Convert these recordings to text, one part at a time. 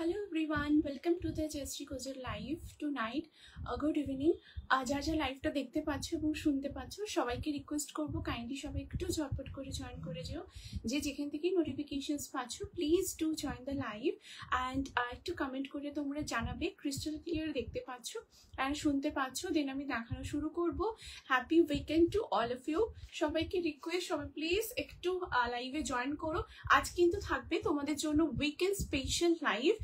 Hello everyone, welcome to the Jayashree Kojer live tonight. Good evening. যারা যারা লাইভটা দেখতে পাচ্ছ এবং শুনতে পাচ্ছ সবাইকে রিকোয়েস্ট করব কাইন্ডলি সবাই একটু ঝটপট করে জয়েন করে যেও, যে যেখান থেকে নোটিফিকেশনস পাচ্ছ please do join the live and একটু কমেন্ট করে তোমরা জানাবে ক্রিস্টাল ক্লিয়ার দেখতে পাচ্ছ অ্যান্ড শুনতে পাচ্ছ। দেন আমি দেখানো শুরু করব। Happy weekend to all of you. সবাইকে রিকোয়েস্ট সবাই প্লিজ একটু লাইভে জয়েন করো। আজ কিন্তু থাকবে তোমাদের জন্য উইকেন্ড স্পেশাল লাইভ,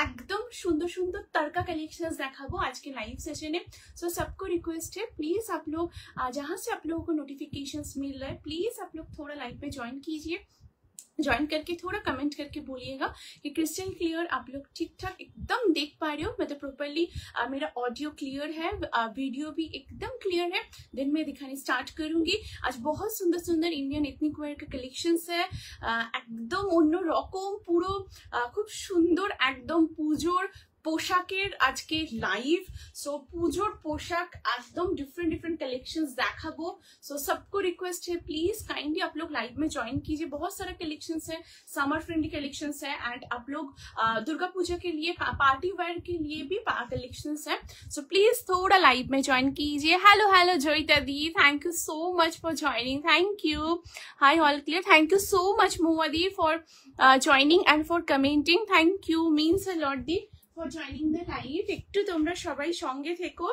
एकदम सुंदर सुंदर तड़का कलेक्शंस देखाबो आज के लाइव सेशन में। सो सबको रिक्वेस्ट है प्लीज आप लोग जहां से आप लोगों को नोटिफिकेशंस मिल रहा है प्लीज आप लोग थोड़ा लाइव पे ज्वाइन कीजिए, ज्वाइन करके थोड़ा कमेंट करके बोलिएगा कि क्रिस्टल क्लियर आप लोग ठीक ठाक एकदम देख पा रहे हो, मतलब प्रॉपर्ली मेरा ऑडियो क्लियर है, वीडियो भी एकदम क्लियर है। दिन में दिखाने स्टार्ट करूंगी। आज बहुत सुंदर सुंदर इंडियन एथनिक वेयर के कलेक्शंस है, एकदम अन्य रकम पुरो खूब सुंदर एकदम पुजोर পোশাকের আজকে লাইভ। সো পুজোর পোশাক একদম डिफरेंट डिफरेंट कलेक्शंस देखाबो। सो सबको रिक्वेस्ट है प्लीज काइंडली आप लोग लाइव में ज्वाइन कीजिए। बहुत सारा कलेक्शंस है, समर फ्रेंडली कलेक्शंस है एंड आप लोग दुर्गा पूजा के लिए पार्टी वेयर के लिए भी कलेक्शंस है। सो प्लीज थोड़ा लाइव में ज्वाइन कीजिए। Hello hello Joita di, thank you so much for joining, thank you. Hi all clear, thank you so much Moa di for joining and for commenting, thank you means a lot di for joining the live. একটু তোমরা সবাই সঙ্গে থেকো,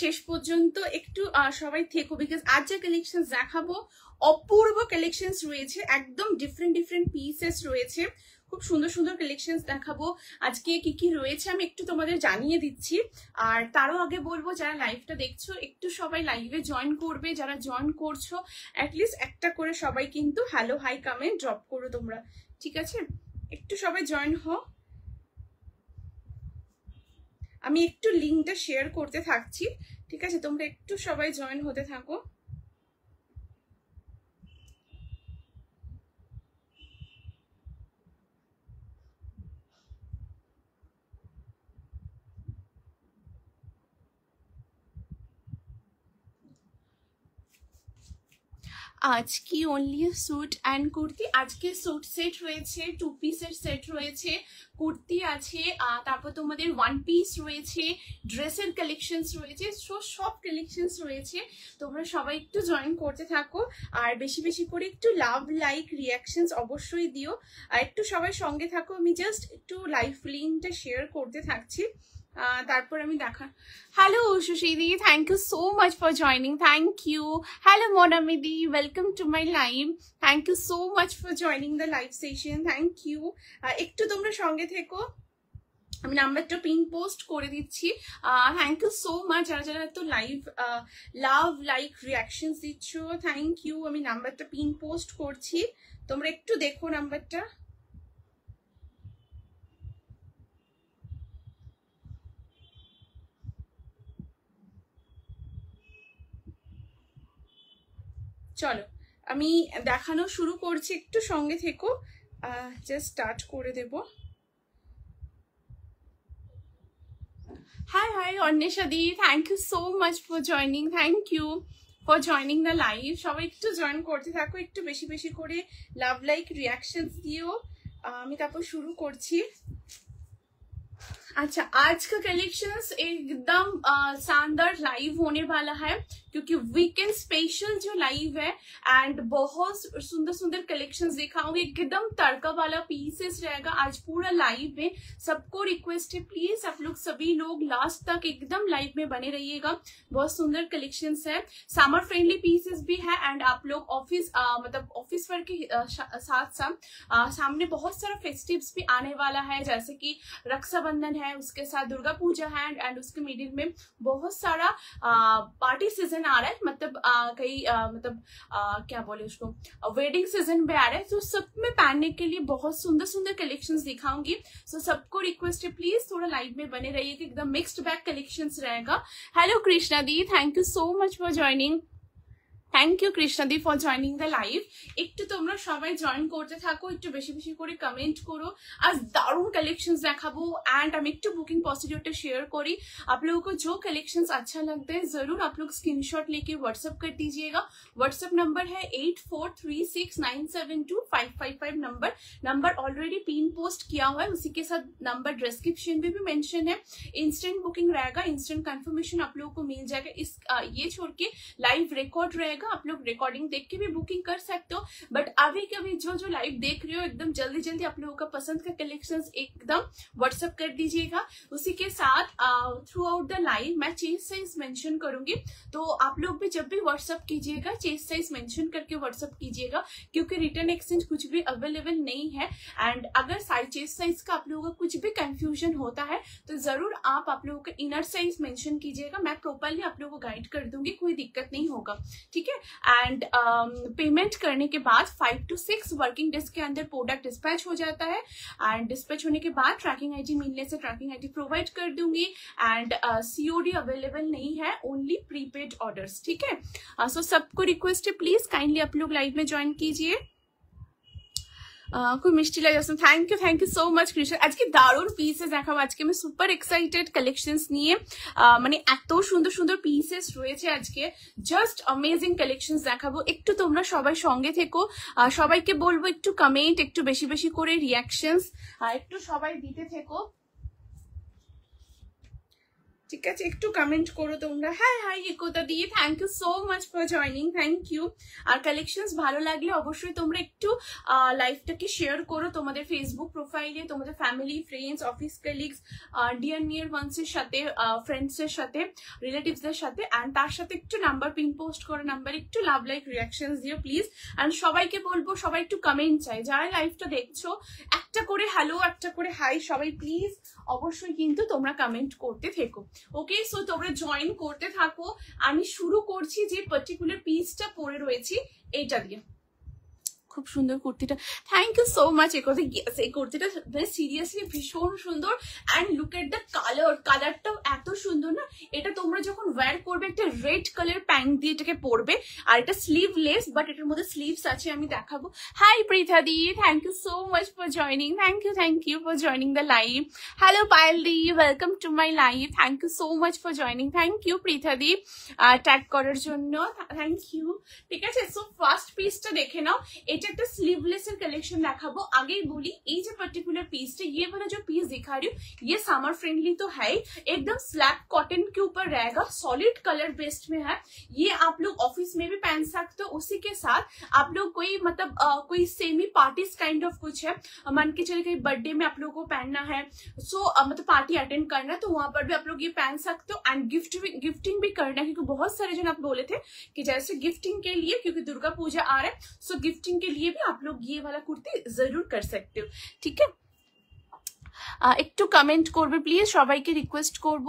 শেষ পর্যন্ত একটু সবাই থেকো, বিকজ আজ যে কালেকশন দেখাবো অপূর্ব কালেকশনস রয়েছে, একদম ডিফারেন্ট ডিফারেন্ট পিসেস রয়েছে, খুব সুন্দর সুন্দর কালেকশনস দেখাবো। আজকে কি কি রয়েছে আমি একটু তোমাদের জানিয়ে দিচ্ছি। আর তারও আগে বলবো যারা লাইভটা দেখছো একটু সবাই লাইভে জয়েন করবে, যারা জয়েন করছো অ্যাটলিস্ট একটা করে সবাই কিন্তু হ্যালো হাই কমেন্ট ড্রপ করো তোমরা, ঠিক আছে? একটু সবাই জয়েন হও। আমি একটু লিংকটা শেয়ার করতে থাকছি, ঠিক আছে? তোমরা একটু সবাই জয়েন হতে থাকো। आज की ओनली सूट एंड कुर्ती, आज के सूट सेट রয়েছে, টু পিসের সেট রয়েছে, কুর্তি আছে, তারপর তোমাদের ওয়ান পিস রয়েছে, ড্রেসের কালেকশনস রয়েছে, সব কালেকশনস রয়েছে। তোমরা সবাই একটু জয়েন করতে থাকো আর বেশি বেশি করে একটু লাভ লাইক রিয়াকশনস অবশ্যই দিও আর একটু সবাই সঙ্গে থাকো। আমি জাস্ট একটু লাইভ লিংকটা শেয়ার করতে থাকছি, তারপর আমি দেখা। Hello Sushidi, thank you so much for joining, thank you. Hello Monamidi, welcome to my live, thank you so much for joining the live session, thank you. একটু তোমরা সঙ্গে থেকো, আমি নাম্বারটা পিন পোস্ট করে দিচ্ছি। থ্যাংক ইউ সো মাচ যারা যারা তো লাইভ লাভ লাইক রিয়াকশনস দিচ্ছ, থ্যাংক ইউ। আমি নাম্বারটা পিন পোস্ট করছি, তোমরা একটু দেখো নাম্বারটা। চলো আমি দেখানো শুরু করছি, একটু সঙ্গে থেকো, জাস্ট স্টার্ট করে দেব। Hi hi Anwesha the, thank you so much for joining, thank you for joining the live. সবাই একটু জয়েন করতে থাকো, একটু বেশি বেশি করে লাভ লাইক রিয়াকশনস দিও। আমি তারপর शुरू করছি। अच्छा, आज का कलेक्शंस एकदम शानदार लाइव होने वाला है क्योंकि वीकेंड स्पेशल जो लाइव है एंड बहुत सुंदर सुंदर कलेक्शंस दिखाऊंगी, एकदम तड़का वाला पीसेस रहेगा आज पूरा लाइव में। सबको रिक्वेस्ट है प्लीज आप लोग सभी लोग लास्ट तक एकदम लाइव में बने रहिएगा। बहुत सुंदर कलेक्शंस है, समर फ्रेंडली पीसेस भी है एंड आप लोग ऑफिस मतलब ऑफिस वर्क के साथ साथ सामने बहुत सारा फेस्टिव्स भी आने वाला है, जैसे कि रक्षाबंधन है, उसके साथ दुर्गा पूजा है एंड उसके मिडिल में बहुत सारा पार्टी सीजन आ रहा है, मतलब कई मतलब क्या बोले उसको वेडिंग सीजन भी आ रहा है। तो सब में पहनने के लिए बहुत सुंदर सुंदर कलेक्शंस दिखाऊंगी। सो सबको रिक्वेस्ट है प्लीज थोड़ा लाइव में बने रहिए, एकदम मिक्स्ड बैग कलेक्शंस रहेगा। Hello Krishna di, thank you so much for joining. Thank you Krishnadi for joining the live. একটু তোমরা সবাই জয়েন করতে থাকো, একটু বেশি বেশি করে কমেন্ট করো। आज दारुण कलेक्शंस दिखाबो एंड हम एक बुकिंग प्रोसीड्यूर शेयर करी। आप लोगों को जो कलेक्शंस अच्छा लगता है जरूर आप लोग स्क्रीनशॉट लेके व्हाट्सएप कर दीजिएगा। व्हाट्सएप नंबर है 8436972555 नंबर ऑलरेडी पिन पोस्ट किया हुआ है, उसी के साथ नंबर डिस्क्रिप्शन में भी मेंशन है। इंस्टेंट बुकिंग रहेगा, इंस्टेंट कंफर्मेशन आप लोगों को मिल जाएगा। इस ये छोड़ के लाइव रिकॉर्ड रहेगा, आप लोग रिकॉर्डिंग देख के भी बुकिंग कर सकते हो। बट अभी कभी जो लाइव देख रहे हो एकदम जल्दी जल्दी आप लोगों का पसंद का कलेक्शंस एकदम व्हाट्सएप कर दीजिएगा। उसी के साथ थ्रू आउट द लाइव मैं चेस्ट साइज मेंशन करूंगी, तो आप लोग भी जब भी व्हाट्सएप कीजिएगा चेस्ट साइज मेंशन करके व्हाट्सएप कीजिएगा, क्योंकि रिटर्न एक्सचेंज कुछ भी अवेलेबल नहीं है। एंड अगर चेस्ट साइज का आप लोगों का कुछ भी कंफ्यूजन होता है तो जरूर आप लोगों का इनर साइज मेंशन कीजिएगा, मैं प्रॉपरली आप लोगों को गाइड कर दूंगी, कोई दिक्कत नहीं होगा, ठीक है। एंड पेमेंट करने के बाद 5 to 6 वर्किंग डेज के अंदर प्रोडक्ट डिस्पैच हो जाता है। एंड डिस्पैच होने के बाद ट्रैकिंग आईडी मिलने से ट्रैकिंग आईडी प्रोवाइड कर दूंगी। एंड सीओडी अवेलेबल नहीं है, ओनली प्रीपेड ऑर्डर्स, ठीक है। सो सबको रिक्वेस्ट है प्लीज काइंडली आप लोग लाइव में ज्वाइन कीजिए। খুব মিষ্টি লাগে আসলে। Thank you so much Krishna. আজকে দারুণ পিসেস দেখাবো, আজকে আমি সুপার এক্সাইটেড কালেকশনস নিয়ে, মানে এত সুন্দর সুন্দর পিসেস রয়েছে আজকে, জাস্ট অ্যামেজিং কালেকশনস দেখাবো। একটু তোমরা সবাই সঙ্গে থেকো, সবাইকে বলবো একটু কমেন্ট, একটু বেশি বেশি করে রিয়াকশনস একটু সবাই দিতে থেকো, ঠিক আছে। একটু কমেন্ট করো তোমরা। হ্যাঁ হাই একতা দিয়ে thank you so much for joining, thank you. আর কালেকশনস ভালো লাগলে অবশ্যই তোমরা একটু লাইভটাকে শেয়ার করো তোমাদের ফেসবুক প্রোফাইলে, তোমাদের family, friends, office colleagues, dear near ওয়ান্সের সাথে, ফ্রেন্ডসের সাথে, রিলেটিভসদের সাথে। অ্যান্ড তার সাথে একটু নাম্বার পিন পোস্ট করো, নাম্বার একটু লাভ লাইক রিয়াকশনস দিও প্লিজ। অ্যান্ড সবাইকে বলবো সবাই একটু কমেন্ট চাই, যারা লাইভটা দেখছো একটা করে হ্যালো, একটা করে হাই, সবাই প্লিজ অবশ্যই কিন্তু তোমরা কমেন্ট করতে থেকো। ওকে, সো তোমরা জয়েন করতে থাকো। আমি শুরু করছি যে পার্টিকুলার পিসটা পরে রয়েছি এইটা দিয়ে। খুব সুন্দর কুর্তিটা, থ্যাংক ইউ সো মাচ। এই কুর্তিটা সিরিয়াসলি ভীষণ সুন্দর। অ্যান্ড লুক এট দ্য কালারটাও এত সুন্দর না। এটা তোমরা যখন ওয়্যার করবে একটা রেড কালার প্যান্ট দিয়ে এটাকে পরবে, আর এটা স্লিভলেস, বাট এটার মধ্যে স্লিভস আছে, আমি দেখাবো। হাই পৃথা দি, thank you so much for joining, thank you for joining the live. Hello Payel দি, welcome to my live, thank you so much for joining, thank you Pritha দি ট্যাগ করার জন্য, থ্যাংক ইউ, ঠিক আছে। সো ফার্স্ট পিসটা দেখে নাও, এটা একটা स्लीवलेस कलेक्शन देखाबो। आगे बोली ये जो पर्टिकुलर पीस है, ये वाला जो पीस दिखा रही हूँ ये समर फ्रेंडली तो है, एकदम स्लैब कॉटन के ऊपर रहेगा, सॉलिड कलर बेस्ड में है। ये आप लोग ऑफिस में भी पहन सकते हो। उसी के साथ आप लोग कोई मतलब कोई सेमी पार्टीज काइंड ऑफ कुछ है, मान के चले कहीं बर्थडे में आप लोगों को पहनना है, सो मतलब पार्टी अटेंड करना है, तो वहां पर भी आप लोग ये पहन सकते हो। एंड गिफ्टिंग भी करना है, क्योंकि बहुत सारे जन आप बोले थे कि जैसे गिफ्टिंग के लिए, क्योंकि दुर्गा पूजा आ रहा है, सो गिफ्टिंग के लिए भी आप लोग ये वाला कुर्ती जरूर कर सकते हो, ठीक है। একটু কমেন্ট করবে প্লিজ, সবাইকে রিকোয়েস্ট করব।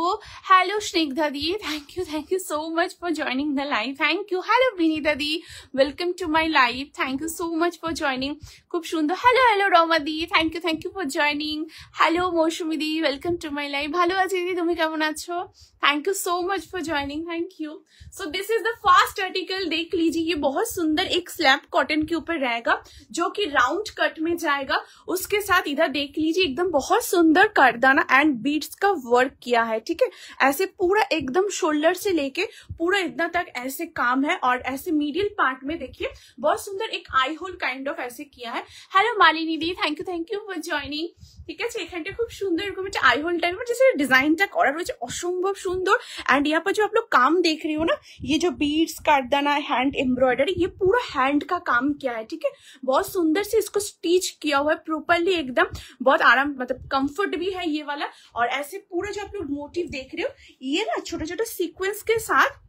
হ্যালো স্নিগ্ধা দি, thank you so much for joining the live, thank you. Hello Binita দি, welcome to my live, thank you so much for joining, খুব সুন্দর। হ্যালো রমা দি, thank you for joining. Hello Mousumi দি, welcome to my live. ভালো আছি দিদি, তুমি কেমন আছো? Thank you so much for joining, thank you. So this is the first article, देख लीजिए। ये बहुत सुंदर एक स्लैब कॉटन के ऊपर रहेगा, जो कि राउंड कट में जाएगा। उसके साथ इधर देख लीजिए एकदम बहुत सुंदर करदाना एंड बीड्स का वर्क किया है, ठीक है। ऐसे पूरा एकदम शोल्डर से लेके पूरा इतना तक ऐसे काम है, और ऐसे मीडियल पार्ट में देखिए बहुत सुंदर एक आई होल काइंड ऑफ ऐसे किया है। Hello Malini the, thank you for joining, ঠিক আছে। এখানটা খুব সুন্দর এরকম একটা আই হোল টাইপের जैसे ডিজাইনটা করা রয়েছে, অসম্ভব সুন্দর। एंड यहाँ पर जो आप लोग काम देख रही हो ना, ये जो बीड्स कारदाना हैंड एम्ब्रॉयडरी, ये पूरा हैंड का काम किया है, ठीक है। बहुत सुंदर से इसको स्टिच किया हुआ है प्रॉपरली, एकदम बहुत आराम, मतलब कंफर्ट भी है ये वाला। और ऐसे पूरा जो आप लोग मोटिव देख रहे हो, ये ना छोटे छोटे सीक्वेंस के साथ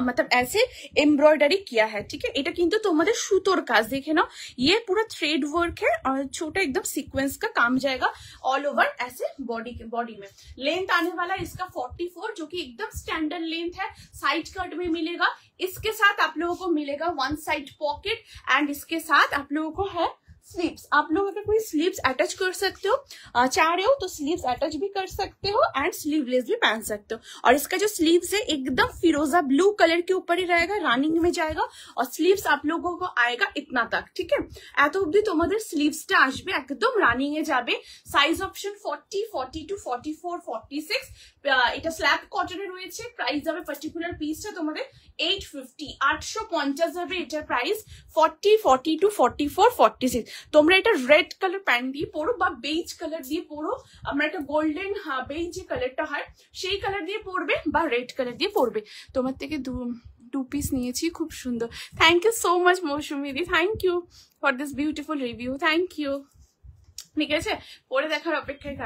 मतलब ऐसे एम्ब्रॉयडरी किया है, ठीक है। এটা কিন্তু তোমাদের সুতোর কাজ, দেখে নাও। ये पूरा थ्रेड वर्क है और छोटा एकदम सीक्वेंस का काम जाएगा ऑल ओवर ऐसे बॉडी में। लेंथ आने वाला है इसका 44, जो कि एकदम स्टैंडर्ड लेंथ है। साइड कट में मिलेगा। इसके साथ आप लोगों को मिलेगा वन साइड पॉकेट, एंड इसके साथ आप लोगों को है स्लीव्स, आप लोग अगर कोई स्लीव्स अटैच कर सकते हो, चाह रहे हो तो स्लीव्स अटैच भी कर सकते हो एंड स्लीवलेस भी पहन सकते हो। और इसका जो स्लीव्स है एकदम फिरोजा ब्लू कलर के ऊपर ही रहेगा, रानिंग में जाएगा और स्लीव्स आप लोगों को आएगा इतना तक, ठीक है। এত অবধি তোমাদের স্লিভসটা আসবে, একদম রানিং এ যাবে। সাইজ অপশন 40, 42, 44, 46, এটা স্ল্যাব কটনে রয়েছে। প্রাইস যাবে পার্টিকুলার পিসটা তোমাদের 850, 850 যাবে এটার প্রাইস। 40, 42, 44, 46। তোমরা এটা রেড কালার প্যান্ট দিয়ে পরো বা বেজ কালার দিয়ে পরো, আমরা একটা গোল্ডেন বেজ যে কালারটা হয় সেই কালার দিয়ে পরবে বা রেড কালার দিয়ে পরবে। তোমার থেকে টু পিস নিয়েছি, খুব সুন্দর। Thank you so much Mousumidi, thank you for this beautiful review, thank you. ঠিক আছে, পরে দেখার অপেক্ষায়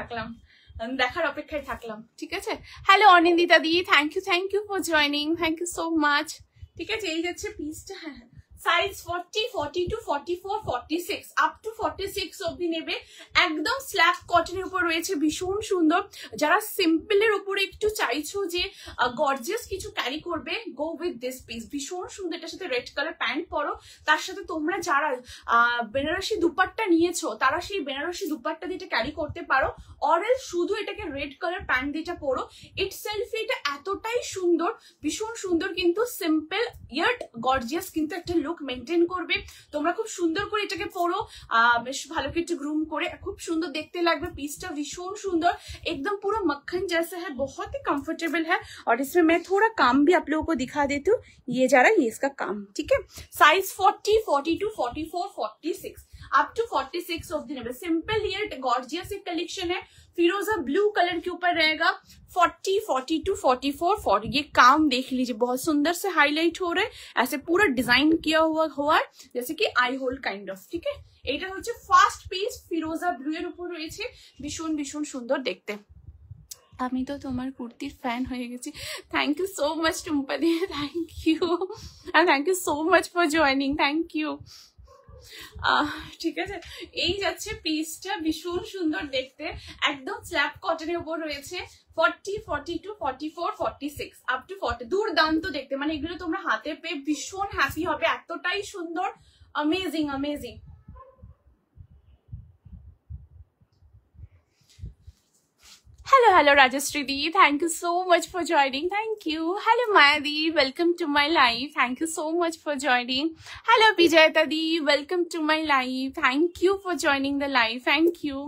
থাকলাম, ঠিক আছে। Hello Anindita di, thank you for joining, thank you so much. ঠিক আছে, এই যাচ্ছে পিসটা। হ্যাঁ, সাইজ 40, 42, 44, 46 আপ টু 46 অবধি নেবে। একদম স্ল্যাব কটনের উপর রয়েছে, ভীষণ সুন্দর। যারা সিম্পলের উপরে একটু চাইছো যে গর্জিয়াস কিছু ক্যারি করবে, গো উইথ দিস পিস, ভীষণ সুন্দর। এটার সাথে রেড কালার প্যান্ট পরো, তার সাথে তোমরা যারা বেনারসি দুপাট্টা নিয়েছো তারা সেই বেনারসি দুপাট্টা দিয়ে এটা ক্যারি করতে পারো, অরেল শুধু এটাকে রেড কালার প্যান্ট দিয়ে পরো। ইটসেলফ এটা এতটাই সুন্দর, ভীষণ সুন্দর, কিন্তু সিম্পল ইয়াট গর্জিয়াস কিন্তু একটা লুক মেনটেন করবে। তোমরা খুব সুন্দর করে এটাকে পরো, বেশ ভালো করে একটু গ্রুম করে, খুব সুন্দর দেখতে লাগবে। পিসটা भीषण सुंदर, एकदम पूरा मक्खन जैसा है, बहुत ही कंफर्टेबल है। और इसमें मैं थोड़ा काम भी आप लोगों को दिखा देती हूँ। ये जा रहा है, ये इसका काम, ठीक है। Size 40, 42, 44, 46 up to 46 of the neighbour. Simple yet gorgeous एक कलेक्शन है, फिरोजा ब्लू कलर के ऊपर रहेगा। 40, 42, 44, 40 ये काम देख लीजिए, बहुत सुंदर से हाईलाइट हो रहा है, ऐसे पूरा डिजाइन किया हुआ है जैसे कि आई होल काइंड ऑफ, ठीक है। এটা হচ্ছে ফার্স্ট পিস, ফিরোজা ব্লু এর উপর রয়েছে, ভীষণ সুন্দর দেখতে। আমি তো তোমার কুর্তির ফ্যান হয়ে গেছি, thank you so much Tumpa দি, thank you so much for joining, thank you. ঠিক আছে, এই যাচ্ছে পিসটা, ভীষণ সুন্দর দেখতে, একদম স্ল্যাব কটনের উপর রয়েছে। 40, 42, 44, 46 আপ টু 40, দুর্দান্ত দেখতে, মানে এগুলো তোমরা হাতে পেয়ে ভীষণ হ্যাপি হবে, এতটাই সুন্দর, amazing. Hello Rajashri Di, thank you so much for joining, thank you. Hello Maya Di, welcome to my live, thank you so much for joining. Hello Vijayata Di, welcome to my live, thank you for joining the live, thank you.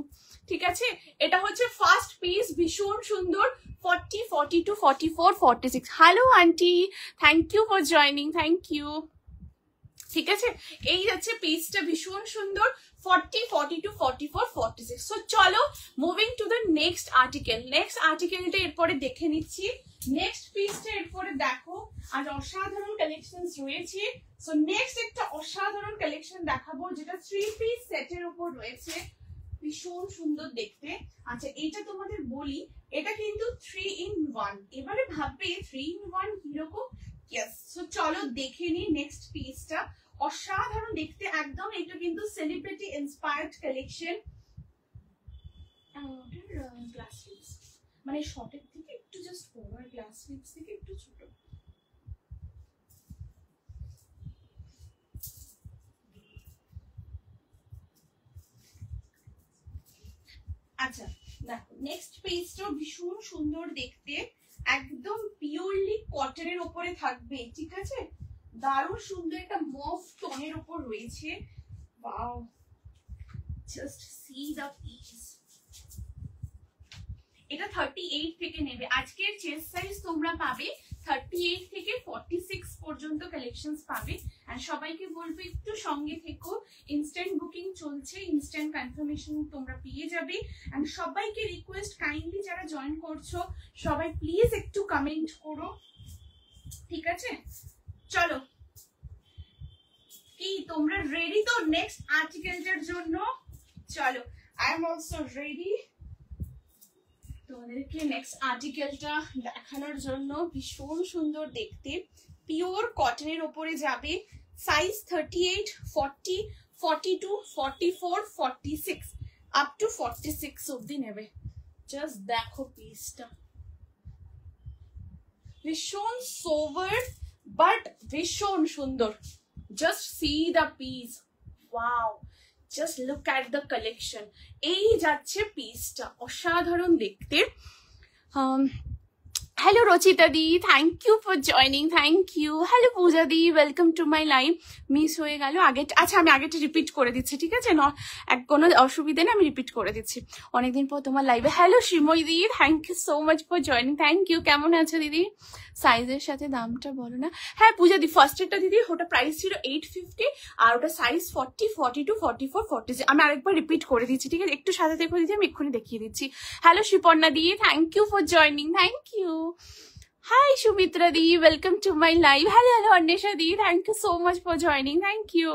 ঠিক আছে, এটা হচ্ছে first piece, ভীষণ সুন্দর। 40, 42, 44, 46। Hello aunty, thank you for joining, thank you. ঠিক আছে, এই যাচ্ছে পিসটা, ভীষণ সুন্দর। 40, 42, 44, 46। সো চলো moving to the next article. Next আর্টিকেলটা এরপরে দেখে নিচ্ছি। নেক্সট পিসটা এরপরে দেখো, আজ অসাধারণ কালেকশনস রয়েছে। সো নেক্সট একটা অসাধারণ কালেকশন দেখাবো, যেটা 3 পিস সেটের উপর রয়েছে, ভীষণ সুন্দর দেখতে। আচ্ছা, এটা তোমাদের বলি, এটা কিন্তু 3 in 1। এবারে ভাববে 3 in 1 কিরকম? ইয়েস, সো চলো দেখে নি নেক্সট পিসটা, অসাধারণ দেখতে একদম। এটা কিন্তু celebrity inspired collection. Glass lips মানে শর্টের থেকে একটু জাস্ট বড়, আর গ্লাস লিপস থেকে একটু ছোট। আচ্ছা দেখো, নেক্সট পেজটা ভীষণ সুন্দর দেখতে, একদম পিওরলি কটনের উপরে থাকবে, ঠিক আছে। দারুণ সুন্দর একটা মভ টোনের উপর রয়েছে। Wow, just see the piece. এটা 38 থেকে নেবে। আজকের চেস্ট সাইজ তোমরা পাবে 38 থেকে 46 পর্যন্ত কালেকশনস পাবে। আর সবাইকে বলবো একটু সঙ্গে থেকো, ইনস্ট্যান্ট বুকিং চলছে, ইনস্ট্যান্ট কনফার্মেশন তোমরা পেয়ে যাবে। এন্ড সবাইকে রিকোয়েস্ট, কাইন্ডলি যারা জয়েন করছো সবাই প্লিজ একটু কমেন্ট করো, ঠিক আছে। চলো, কি তোমরা রেডি তো নেক্সট আর্টিকেলটার জন্য? চলো, আই এম অলসো রেডি তোমাদেরকে নেক্সট আর্টিকেলটা দেখানোর জন্য। ভীষণ সুন্দর দেখতে, পিওর কটনের উপরে যাবে। সাইজ 38, 40, 42, 44, 46 আপ টু 46 অবধি নেবে। জাস্ট দেখো পিসটা, ভীষণ সোভার বাট ভীষণ সুন্দর। Just see the piece, wow, just look at the collection. এই যাচ্ছে পিসটা, অসাধারণ দেখতে। Hello Rachita di, thank you for joining, thank you. Hello Puja di, welcome to my live. Miss হয়ে গেল আগে, আচ্ছা আমি আগেটা রিপিট করে দিচ্ছি, ঠিক আছে? কোনো অসুবিধা নেই, আমি রিপিট করে দিচ্ছি। অনেকদিন পর তোমার লাইভে। হ্যালো শ্রীময়ী দি, thank you so much for joining, thank you. কেমন আছো দিদি? সাইজের সাথে দামটা বলো না। হ্যাঁ পূজা দি, ফার্স্টেরটা দিদি ওটা প্রাইস ছিল 850, আর ওটা সাইজ 40, 42, 44, 46। আমি আরেকবার রিপিট করে দিচ্ছি, ঠিক আছে? একটু সাথে দেখো দিদি, আমি এক্ষুনি দেখিয়ে দিচ্ছি। হ্যালো শিপর্ণা দি, thank you for joining, thank you. Hi Sumitra দি, welcome to my live. Hello hello Anwesha the, thank you so much for joining, thank you.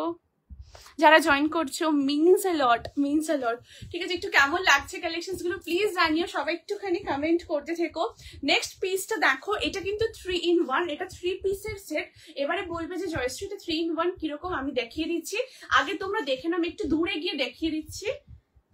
যারা জয়েন করছো means a lot, means a lot. ঠিক আছে, একটু কেমন লাগছে কালেকশনস গুলো প্লিজ জানিও, সবাই একটুখানি কমেন্ট করতে থেকো। নেক্সট পিসটা দেখো, এটা কিন্তু 3 in 1, এটা 3 পিসের সেট। এবারে বলবে যে জয়শ্রী এটা 3 in 1 কিরকম, আমি দেখিয়ে দিচ্ছি। আগে তোমরা দেখে নাও, আমি একটু দূরে গিয়ে দেখিয়ে দিচ্ছি,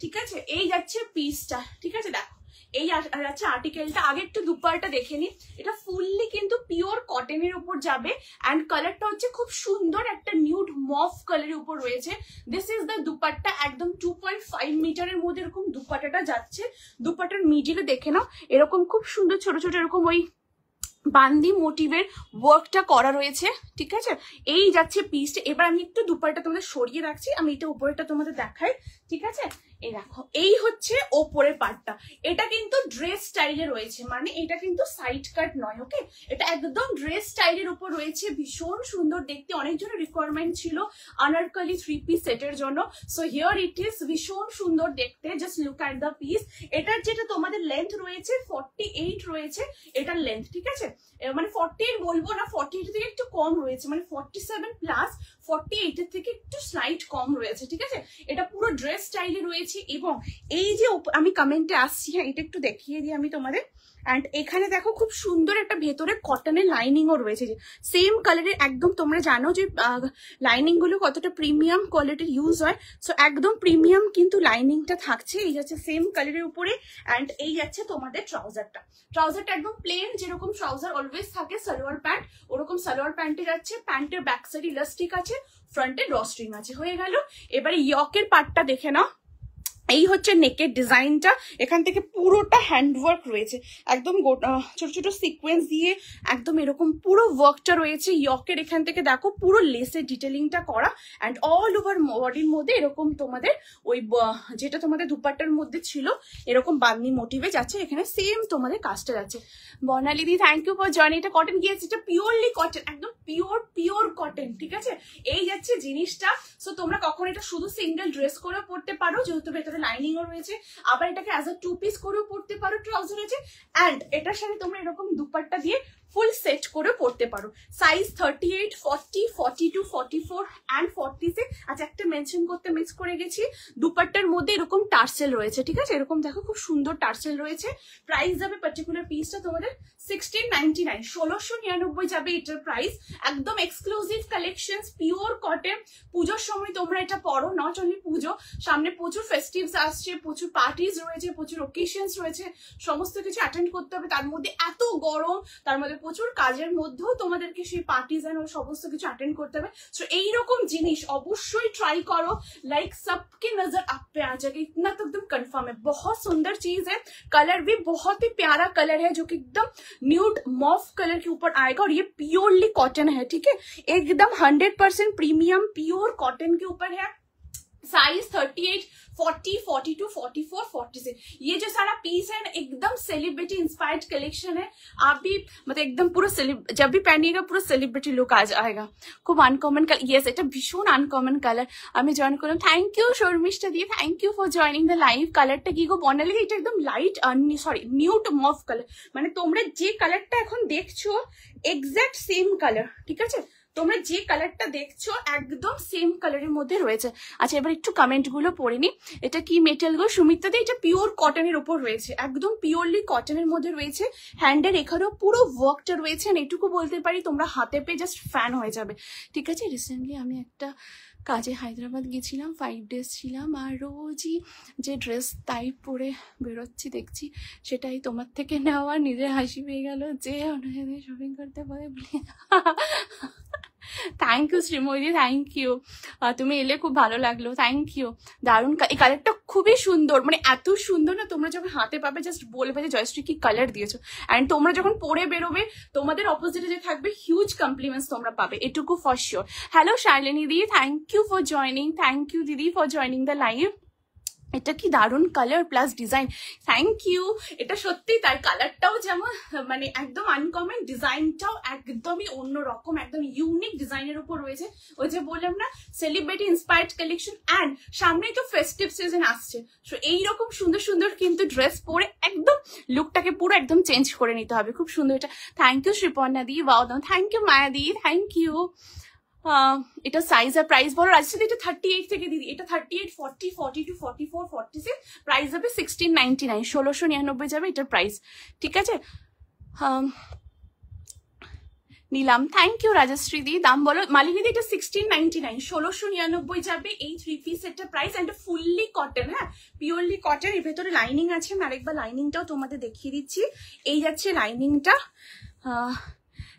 ঠিক আছে? এই যাচ্ছে পিসটা, ঠিক আছে? দেখো এই যাচ্ছে আর্টিকেলটা। আগে একটু দুপারটা দেখে নি। এটা ফুললি কিন্তু পিওর কটনের উপর যাবে, অ্যান্ড কালারটা হচ্ছে খুব সুন্দর একটা নিউড মফ কালারের উপর রয়েছে। দিস ইজ দ্য দুপাট্টা, একদম 2.5 মিটারের মধ্যে এরকম দুপাট্টাটা যাচ্ছে। দুপাট্টার মিডিলে দেখে নাও, এরকম খুব সুন্দর ছোট ছোট এরকম ওই বান্দি মোটিভের ওয়ার্কটা করা রয়েছে, ঠিক আছে? এই যাচ্ছে পিসটা। এবার আমি একটু দুপাট্টা তোমাদের সরিয়ে রাখছি, আমি এটা উপরেটা তোমাদের দেখাই, ঠিক আছে? এই দেখো, এই হচ্ছে ওপরের পার্টটা। এটা কিন্তু ড্রেস স্টাইলে রয়েছে, মানে এটা কিন্তু সাইড কাট নয়, ওকে? এটা একদম ড্রেস স্টাইলের উপর রয়েছে, ভীষণ সুন্দর দেখতে। অনেকজনের রিকোয়ারমেন্ট ছিল আনারকলি 3 পিস সেটের জন্য, সো হিয়ার ইট ইজ। ভীষণ সুন্দর দেখতে, just look at the piece. এটার যেটা তোমাদের লেন্থ রয়েছে 48 রয়েছে এটার লেন্থ, ঠিক আছে? মানে 48 বলবো না, 48 থেকে একটু কম রয়েছে, মানে 47 প্লাস 48 এর থেকে একটু স্লাইট কম রয়েছে, ঠিক আছে? এটা পুরো ড্রেস স্টাইলে রয়েছে। এবং এই যে আমি কমেন্টে আসছি, হ্যাঁ এটা একটু দেখিয়ে দিই আমি তোমাদের। অ্যান্ড এখানে দেখো খুব সুন্দর একটা ভেতরে কটনের লাইনিংও রয়েছে, যে সেম কালারের একদম। তোমরা জানো যে লাইনিং গুলো কতটা প্রিমিয়াম কোয়ালিটির ইউজ হয়, সো একদম প্রিমিয়াম কিন্তু লাইনিংটা থাকছে। এই যাচ্ছে সেম কালারের উপরে। অ্যান্ড এই যাচ্ছে তোমাদের ট্রাউজারটা। ট্রাউজারটা একদম প্লেন, যেরকম ট্রাউজার অলওয়েজ থাকে সালোয়ার প্যান্ট, ওরকম সালোয়ার প্যান্টে যাচ্ছে। প্যান্টের ব্যাক সাইড ইলাস্টিক আছে, ফ্রন্টে ড্রস্ট্রিং আছে, হয়ে গেল। এবারে ইয়কের পার্টটা দেখে নাও। এই হচ্ছে নেকের ডিজাইনটা, এখান থেকে পুরোটা হ্যান্ডওয়ার্ক রয়েছে, একদম ছোট ছোট সিকোয়েন্স দিয়ে একদম এরকম পুরো ওয়ার্কটা রয়েছে। ইয়কের এখান থেকে দেখো পুরো লেসের ডিটেলিংটা করা, অ্যান্ড অল ওভার বডির মধ্যে এরকম তোমাদের ওই যেটা তোমাদের দুপাট্টার মধ্যে ছিল এরকম বান্দি মোটিভে যাচ্ছে, এখানে সেম তোমাদের কাজটা যাচ্ছে। বর্ণালী দি, থ্যাংক ইউ ফর জয়েন। এটা কটন গিয়েছে, এটা পিওরলি কটন, একদম পিওর কটন, ঠিক আছে? এই যাচ্ছে জিনিসটা। সো তোমরা কখন এটা শুধু সিঙ্গেল ড্রেস করে পড়তে পারো, যেহেতু ভেতরে লাইনিংও রয়েছে, আবার এটাকে অ্যাজ আ 2 পিস করেও পড়তে পারো, ট্রাউজার আছে। অ্যান্ড এটার সাথে তোমরা এরকম দুপাট্টা দিয়ে ফুল সেট করে পড়তে পারো। Size 38, 40, 42, 44 and 46। আচ্ছা একটা মেনশন করতে মিস করে গেছি, দুপাট্টার মধ্যে এরকম টার্সেল রয়েছে, ঠিক আছে? এরকম দেখো খুব সুন্দর টার্সেল রয়েছে। প্রাইস যাবে পার্টিকুলার পিসটা তোমাদের 1699, 1699 যাবে এটার প্রাইস। একদম এক্সক্লুসিভ কালেকশন, পিওর কটন। পুজোর সময় তোমরা এটা পরো, নট অনলি পুজো, সামনে প্রচুর ফেস্টিভস আসছে, প্রচুর পার্টিজ রয়েছে, প্রচুর ওকেশনস রয়েছে, সমস্ত কিছু অ্যাটেন্ড করতে হবে। তার মধ্যে এত গরম, তার মধ্যে প্রচুর কাজের মধ্যেও তোমাদেরকে সেই পার্টিজ এন্ড সমস্ত কিছু অ্যাটেন্ড করতে হবে। সো এইরকম জিনিস অবশ্যই ট্রাই করো। लाइक सबकी नजर आप पे आ जाएगी, इतना तो एकदम कंफर्म है। बहुत सुंदर चीज है, कलर भी बहुत ही प्यारा कलर है, जो कि एकदम न्यूड मॉफ कलर के ऊपर आएगा, और ये प्योरली कॉटन है, ठीक है? एकदम 100% प्रीमियम प्योर कॉटन के ऊपर है। साइज 38, 40, 42, 44, 46। ये जो सारा पीस है ना एकदम सेलिब्रिटी इंस्पायर्ड कलेक्शन है। आप भी मतलब एकदम पूरा जब भी पहनिएगा पूरा सेलिब्रिटी लुक आ जाएगा। खूब अनकॉमन कलर, यस এটা ভীষণ আনকমন কালার। আমি জয়েন করলাম, থ্যাংক ইউ শর্মিষ্ঠা দিয়ে, thank you for joining the live. কালারটা কি গো বর্ণালী, এটা একদম light sorry nude mauve colour, মানে তোমরা যে কালারটা এখন দেখছো এক্সাক্ট সেম কালার, ঠিক আছে? তোমরা যে কালারটা দেখছো একদম সেম কালারের মধ্যে রয়েছে। আচ্ছা এবার একটু কমেন্ট গুলো পড়ে নি। এটা কি মেটেল গো সুমিত্রা দি? এটা পিওর কটনের উপর রয়েছে, একদম পিওরলি কটনের মধ্যে রয়েছে। হ্যান্ডের এখানেও পুরো ওয়ার্কটা রয়েছে, এটুকু বলতে পারি তোমরা হাতে পেয়ে জাস্ট ফ্যান হয়ে যাবে, ঠিক আছে? রিসেন্টলি আমি একটা কাজে হায়দ্রাবাদ গেছিলাম, 5 days ছিলাম, আর রোজই যে ড্রেস তাই পরে বেরোচ্ছি দেখছি, সেটাই তোমার থেকে নেওয়া। নিজের হাসি পেয়ে গেল যে শপিং করতে পারে। Thank you Sreemoyee, thank you, তুমি এলে খুব ভালো লাগলো, থ্যাংক ইউ। দারুণ, এই কালারটা খুবই সুন্দর, মানে এত সুন্দর না, তোমরা যখন হাতে পাবে জাস্ট বলবে যে জয়শ্রী কি কালার দিয়েছো। অ্যান্ড তোমরা যখন পরে বেরোবে তোমাদের অপোজিটে যে থাকবে হিউজ কমপ্লিমেন্টস তোমরা পাবে, এটুকু for sure. Hello Shailini di, thank you for joining, thank you দিদি ফর জয়নিং দ্য লাইভ। এটা কি দারুণ colour plus design, thank you. এটা সত্যি তার কালারটাও যেমন মানে একদম আনকমন, ডিজাইনটাও একদমই অন্যরকম, একদম ইউনিক ডিজাইনের উপর রয়েছে। ওই যে বললাম না সেলিব্রিটি ইন্সপায়ার্ড কালেকশন, অ্যান্ড সামনেই তো ফেস্টিভ সিজন আসছে, সো এইরকম সুন্দর সুন্দর কিন্তু ড্রেস পরে একদম লুকটাকে পুরো একদম চেঞ্জ করে নিতে হবে। খুব সুন্দর এটা, thank you Sriparna di, wow দাও, thank you Maya di, thank you. এটা সাইজ আর প্রাইস বলো রাজশ্রী, এটা 38 থেকে দিদি, এটা 38, 40, 42, 44, 46, প্রাইস যাবে 1699, 1699 যাবে এটার প্রাইস, ঠিক আছে। নিলাম, থ্যাংক ইউ রাজশ্রী দি, দাম বলো মালিনী দি। এটা 1699, 1699 যাবে এই 3 পিস সেটটার প্রাইস। এন্ড ফুললি কটন, হ্যাঁ পিওরলি কটন, এর ভেতরে লাইনিং আছে, আমি আরেকবার লাইনিংটাও তোমাদের দেখিয়ে দিচ্ছি। এই যাচ্ছে লাইনিংটা।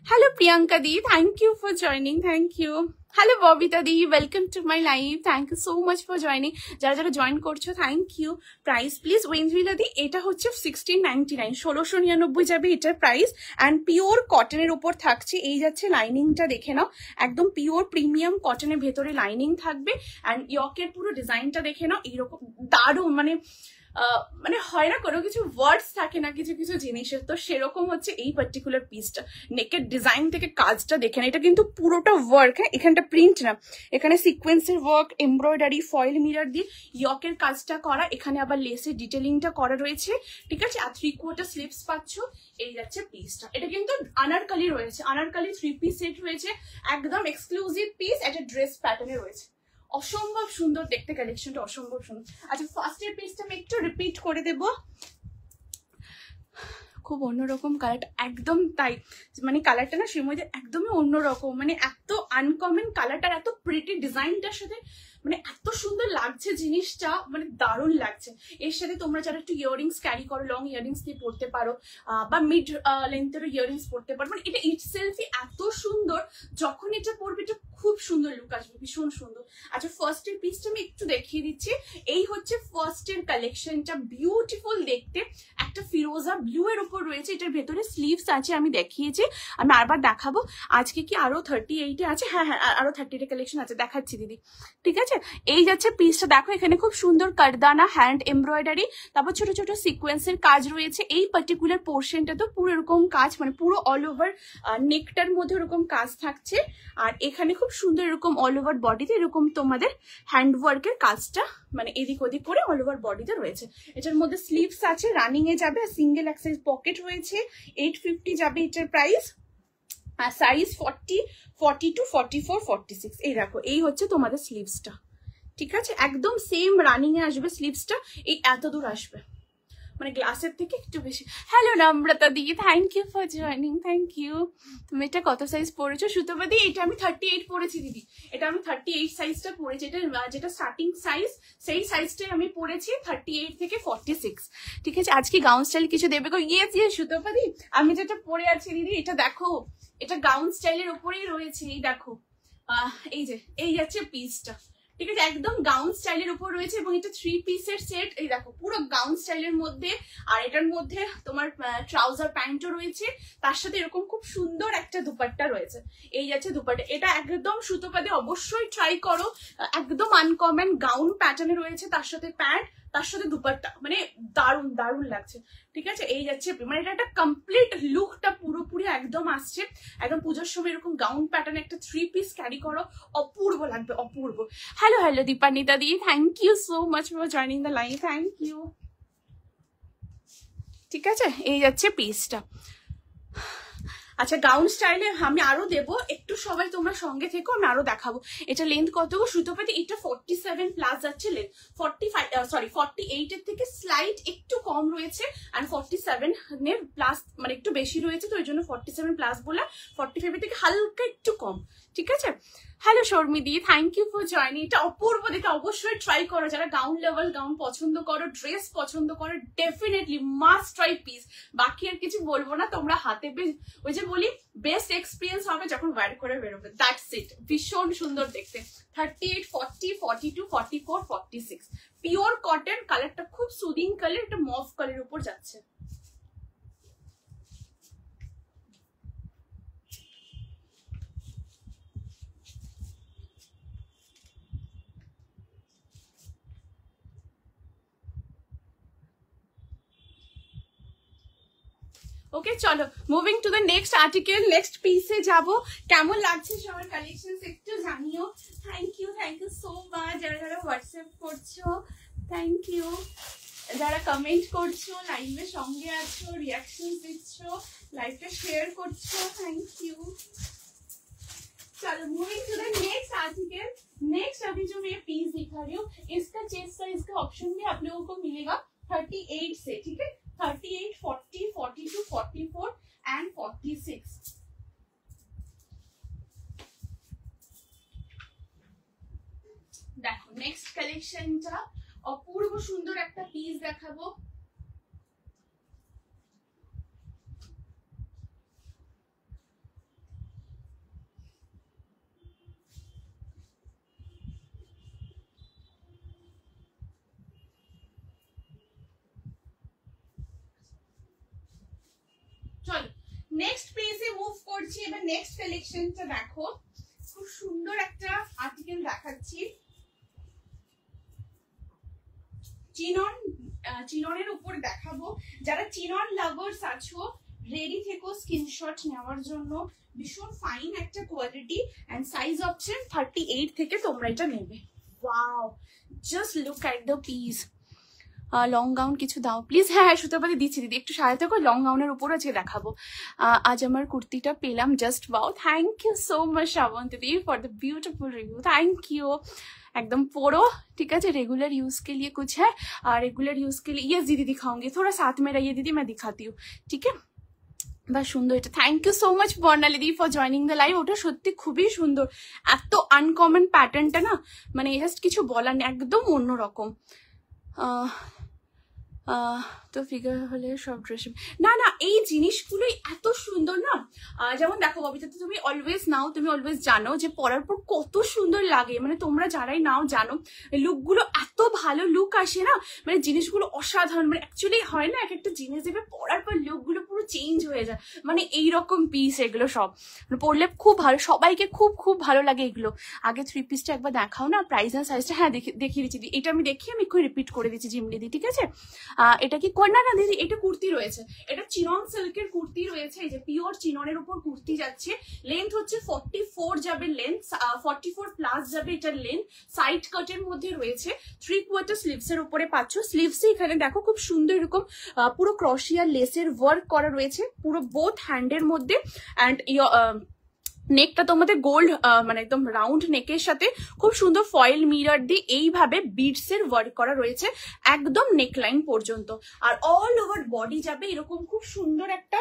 Hello Priyanka di, thank you for joining, thank you. Hello Babita di, welcome to my live, thank you so much for joining. যারা যারা জয়েন করছো thank you. Price please Oendrila di, এটা হচ্ছে 1699, 1699 যাবে এটার প্রাইস। অ্যান্ড পিওর কটনের উপর থাকছে। এই যাচ্ছে লাইনিংটা, দেখে নাও একদম পিওর প্রিমিয়াম কটনের ভেতরে লাইনিং থাকবে। অ্যান্ড ইয়কের পুরো ডিজাইনটা দেখে নাও, এইরকম দারুণ, মানে হয় না কোনো কিছু ওয়ার্ডস থাকে না কিছু কিছু জিনিসের, তো সেরকম হচ্ছে এই পার্টিকুলার পিসটা। নেকের ডিজাইন থেকে কাজটা দেখে না, এটা কিন্তু পুরোটা ওয়ার্ক, হ্যাঁ এখানটা প্রিন্ট না, এখানে সিকোয়েন্সের ওয়ার্ক, এমব্রয়ডারি, ফয়েল মিরর দিয়ে ইয়কের কাজটা করা, এখানে আবার লেসের ডিটেলিংটা করা রয়েছে, ঠিক আছে। আর 3/4 স্লিভস পাচ্ছ। এই যাচ্ছে পিসটা, এটা কিন্তু আনারকালি রয়েছে, আনারকালি 3 পিস সেট রয়েছে, একদম এক্সক্লুসিভ পিস, একটা ড্রেস প্যাটার্নে রয়েছে, অসম্ভব সুন্দর দেখতে কালেকশনটা, অসম্ভব সুন্দর। আচ্ছা ফার্স্টের পিসটা আমি একটু রিপিট করে দেবো, খুব অন্যরকম কালারটা, একদম তাই, মানে কালারটা না সেই মধ্যে একদমই অন্যরকম, মানে এত আনকমন কালারটা, এত প্রিটি ডিজাইনটার সাথে মানে এত সুন্দর লাগছে জিনিসটা, মানে দারুণ লাগছে। এর সাথে তোমরা যারা একটু ইয়াররিংস ক্যারি করো, লং ইয়াররিংস দিয়ে পড়তে পারো, বা মিড লেন্থেরও ইয়াররিংস পড়তে পারো, মানে এটা ইটসেলফই এত সুন্দর, যখন এটা পরবে এটা খুব সুন্দর লুক আসবে, ভীষণ সুন্দর। আচ্ছা ফার্স্টের পিসটা আমি একটু দেখিয়ে দিচ্ছি, এই হচ্ছে ফার্স্টের কালেকশনটা, বিউটিফুল দেখতে, একটা ফিরোজা ব্লু এর উপর রয়েছে, এটার ভেতরে স্লিভস আছে, আমি দেখিয়েছি, আমি আরবার দেখাবো। আজকে কি আরো 38 আছে? হ্যাঁ হ্যাঁ আরো 38 কালেকশন আছে, দেখাচ্ছি দিদি, ঠিক আছে। এই যাচ্ছে পিসটা, দেখো এখানে খুব সুন্দর কারদানা, হ্যান্ড এমব্রয়ডারি, তারপর ছোট ছোট সিকোয়েন্সের কাজ রয়েছে। এই পার্টিকুলার পোর্শনটা তো পুরো এরকম কাজ, মানে পুরো অল ওভার নেকটার মধ্যে এরকম কাজ থাকছে। আর এখানে খুব সুন্দর এরকম অল ওভার বডিতে এরকম তোমাদের হ্যান্ডওয়ার্কের কাজটা, মানে এদিক ওদিক করে অল ওভার বডিতে রয়েছে। এটার মধ্যে স্লিভস আছে, রানিং এ যাবে, সিঙ্গেল অ্যাক্সেস পকেট রয়েছে, 850 যাবে এটার প্রাইস। আর সাইজ 40, 42, 44, 46, এই দেখো এই হচ্ছে তোমাদের স্লিভসটা, ঠিক আছে, একদম সেম রানিং এ আসবে স্লিভসটা, এই এত দূর আসবে, মানে গ্লাসের থেকে একটু বেশি। Hello Namrata di, thank you for joining, thank you. তুমি এটা কত সাইজ পরেছো সুতপা দি? এটা আমি 38 পরেছি দিদি, এটা আমি 38 সাইজটা পরেছি, এটা যেটা স্টার্টিং সাইজ সেই সাইজটাই আমি পরেছি, 38 থেকে 46, ঠিক আছে। আজকে গাউন স্টাইল কিছু দেবে গো? ইয়েস ইয়েস সুতপা দি, আমি যেটা পরে আছি দিদি এটা দেখো, এটা গাউন স্টাইলের উপরেই রয়েছে, এই দেখো এই যে এই যাচ্ছে পিসটা, ঠিক আছে, একদম গাউন স্টাইলের উপর রয়েছে, এবং এটা 3 পিসের সেট, এই দেখো পুরো গাউন স্টাইলের মধ্যে। আর এটার মধ্যে তোমার ট্রাউজার প্যান্টও রয়েছে, তার সাথে এরকম খুব সুন্দর একটা দুপাট্টা রয়েছে, এই যাচ্ছে দুপাট্টা। এটা একদম সুতোপাতে অবশ্যই ট্রাই করো, একদম আনকমন গাউন প্যাটার্নে রয়েছে, তার সাথে প্যান্ট, তার সাথে দুপাট্টা, মানে দারুণ দারুণ লাগছে, ঠিক আছে। এই যাচ্ছে মানে এটা একটা কমপ্লিট লুকটা পুরোপুরি একদম আসছে, একদম পুজোর সময় এরকম গাউন প্যাটার্নে একটা 3 পিস ক্যারি করো, অপূর্ব লাগবে, অপূর্ব। Hello hello Dipanwita the, thank you so much for joining the live, thank you, ঠিক আছে। এই যাচ্ছে পিসটা। আচ্ছা গাউন স্টাইলে আমি আরো দেবো, একটু সবাই তোমরা সঙ্গে থেকো, আমি আরো দেখাবো। এটা লেন্থ কত গো সুতোপাতি? এটা 47 প্লাস যাচ্ছে লেন্থ, 48 এর থেকে স্লাইট একটু কম রয়েছে, আর 47 এর প্লাস মানে একটু বেশি রয়েছে, তো ওই জন্য 47 প্লাস বলে 45 এর থেকে হালকা একটু কম, ঠিক আছে। Hello Sharmidi, thank you for joining. এটা অপূর্ব দেখে, অবশ্যই ট্রাই করো। যারা গাউন লেভেল গাউন পছন্দ করো, ড্রেস পছন্দ করো, ডেফিনেটলি মাস্ট ট্রাই পিস। বাকি আর কিছু বলবো না, তোমরা হাতে ওই যে বলি বেস্ট এক্সপিরিয়েন্স হবে যখন ওয়্যার করে বেরোবে, দ্যাটস ইট। ভীষণ সুন্দর দেখতে। 38, 40, 42, 44, 46 পিওর কটন। কালারটা খুব সুদিং কালার, একটা মফ কালারের উপর যাচ্ছে। ওকে চলো, moving to the next article, next পিসে যাব। কেমন লাগছে সবার কালেকশন একটু জানিও। থ্যাংক ইউ সো মাচ যারা যারা হোয়াটসঅ্যাপ করছো, থ্যাংক ইউ যারা কমেন্ট করছো, লাইভের সঙ্গে আছো, রিয়াকশন দিচ্ছ, লাইভটা শেয়ার করছো, থ্যাংক ইউ। चलो moving to the next article. Next अभी जो मैं पीस दिखा रही हूँ, इसका चेस्ट साइज का ऑप्शन भी आप लोगों को मिलेगा 38 से, ठीक है। 38, 40, 42, 44 एंड 46। देखो नेक्स्ट कलेक्शनটা অপূর্ব সুন্দর একটা পিস দেখাবো। চলো নেক্সট পেজে মুভ করছি। এবার নেক্সট কালেকশনটা দেখো, খুব সুন্দর একটা আর্টিকেল দেখাচ্ছি। চিননের উপর দেখাবো। যারা চিনন লাভার্স আছো রেডি থেকো স্ক্রিনশট নেওয়ার জন্য। ভীষণ ফাইন একটা কোয়ালিটি এন্ড সাইজ অপশন 38 থেকে তোমরা এটা নেবে। Wow, just look at the piece. Long gown কিছু দাও প্লিজ। হ্যাঁ হ্যাঁ সুতোপাতি দিচ্ছি দিদি, একটু সাহায্য করো। লং গাউনের উপর আজকে দেখাবো। আজ আমার কুর্তিটা পেলাম, just wow. Thank you so much Shrabanti दी for the beautiful review, thank you. एकदम पोरो, ठीक है। रेगुलर यूज के लिए कुछ है, रेगुलर यूज के लिए ये दीदी दिखाऊंगी। थोड़ा साथ में रहिए दीदी, मैं दिखाती हूँ, ठीक है। বাহ সুন্দর এটা। Thank you so much Barnali দি ফর জয়নিং দ্য লাইভ। ওটা সত্যি খুবই সুন্দর, এত আনকমন প্যাটার্নটা না, মানে জাস্ট কিছু বলার নেই, একদম অন্যরকম। তো ফিগার হলে সব ড্রেস না না, এই জিনিসগুলোই এত সুন্দর না। যেমন দেখো ববিতা, তুমি অলওয়েজ নাও, তুমি অলওয়েজ জানো যে পরার পর কত সুন্দর লাগে। মানে তোমরা যারাই নাও জানো লুকগুলো এত ভালো লুক আসে না, মানে জিনিসগুলো অসাধারণ। মানে অ্যাকচুয়ালি হয় না, এক একটা জিনিস দেবে পরার পর লুকগুলো পুরো চেঞ্জ হয়ে যায়। মানে এইরকম পিস এগুলো সব, মানে পরলে খুব ভালো, সবাইকে খুব খুব ভালো লাগে এগুলো। আগে 3 পিসটা একবার দেখাও না, প্রাইস আর সাইজটা। হ্যাঁ দেখিয়ে দিচ্ছি, এটা আমি দেখিয়ে আমি একটু রিপিট করে দিচ্ছি জিমলি দি, ঠিক আছে। এটা কি না না দিদি, এটা কুর্তি রয়েছে, এটা চিনন সিল্কের কুর্তি রয়েছে। এই যে পিওর চিননের উপর কুর্তি যাচ্ছে। লেন্থ হচ্ছে 44 যাবে, লেন্থ 44 প্লাস যাবে এটার লেন্থ। সাইড কাটের মধ্যে রয়েছে। 3/4 স্লিভস এর উপরে পাচ্ছ। স্লিভসে এখানে দেখো খুব সুন্দর এরকম পুরো ক্রশিয়া লেসের ওয়ার্ক করা রয়েছে পুরো বোথ হ্যান্ডের মধ্যে। অ্যান্ড নেকটা তোমাদের গোল্ড, মানে একদম রাউন্ড নেকের সাথে খুব সুন্দর ফয়েল মিরর দিয়ে এইভাবে বিডস এর ওয়ার্ক করা রয়েছে একদম নেকলাইন পর্যন্ত। আর অল ওভার বডি যাবে এরকম খুব সুন্দর একটা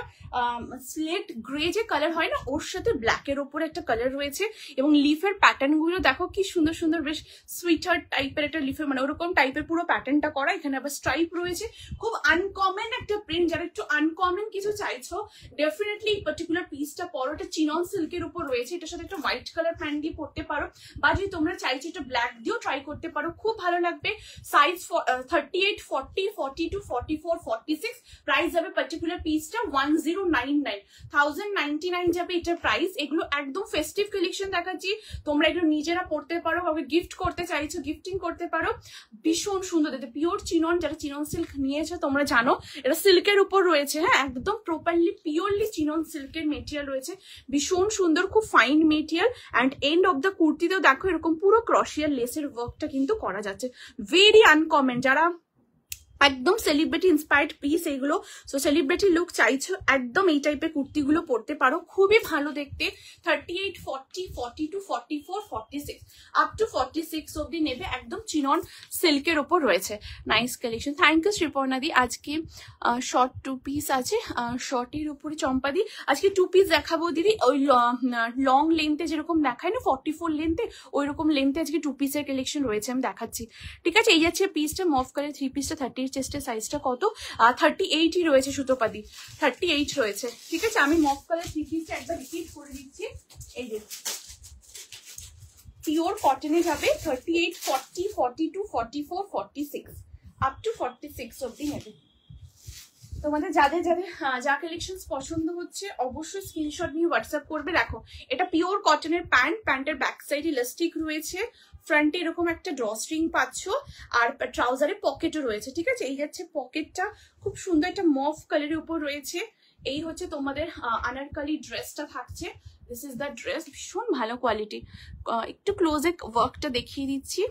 স্লেট গ্রে যে কালার হয় না, ওর সাথে ব্ল্যাকের ওপর একটা কালার রয়েছে। এবং লিফের প্যাটার্ন গুলো দেখো কি সুন্দর সুন্দর, বেশ সুইটার টাইপের একটা লিফের, মানে ওরকম টাইপের পুরো প্যাটার্নটা করা। এখানে আবার স্ট্রাইপ রয়েছে, খুব আনকমন একটা প্রিন্ট। যারা একটু আনকমন কিছু চাইছো ডেফিনেটলি এই পার্টিকুলার পিসটা পরো। এটা চিনন সিল্কের উপর রয়েছে, এটার সাথে একটা হোয়াইট কালার প্যান্ট দিয়ে পরতে পারো, বা যদি তোমরা চাইছো একটা ব্ল্যাক দিয়েও ট্রাই করতে পারো, খুব ভালো লাগবে। সাইজ 38, 40, 42, 44, 46। প্রাইস যাবে পার্টিকুলার পিসটা 1099 যাবে এটার প্রাইস। এগুলো একদম ফেস্টিভ কালেকশন দেখাচ্ছি, তোমরা এগুলো নিজেরা পরতে পারো, কাউকে গিফট করতে চাইছো গিফটিং করতে পারো। ভীষণ সুন্দর দেখতে, পিওর চিনন। যারা চিনন সিল্ক নিয়েছো তোমরা জানো এটা সিল্কের উপর রয়েছে। হ্যাঁ একদম প্রপারলি পিওরলি চিনন সিল্কের মেটেরিয়াল রয়েছে, ভীষণ সুন্দর, খুব fine material. And end of the কুর্তিতেও দেখো এরকম পুরো ক্রশিয়ার লেসের ওয়ার্কটা কিন্তু করা যাচ্ছে, ভেরি আনকমন। যারা একদম সেলিব্রিটি ইন্সপায়ার্ড পিস এগুলো। সো সেলিব্রিটি লুক চাইছো একদম এই টাইপের কুর্তিগুলো পরতে পারো, খুবই ভালো দেখতে। 38, 40, 42, 44, 46 আপ টু 46 অব্দি নেবে, একদম চিনন সিল্কের ওপর রয়েছে। Nice collection. Thank you Sriparnadi. আজকে শর্ট 2 পিস আছে, শর্টের উপরে চম্পাদি আজকে 2 পিস দেখাবো দিদি। ওই লং লেন্থে যেরকম দেখায় না 44 লেন্থে, ওই রকম লেন্থে আজকে 2 পিসের কালেকশন রয়েছে, আমি দেখাচ্ছি। ঠিক আছে, এই যাচ্ছে পিসটা মফ কালার 3 পিসটা। 30 চেস্টের সাইজটা কত? 38ই রয়েছে সুতোপাদি, 38 রয়েছে। ঠিক আছে, আমি মফ কালার 3 পিসটা একবার রিপিট করে দিচ্ছি। এই যে পিওর কটনে যাবে, 38, 40, 42, 44, 46 আপ টু 46 অব্দি নেবে। তোমাদের যাদের যাদের যা কালেকশন পছন্দ হচ্ছে অবশ্যই স্ক্রিনশট নিয়ে হোয়াটসঅ্যাপ করবে। দেখো এটা পিওর কটনের প্যান্ট, প্যান্টের ব্যাক সাইডে ইলাস্টিক রয়েছে, ফ্রন্টে এরকম একটা ড্রস্ট্রিং পাচ্ছ, আর ট্রাউজারে পকেটও রয়েছে। ঠিক আছে, এই যাচ্ছে পকেটটা, খুব সুন্দর একটা মফ কালারের উপর রয়েছে। এই হচ্ছে তোমাদের আনারকলি ড্রেসটা থাকছে। দিস ইজ দ্য ড্রেস, ভীষণ ভালো কোয়ালিটি। একটু ক্লোজে ওয়ার্কটা দেখিয়ে দিচ্ছি।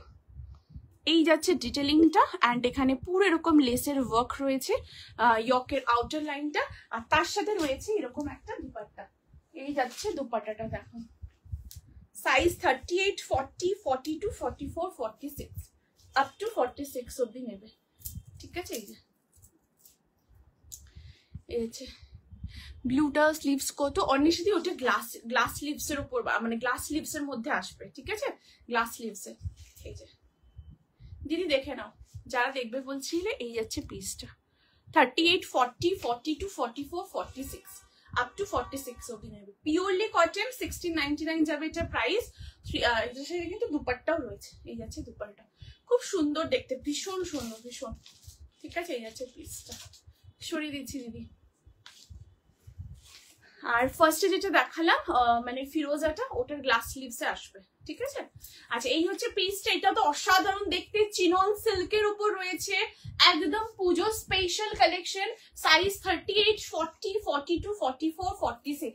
এই যাচ্ছে ডিটেলিংটা, অ্যান্ড এখানে পুরো এরকম লেসের ওয়ার্ক রয়েছে, ইয়কের আউটার লাইনটা, আর তার সাথে রয়েছে এরকম একটা দুপাট্টা। এই যাচ্ছে দুপাট্টাটা, দেখো সাইজ 38, 40, 42, 44, 46 আপ টু 46 অব্দি নেবে। ঠিক আছে, এই যে ব্লুটা স্লিভস কত অনেক সাথে, ওটা গ্লাস স্লিভস এর উপর, মানে গ্লাস স্লিভস এর মধ্যে আসবে। ঠিক আছে, গ্লাস স্লিভস এর। এই যে দিদি দেখে নাও, যারা দেখবে বলছিলে। এই যাচ্ছে পিসটা 38, 40, 42, 44, 46 আপ টু 46 অব্দি নেবে। পিওরলি কটন, 1699 যাবে এটা প্রাইস। কিন্তু দুপাট্টাও রয়েছে। এই যাচ্ছে দুপাট্টা, খুব সুন্দর দেখতে, ভীষণ সুন্দর, ভীষণ। ঠিক আছে, এই যাচ্ছে পিসটা, সরিয়ে দিচ্ছি দিদি। আর ফার্স্টে যেটা দেখালাম মানে ফিরোজাটা, ওটার গ্লাস স্লিভসে আসবে। ঠিক আছে, আচ্ছা এই হচ্ছে পিসটা। এটা তো অসাধারণ দেখতে, চিনন সিল্কের উপর রয়েছে, একদম পুজো স্পেশাল কালেকশন। সাইজ 38, 40, 42, 44, 46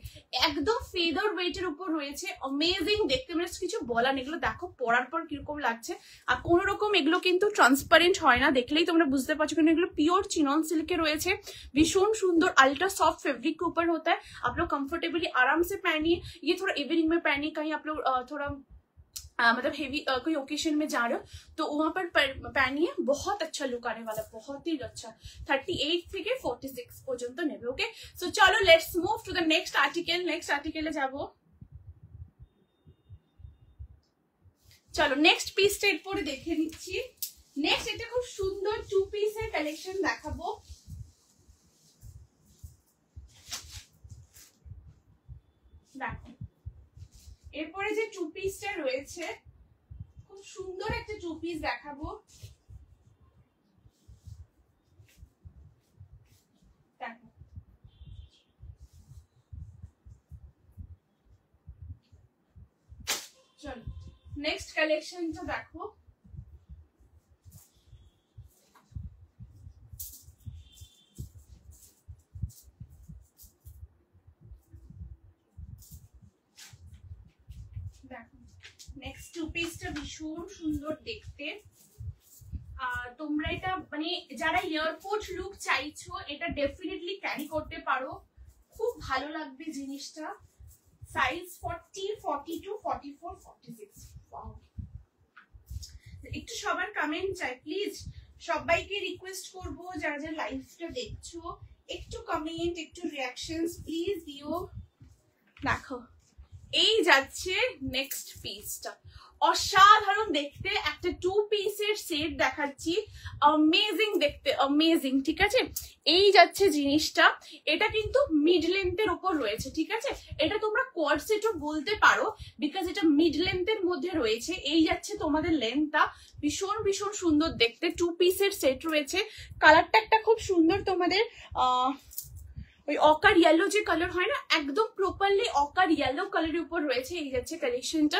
একদম ফেদার ওয়েটের উপর রয়েছে। অ্যামেজিং দেখতে, মানে কিছু বলার নেই। এগুলো দেখো পরার পর কিরকম লাগছে, আর কোন রকম এগুলো কিন্তু ট্রান্সপারেন্ট হয় না, দেখলেই তোমরা বুঝতে পারছো, কিন্তু এগুলো পিওর চিনন সিল্কে রয়েছে। भीषण सुंदर अल्ट्रा सॉफ्ट फैब्रिक के ऊपर होता है। आप लोग कंफर्टेबली आराम से पहनिए। ये थोड़ा इवनिंग में पहनिए, कहीं आप लोग थोड़ा मतलब हेवी कोई ओकेशन में जा रहे हो तो वहां पर पहनिए, बहुत अच्छा लुक आने वाला, बहुत ही अच्छा। 38 থেকে 46 পর্যন্ত নেবে। ওকে, সো চলো let's move to the next article. Next আর্টিকেলে যাব। চলো নেক্সট পিসটা এরপরে দেখে নিচ্ছি। নেক্সট এটা খুব সুন্দর 2 পিসের কালেকশন দেখাবো। দেখো এরপরে যে 2 পিসটা রয়েছে, খুব সুন্দর একটা 2 পিস দেখাবো। দেখো চলো নেক্সট কালেকশনটা দেখো। নেক্সট 2 পিসটা ভীষণ সুন্দর দেখতে। তোমরা এটা মানে যারা এয়ারপোর্ট লুক চাইছো এটা ডেফিনেটলি ক্যারি করতে পারো, খুব ভালো লাগবে জিনিসটা। Size 40, 42, 44, 46 wow. একটু সবার কমেন্ট চাই প্লিজ, সবাইকে রিকোয়েস্ট করব যারা যারা লাইভটা দেখছো একটু কমেন্ট, একটু রিঅ্যাকশনস প্লিজ দিও। দেখো এই যাচ্ছে নেক্সট পিসটা, অসাধারণ দেখতে একটা 2 পিসের সেট দেখাচ্ছি। অ্যামেজিং দেখতে, অ্যামেজিং। ঠিক আছে, এই যাচ্ছে জিনিসটা। এটা কিন্তু মিড লেন্থের উপর রয়েছে। ঠিক আছে, এটা তোমরা কোয়াড সেটও বলতে পারো, বিকজ এটা মিড লেন্থের মধ্যে রয়েছে। এই যাচ্ছে তোমাদের লেন্থটা, ভীষণ ভীষণ সুন্দর দেখতে। 2 পিসের সেট রয়েছে। কালারটা একটা খুব সুন্দর তোমাদের ওই অকার ইয়েলো যে কালার হয় না, একদম প্রপারলি অকার ইয়েলো কালারের উপর রয়েছে। এই যাচ্ছে কালেকশনটা।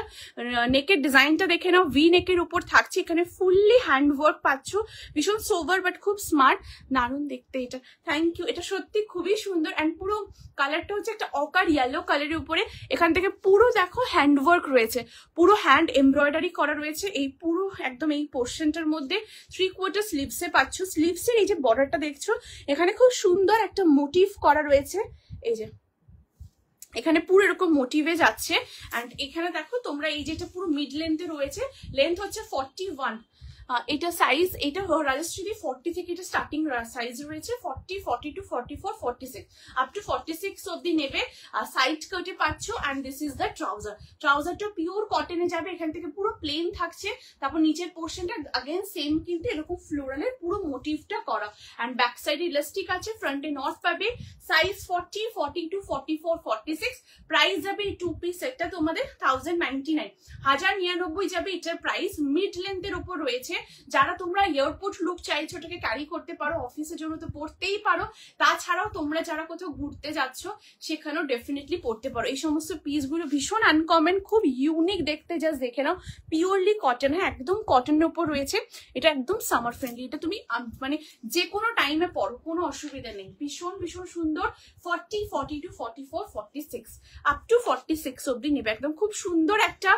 নেকের ডিজাইনটা দেখে নাও, ভি নেকের উপর থাকছে, এখানে ফুললি হ্যান্ড ওয়ার্ক পাচ্ছ, ভীষণ সোবার বাট খুব স্মার্ট, দারুণ দেখতে এটা। থ্যাংক ইউ, এটা সত্যি খুবই সুন্দর। অ্যান্ড পুরো কালারটা হচ্ছে একটা অকার ইয়েলো কালারের উপরে, এখান থেকে পুরো দেখো হ্যান্ড ওয়ার্ক রয়েছে, পুরো হ্যান্ড এমব্রয়ডারি করা রয়েছে এই পুরো একদম এই পোর্শনটার মধ্যে। 3/4 স্লিভসে পাচ্ছ, স্লিভসের এই যে বর্ডারটা দেখছো, এখানে খুব সুন্দর একটা মোটিভ করা রয়েছে। এই যে এখানে পুরো এরকম মোটিভে যাচ্ছে। অ্যান্ড এখানে দেখো তোমরা এই যেটা পুরো মিড লেন্থে রয়েছে, লেন্থ হচ্ছে 41, এটা সাইজ, এটা রাজশ্রী 40 থেকে এটা স্টার্টিং সাইজ রয়েছে, 40, 42, 44, 46 আপ টু 46 অব্দি নেবে। সাইড কাটে পাচ্ছ। And this is the trouser. ট্রাউজারটা পিওর কটনে যাবে, এখান থেকে পুরো প্লেন থাকছে। তারপর নিচের পোর্শনটা আগেন সেম কিন্তু এরকম ফ্লোরালের পুরো মোটিভটা করা। অ্যান্ড ব্যাক সাইডে ইলাস্টিক আছে, ফ্রন্টে নট পাবে। সাইজ 40, 42, 44, 46। প্রাইস যাবে এই 2 পিস সেটটা তোমাদের 1099, 1099 যাবে এটার প্রাইস। মিড লেন্থের উপর রয়েছে, যারা তোমরা এয়ারপোর্ট লুক চাইছো, ওটাকে ক্যারি করতে পারো, অফিসের জন্য তো পড়তেই পারো, তাছাড়াও তোমরা যারা কোথাও ঘুরতে যাচ্ছ সেখানেও ডেফিনেটলি পড়তে পারো। এই সমস্ত পিসগুলো ভীষণ আনকমন, খুব ইউনিক দেখতে, জাস্ট দেখে নাও। পিওরলি কটন, হ্যাঁ একদম কটনের উপর রয়েছে। এটা একদম সামার ফ্রেন্ডলি, এটা তুমি মানে যে কোনো টাইমে পরো, কোনো অসুবিধা নেই। ভীষণ ভীষণ সুন্দর। 40, 42, 44, 46 আপ টু 46 অব্দি নেবে। একদম খুব সুন্দর একটা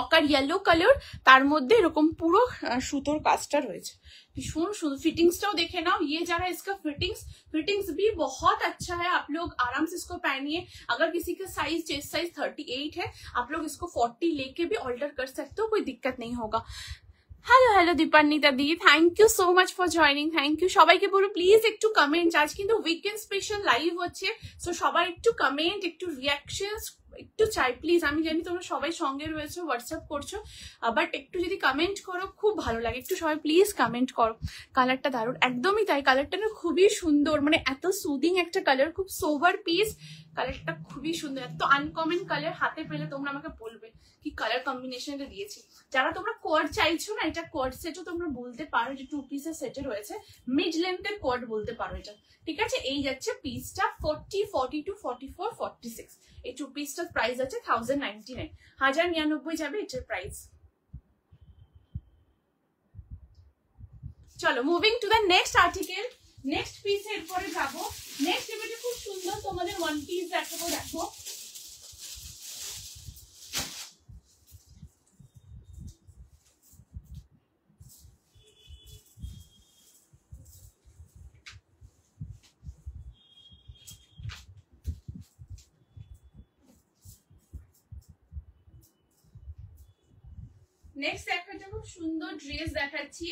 অকার ইয়েলো কালার, তার মধ্যে এরকম পুরো সুতোর কাজটা রয়েছে, भीषण सुंदर। फिटिंग्सটাও দেখে नाओ, ये जरा इसका फिटिंग्स भी बहुत अच्छा है। आप लोग आराम से इसको पहनिए। अगर किसी का साइज चेस्ट साइज 38 है, आप लोग इसको 40 लेके भी ऑल्टर कर सकते हो, कोई दिक्कत नहीं होगा। Hello Dipanwita the, thank you so much for joining, thank you. সবাইকে বলো প্লিজ একটু কমেন্ট, আজ কিন্তু উইকেন্ড স্পেশাল লাইভ হচ্ছে, সো সবাই একটু কমেন্ট, একটু রিয়াকশনস একটু চাই প্লিজ। আমি জানি তোমরা সবাই সঙ্গে রয়েছো, হোয়াটসঅ্যাপ করছো, বাট একটু যদি কমেন্ট করো খুব ভালো লাগে। একটু সবাই প্লিজ কমেন্ট করো। কালারটা দারুণ, একদমই তাই, কালারটা না খুবই সুন্দর, মানে এত সুদিং একটা কালার, খুব সোভার পিস, কালারটা খুবই সুন্দর, এত আনকমন কালার। হাতে পেলে তোমরা আমাকে বলবে কি কালার কম্বিনেশনটা দিয়েছি। যারা তোমরা কোয়াড চাইছো না, এটা কোয়াড সেটও তোমরা বলতে পারো, যে 2 পিসের সেটে রয়েছে, মিড লেন্থের কোয়াড বলতে পারো এটা, ঠিক আছে। এই যাচ্ছে পিসটা 40, 42, 44, 46। এই 2 পিসটার প্রাইস আছে 1099, 1099 যাবে এটার প্রাইস। চলো moving to the next article. Next পিসের পরে যাবো। নেক্সট এবারে খুব সুন্দর তোমাদের ওয়ান পিস দেখাবো। দেখো নেক্সট একটা খুব সুন্দর ড্রেস দেখাচ্ছি।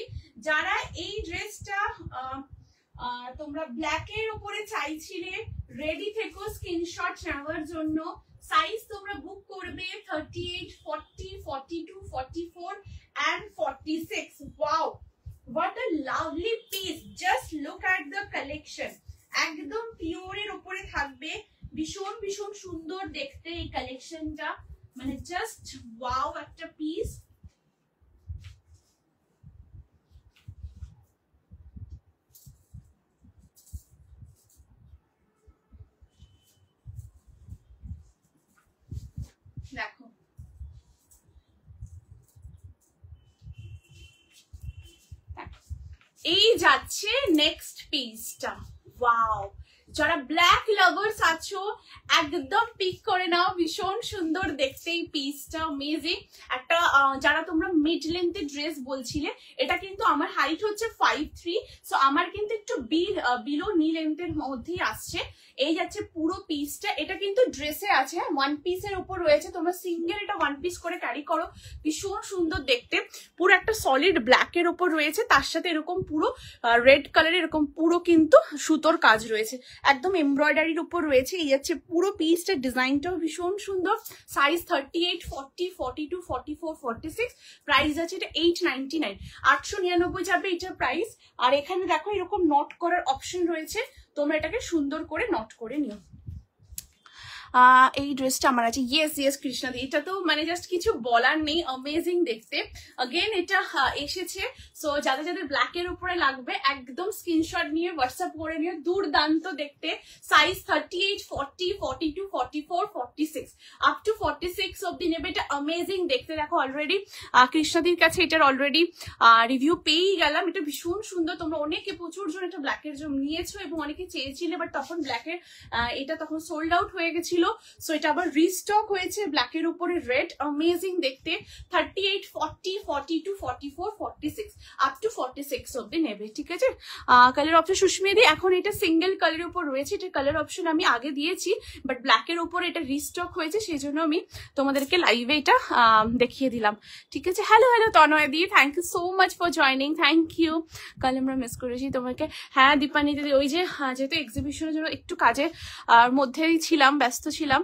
যারা এই ড্রেসটা তোমরা ব্ল্যাক এর উপরে চাইছিলে, রেডি থেকো স্ক্রিনশট নেওয়ার জন্য। সাইজ তোমরা বুক করবে 38, 40, 42, 44 and 46। Wow, what a lovely piece, just look at the collection। একদম পিওরের উপরে থাকবে, ভীষণ ভীষণ সুন্দর দেখতে এই কালেকশনটা, মানে জাস্ট ওয়াও একটা পিস। দেখো এই যাচ্ছে নেক্সট পিসটা। ওয়াও, যারা ব্ল্যাক লাভার্স আছো একদম পিক করে নাও, ভীষণ সুন্দর দেখতে এই পিসটা, অ্যামেজিং একটা। যারা তোমরা মিড লেন্থের ড্রেস বলছিলে, এটা কিন্তু আমার হাইট হচ্ছে 5'3", সো আমার কিন্তু একটু বিলো নি লেন্থের মধ্যেই আসছে। এই যাচ্ছে পুরো পিসটা, এটা কিন্তু ড্রেসে আছে, ওয়ান পিসের উপর রয়েছে, তোমরা সিঙ্গেল এটা ওয়ান পিস করে ক্যারি করো, ভীষণ সুন্দর দেখতে। পুরো একটা সলিড ব্ল্যাকের উপর রয়েছে, তার সাথে এরকম পুরো রেড কালারের এরকম পুরো কিন্তু সুতোর কাজ রয়েছে, একদম এমব্রয়ডারির উপর রয়েছে। এই যাচ্ছে পুরো পিসটার ডিজাইনটাও ভীষণ সুন্দর। সাইজ 38, 40, 42, 44, 46। প্রাইস আছে এটা 899, 899 যাবে এটার প্রাইস। আর এখানে দেখো এরকম নট করার অপশন রয়েছে, তোমরা এটাকে সুন্দর করে নট করে নিও। এই ড্রেসটা আমার আছে। ইয়েস ইয়েস কৃষ্ণাদি, এটা তো মানে জাস্ট কিছু বলার নেই, অ্যামেজিং দেখতে। अगेन এটা এসেছে, সো যাদের যাদের ব্ল্যাকের উপরে লাগবে একদম স্ক্রিনশট নিয়ে হোয়াটসঅ্যাপ করে নিও। দুর্দান্ত দেখতে, সাইজ 38, 40, 42, 44, 46 আপ টু 46 অব্দি নেবে। এটা অ্যামেজিং দেখতে। দেখো অলরেডি কৃষ্ণাদির কাছে এটার অলরেডি রিভিউ পেয়েই গেলাম। এটা ভীষণ সুন্দর। তোমরা অনেকে প্রচুর জন এটা ব্ল্যাকের জন্য নিয়েছো এবং অনেকে চেয়েছিলে, বাট তখন ব্ল্যাকের এটা তখন সোল্ড আউট হয়ে গেছিল। সো এটা আবার রিস্টক হয়েছে ব্ল্যাকের উপরে রেড, অ্যামেজিং দেখতে। 38, 40, 42, 44, 46 আপ টু 46 অব্দি নেবে, ঠিক আছে। কালার অপশন সুস্মিয়াদি এখন এটা সিঙ্গেল কালারের উপর রয়েছে। এটা কালার অপশন আমি আগে দিয়েছি, বাট ব্ল্যাকের উপর এটা রিস্টক হয়েছে, সেই জন্য আমি তোমাদেরকে লাইভে এটা দেখিয়ে দিলাম, ঠিক আছে। হ্যালো হ্যালো তনয় দি, thank you so much for joining, thank you. কাল আমরা মিস করেছি তোমাকে। হ্যাঁ দীপানি দিদি, ওই যে যেহেতু এক্সিবিশনের জন্য একটু কাজের মধ্যেই ছিলাম, ব্যস্ত ছিলাম,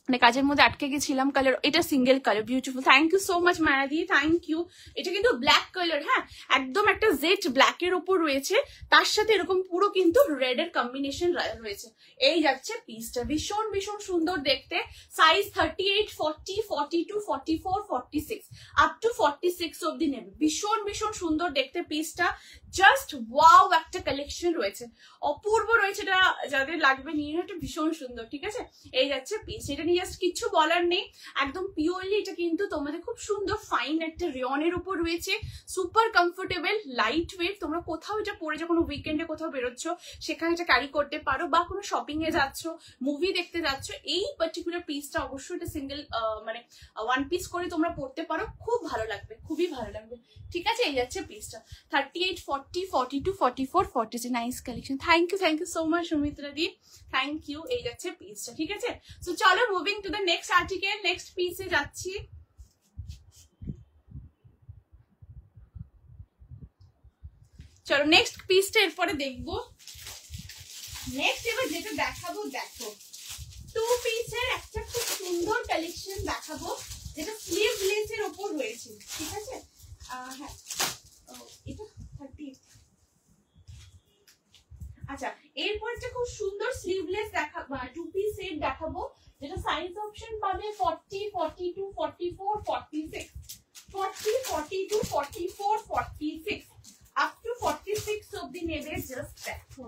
মানে কাজের মধ্যে আটকে গেছিলাম। কালার এটা single colour, beautiful, thank you so much Mayadi, thank you. এটা কিন্তু ব্ল্যাক কালার, হ্যাঁ একদম একটা জেড ব্ল্যাকের উপর রয়েছে, তার সাথে এরকম পুরো কিন্তু রেড এর কম্বিনেশন রয়েছে। এই যাচ্ছে পিসটা, ভীষণ ভীষণ সুন্দর দেখতে। সাইজ 38, 40, 42, 44, 46 আপ টু 46 অব্দি নেবে। ভীষণ ভীষণ সুন্দর দেখতে পিসটা, জাস্ট ওয়াও একটা কালেকশন রয়েছে, অপূর্ব রয়েছে। এটা যাদের লাগবে নিয়ে, এটা ভীষণ সুন্দর, ঠিক আছে। এই যাচ্ছে পিস, এটা নিয়ে জাস্ট কিছু বলার নেই, একদম পিওরলি এটা কিন্তু তোমাদের খুব সুন্দর ফাইন একটা রেয়নের উপর রয়েছে, সুপার কমফোর্টেবল, লাইট ওয়েট। তোমরা কোথাও এটা পরে যখন উইকেন্ডে কোথাও বেরোচ্ছ সেখানে এটা ক্যারি করতে পারো, বা কোনো শপিং এ যাচ্ছ, মুভি দেখতে যাচ্ছ, এই পার্টিকুলার পিসটা অবশ্যই এটা সিঙ্গেল মানে ওয়ান পিস করে তোমরা পড়তে পারো, খুব ভালো লাগবে, খুবই ভালো লাগবে, ঠিক আছে। এই যাচ্ছে পিসটা 38, 40, 42, 44, 46, nice collection. Thank you so much Sumitra দি, থ্যাংক ইউ। এই যাচ্ছে পিসটা, ঠিক আছে। সো চলো moving to the next article, next পিসে যাচ্ছি। চলো নেক্সট পিসটা এরপরে দেখবো। নেক্সট এবার যেটা দেখাবো, দেখো টু পিসের একটা খুব সুন্দর কালেকশন দেখাবো, যেটা স্লিভলেস এর উপর রয়েছে, ঠিক আছে। হ্যাঁ এটা 30। আচ্ছা এরপর একটা খুব সুন্দর স্লিভলেস দেখাবো, টু পিস সেট দেখাবো, যেটা সাইজ অপশন পাবে 40, 42, 44, 46 40, 42, 44, 46 আপ টু 46 অব্দি নেবে। জাস্ট দেখো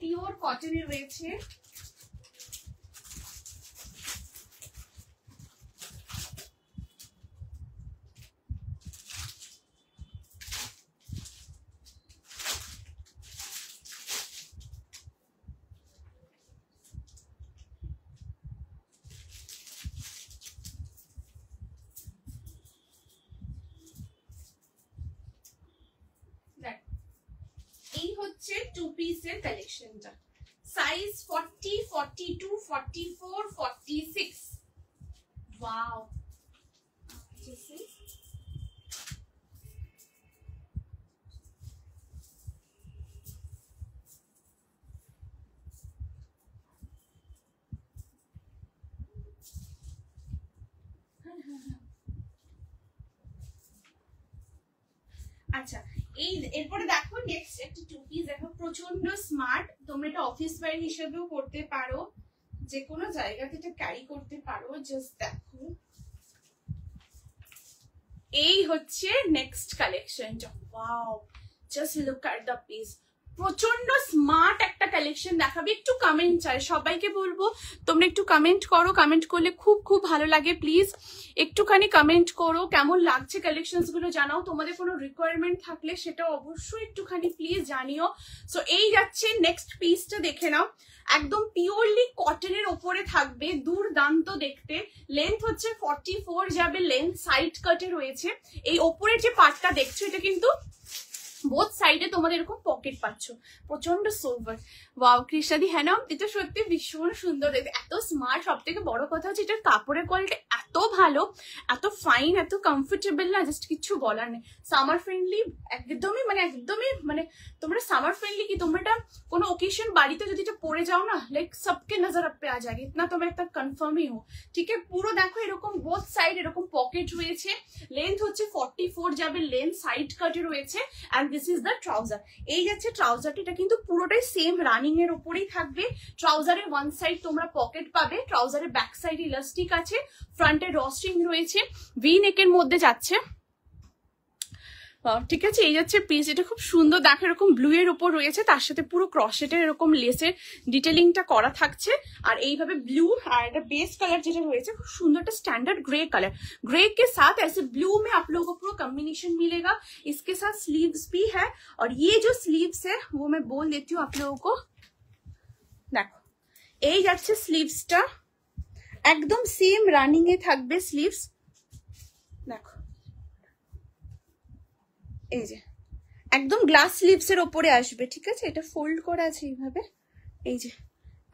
পিওর কটনের রয়েছে, এই হচ্ছে টু পিসের কালেকশনটা। Size 40, 42, 44, 46 wow. আচ্ছা এই এরপরে দেখো নেক্সট একটা টু পিস দেখো, প্রচন্ড স্মার্ট। তোমরা এটা অফিস ওয়্যার হিসেবেও করতে পারো, যে কোনো জায়গাতে এটা ক্যারি করতে পারো। জাস্ট দেখো এই হচ্ছে নেক্সট কালেকশনটা, wow just look at the piece. প্রচন্ড স্মার্ট একটা কালেকশন দেখাবে। একটু কমেন্ট চাই, সবাইকে বলবো তোমরা একটু কমেন্ট করো, কমেন্ট করলে খুব খুব ভালো লাগে। প্লিজ একটুখানি কমেন্ট করো, কেমন লাগছে কালেকশনস গুলো জানাও। তোমাদের কোনো রিকোয়ারমেন্ট থাকলে সেটা অবশ্যই একটুখানি প্লিজ জানিও। সো এই যাচ্ছে নেক্সট পিসটা, দেখে নাও, একদম পিওরলি কটনের ওপরে থাকবে, দুর্দান্ত দেখতে। লেন্থ হচ্ছে 44 যাবে, লেন্থ সাইড কাটে রয়েছে। এই ওপরের যে পার্টটা দেখছো এটা কিন্তু বোথ সাইডে তোমাদের এরকম পকেট পাচ্ছ, প্রচন্ড সোভার। ওয়াও কৃষ্ণাদি, হ্যাঁ এটা সত্যি ভীষণ সুন্দর দেখতে, এত স্মার্ট। সব থেকে বড় কথা হচ্ছে এটার কাপড়ের কোয়ালিটি এত ভালো ভালো, এত ফাইন, এত কমফোর্টেবল না, জাস্ট কিছু বলার নেই। সামার ফ্রেন্ডলি একদমই, মানে একদমই, মানে তোমরা সামার ফ্রেন্ডলি কি, তোমরা এটা কোনো ওকেশন বাড়িতে যদি এটা পরে যাও না, লাইক সবকে নজর আপে আ जाएगा, इतना तो मैं तक कंफर्म ही हूँ। ठीक है, পুরো দেখো এরকম বোথ সাইড এরকম পকেট রয়েছে, লেন্থ হচ্ছে 44 যাবে, লেন্থ সাইড কাটে রয়েছে, and this is the trouser. এই যাচ্ছে ট্রাউজারটা, এটা কিন্তু পুরোটাই সেম রানিং এর উপরেই থাকবে। ট্রাউজারের ওয়ান সাইড তোমরা পকেট পাবে, ট্রাউজারের ব্যাক সাইডে ইলাস্টিক আছে, ফ্রন্টে ড্রস্ট্রিং রয়েছে, ভি নেকের মধ্যে যাচ্ছে। ঠিক আছে, এই যাচ্ছে পিস, এটা খুব সুন্দর দেখো, এরকম ব্লু এর উপর রয়েছে, তার সাথে পুরো ক্রশেটের এরকম লেসের ডিটেলিংটা করা থাকছে, আর এইভাবে ব্লু, আর এটা বেস কালার যেটা রয়েছে খুব সুন্দর একটা স্টैंडर्ड ग्रे कलर, ग्रे के साथ ऐसे ब्लू में आप लोगों को पूरा कॉम्बिनेशन मिलेगा। इसके साथ स्लीव्स भी है, और ये जो स्लीव्स है वो मैं बोल देती हूँ आप लोगों को। देखो এই যাচ্ছে স্লিভসটা, একদম সেম রানিং এ থাকবে স্লিভস। দেখো এই যে একদম গ্লাস স্লিভস এর উপরে আসবে, ঠিক আছে, এটা ফোল্ড করা আছে এইভাবে, এই যে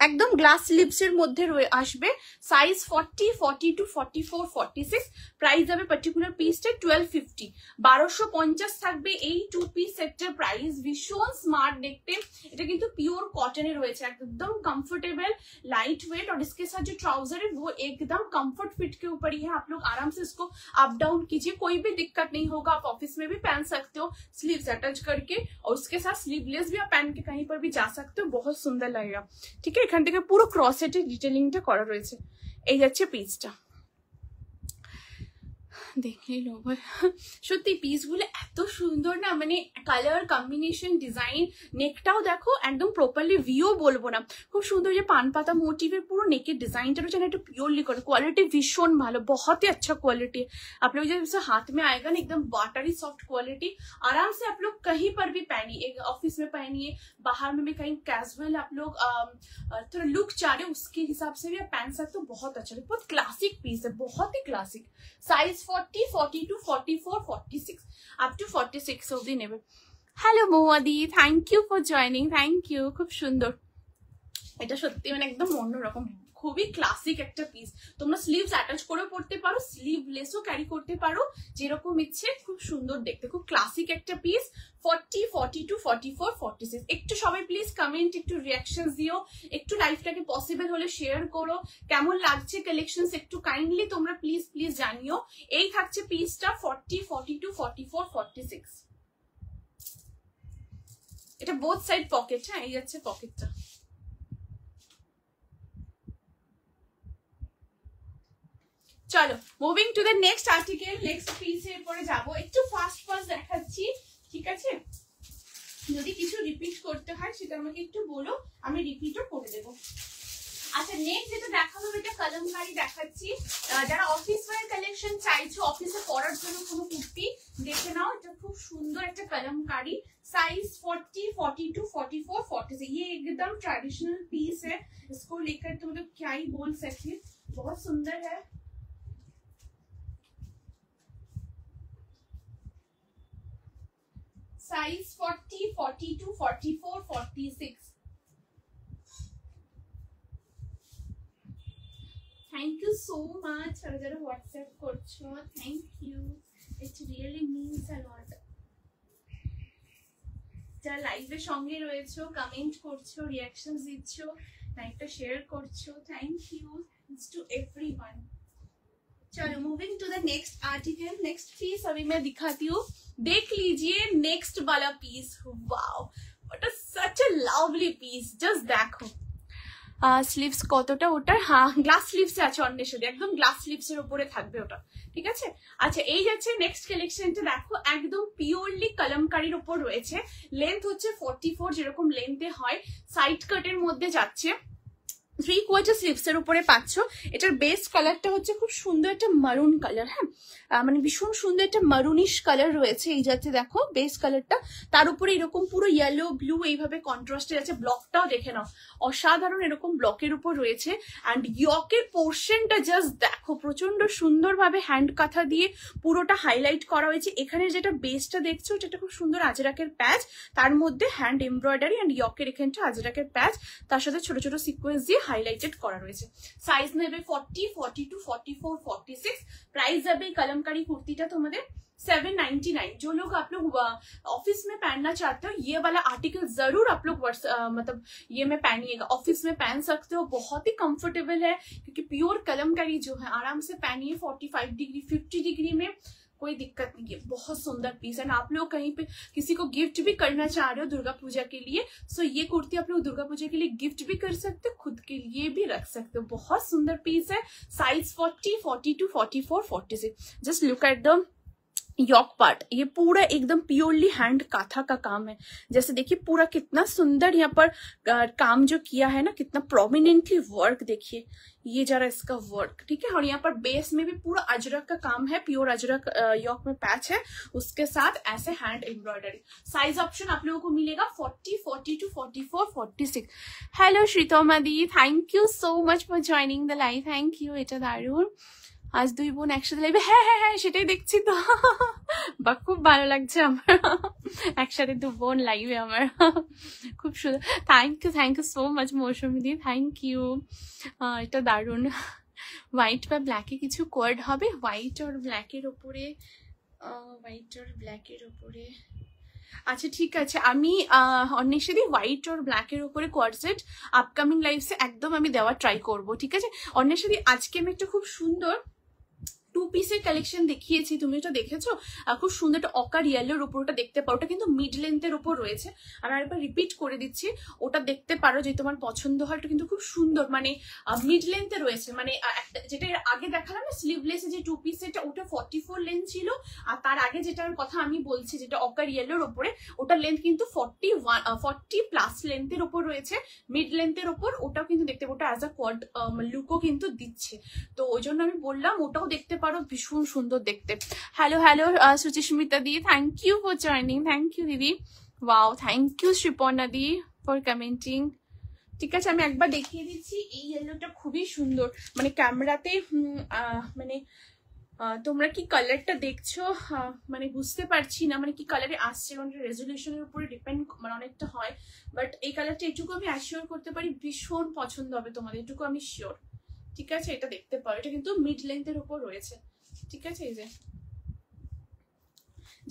একদম গ্লাস স্লিভস এর মধ্যে আসবে, সাইজ 40, 42, 44, 46, প্রাইস যাবে পার্টিকুলার পিসটা 1250, 1250 থাকবে এই টু পিস সেটের প্রাইস। ভীষণ স্মার্ট দেখতে, এটা কিন্তু পিওর কটনে রয়েছে, एकदम कंफर्टेबल लाइट वेट, और इसके साथ जो ट्राउजर है वो एकदम कंफर्ट फिट के ऊपर ही है, आप लोग आराम से इसको अप डाउन कीजिए, कोई भी दिक्कत नहीं होगा, आप ऑफिस में भी पहन सकते हो स्लीव्स अटैच करके, और उसके साथ स्लीवलेस भी आप पहन के कहीं पर भी जा सकते हो, बहुत सुंदर लगेगा। ठीक है, এখান থেকে পুরো ক্রসেটের ডিটেইলিংটা করা রয়েছে। এই যাচ্ছে পিসটা, দেখলেই লোভ হয় সত্যি, পিসগুলো এত সুন্দর না, মানে কালার কম্বিনেশন, ডিজাইন, নেকটাও দেখো একদম প্রপারলি ভিও বলবো না, খুব সুন্দর, যে পান পাতা মোটিভের পুরো নেকের ডিजाइनটা রয়েছে, একটু পিওরলি করে, क्वालिटी भीषण ভালো, बहुत ही अच्छा क्वालिटी। आप लोग जब इसे हाथ में आएगा ना, एकदम वाटरी सॉफ्ट क्वालिटी, आराम से आप लोग कहीं पर भी पहनिए, ऑफिस में पहनिए, बाहर में भी कहीं कैजुअल आप लोग थोड़ा लुक चाह रहे हो उसके हिसाब से भी आप पहन सकते हो, बहुत अच्छा, बहुत क्लासिक पीस है, बहुत ही क्लासिक। साइज 40, 42, 44, 46 up to 46 অবধি নেবে। হ্যালো মৌয়াদি, thank you for joining, thank you, খুব সুন্দর, এটা সত্যি মানে একদম অন্যরকম, খুবই ক্লাসিক একটা পিস। তোমরা স্লিভস অ্যাটাচ করেও পড়তে পারো, স্লিভলেসও ক্যারি করতে পারো, যেরকম ইচ্ছে, খুব সুন্দর দেখতে, খুব ক্লাসিক একটা পিস। 40, 42, 44, 46, একটু সবাই প্লিজ কমেন্ট, একটু রিয়াকশনস দিও, একটু লাইফটাকে পসিবল হলে শেয়ার করো, কেমন লাগছে কালেকশনস একটু কাইন্ডলি তোমরা প্লিজ প্লিজ জানিও। এই থাকছে পিসটা 40, 42, 44, 46, এটা বোথ সাইড পকেট। হ্যাঁ, এই যাচ্ছে পকেটটা। চলো moving to the next article, next পিসের পরে যাবো, একটু ফাস্ট ফাস্ট দেখাচ্ছি, ঠিক আছে, যদি কিছু রিপিট করতে হয় সেটা আমাকে একটু বলো, আমি রিপিটও করে দেবো। আচ্ছা, নেক্সট যেটা দেখাবো এটা কলমকারি দেখাচ্ছি, যারা অফিস ওয়্যার কালেকশন চাইছো, অফিসে পরার জন্য কোনো কুর্তি দেখে নাও, এটা খুব সুন্দর একটা कलमकारी, साइज 40, 42, 44, 46, ये एकदम ट्रेडिशनल पीस है, इसको लेकर तो मतलब क्या ही बोल सकते, बहुत सुंदर है। Size 40, 42, 44, 46। Thank you so much, और जरा व्हाट्सएप করছো, thank you, it really means a lot. যারা লাইভের সঙ্গে রয়েছো, কমেন্ট করছো, রিঅ্যাকশনস দিচ্ছো, লাইভটা শেয়ার করছো, থ্যাংক ইউ টু एवरीवन। चलो moving to the next article, next piece अभी मैं दिखाती हूँ, देख लीजिए नेक्स्ट वाला piece, wow what a such a lovely piece, just देखो স্লিভস কতটা ওটার, হ্যাঁ গ্লাস স্লিভসে আছে, অন্বেষণী একদম গ্লাস স্লিভস এর উপরে থাকবে ওটা, ঠিক আছে। আচ্ছা, এই যাচ্ছে নেক্সট কালেকশনটা, দেখো একদম পিওরলি কলমকারির উপর রয়েছে, লেন্থ হচ্ছে 44 যেরকম লেন্থে হয়, সাইড কাটের মধ্যে যাচ্ছে, 3/4 স্লিভস এর উপরে পাচ্ছ। এটার বেস কালারটা হচ্ছে খুব সুন্দর একটা মারুন কালার, হ্যাঁ মানে ভীষণ সুন্দর একটা মারুনিশ কালার রয়েছে, এই যাচ্ছে দেখো বেস কালারটা, তার উপরে এরকম পুরো ইয়েলো ব্লু এইভাবে কন্ট্রাস্টে আছে, ব্লকটাও দেখে নাও অসাধারণ, এরকম ব্লকের উপর রয়েছে, অ্যান্ড ইয়কের পোর্শনটা জাস্ট দেখো প্রচন্ড সুন্দরভাবে হ্যান্ড কাঁথা দিয়ে পুরোটা হাইলাইট করা হয়েছে। এখানে যেটা বেসটা দেখছো এটা খুব সুন্দর আজরাকের প্যাচ, তার মধ্যে হ্যান্ড এমব্রয়ডারি অ্যান্ড ইয়কের এখানটা আজরাকের প্যাচ, তার সাথে ছোট ছোট সিকোয়েন্স দিয়ে হাইলাইটেড করা রয়েছে। সাইজ নেবে 40, 42, 44, 46, प्राइस যাবে कलमकारी कुर्तीটা তোমাদের 799। जो लोग आप लोग ऑफिस में पहनना चाहते हो ये वाला आर्टिकल जरूर आप लोग मतलब ये में पहनिएगा, ऑफिस में पहन सकते हो, बहुत ही कंफर्टेबल है क्योंकि प्योर कलमकारी जो है आराम से पहनिए 45 डिग्री 50 डिग्री में, कोई दिक्कत नहीं है। बहुत सुंदर पीस है। आप लोग कहीं पे किसी को गिफ्ट भी करना चाह रहे हो दुर्गा पूजा के लिए, सो ये कुर्ती आप लोग दुर्गा पूजा के लिए गिफ्ट भी कर सकते हो, खुद के लिए भी रख सकते हो। बहुत सुंदर पीस है। Size 40, 42, 44, 46। Just look at the yoke part, ये पूरा एकदम प्योरली हैंड काथा का काम है। जैसे देखिए पूरा कितना सुंदर यहाँ पर काम जो किया है ना, कितना प्रोमिनेंटली वर्क देखिए, ये जरा इसका वर्क, ठीक है। और यहाँ पर बेस में भी पूरा अजरक का काम है, प्योर अजरक यॉक में पैच है, उसके साथ ऐसे हैंड एम्ब्रॉयडरी। साइज ऑप्शन आप लोगों को मिलेगा 40, 42, 44, 46। Hello Sreetama di, thank you so much for joining the live, thank you. এটা দারুণ, আজ দুই বোন একসাথে লাইভে, হ্যাঁ হ্যাঁ হ্যাঁ সেটাই দেখছি তো, বা খুব ভালো লাগছে আমার একসাথে দু বোন লাইভে, আমার খুব সুন্দর। Thank you so much Mousumi দি, থ্যাংক ইউ। এটা দারুণ। হোয়াইট বা ব্ল্যাকে কিছু কোয়ার্ড হবে, হোয়াইট আর ব্ল্যাকের ওপরে, হোয়াইট আর ব্ল্যাকের ওপরে। আচ্ছা ঠিক আছে, আমি অন্বেষাদি হোয়াইট আর ব্ল্যাকের উপরে কোয়ার্ড সেট আপকামিং লাইভসে একদম আমি দেওয়ার ট্রাই করব, ঠিক আছে। অন্বেষাদি আজকে আমি একটা খুব সুন্দর 2 পিসের কালেকশন দেখিয়েছি, তুমি ওটা দেখেছো? খুব সুন্দর একটা অকার ইয়েলোর উপর, ওটা দেখতে পারো, ওটা কিন্তু মিড লেন্থের উপর রয়েছে। আমি আরেকবার রিপিট করে দিচ্ছি, ওটা দেখতে পারো, যে তোমার পছন্দ হয়। ওটা কিন্তু খুব সুন্দর, মানে মিড লেন্থে রয়েছে, মানে যেটা এর আগে দেখালাম না স্লিভলেস যে 2 পিস সেটা, ওটা 44 লেন্থ ছিল। আর তার আগে যেটার কথা আমি বলছি, যেটা অকার ইয়েলোর উপরে, ওটার লেন্থ কিন্তু 40 প্লাস লেন্থের উপর রয়েছে, মিড লেন্থের উপর। ওটাও কিন্তু দেখতে পারো, ওটা অ্যাজ আ কোয়াড লুকও কিন্তু দিচ্ছে, তো ওই জন্য আমি বললাম ওটাও দেখতে পারো, ভীষণ সুন্দর দেখতে। Hello hello Suchismita di, thank you for joining, thank you দিদি। Wow, thank you Sriparna di for commenting. ঠিক আছে, আমি একবার দেখিয়ে দিচ্ছি, এই ইয়েলোটা খুবই সুন্দর, মানে ক্যামেরাতে মানে তোমরা কি কালারটা দেখছো মানে বুঝতে পারছি না, মানে কি কালারে আসছে, কারণ রেজলিউশনের উপরে ডিপেন্ড মানে অনেকটা হয়, বাট এই কালারটা এটুকু আমি অ্যাসিওর করতে পারি ভীষণ পছন্দ হবে তোমাদের, এটুকু আমি শিওর। ঠিক আছে, এটা দেখতে পারো, এটা কিন্তু মিড লেন্থের উপর রয়েছে, ঠিক আছে। এই যে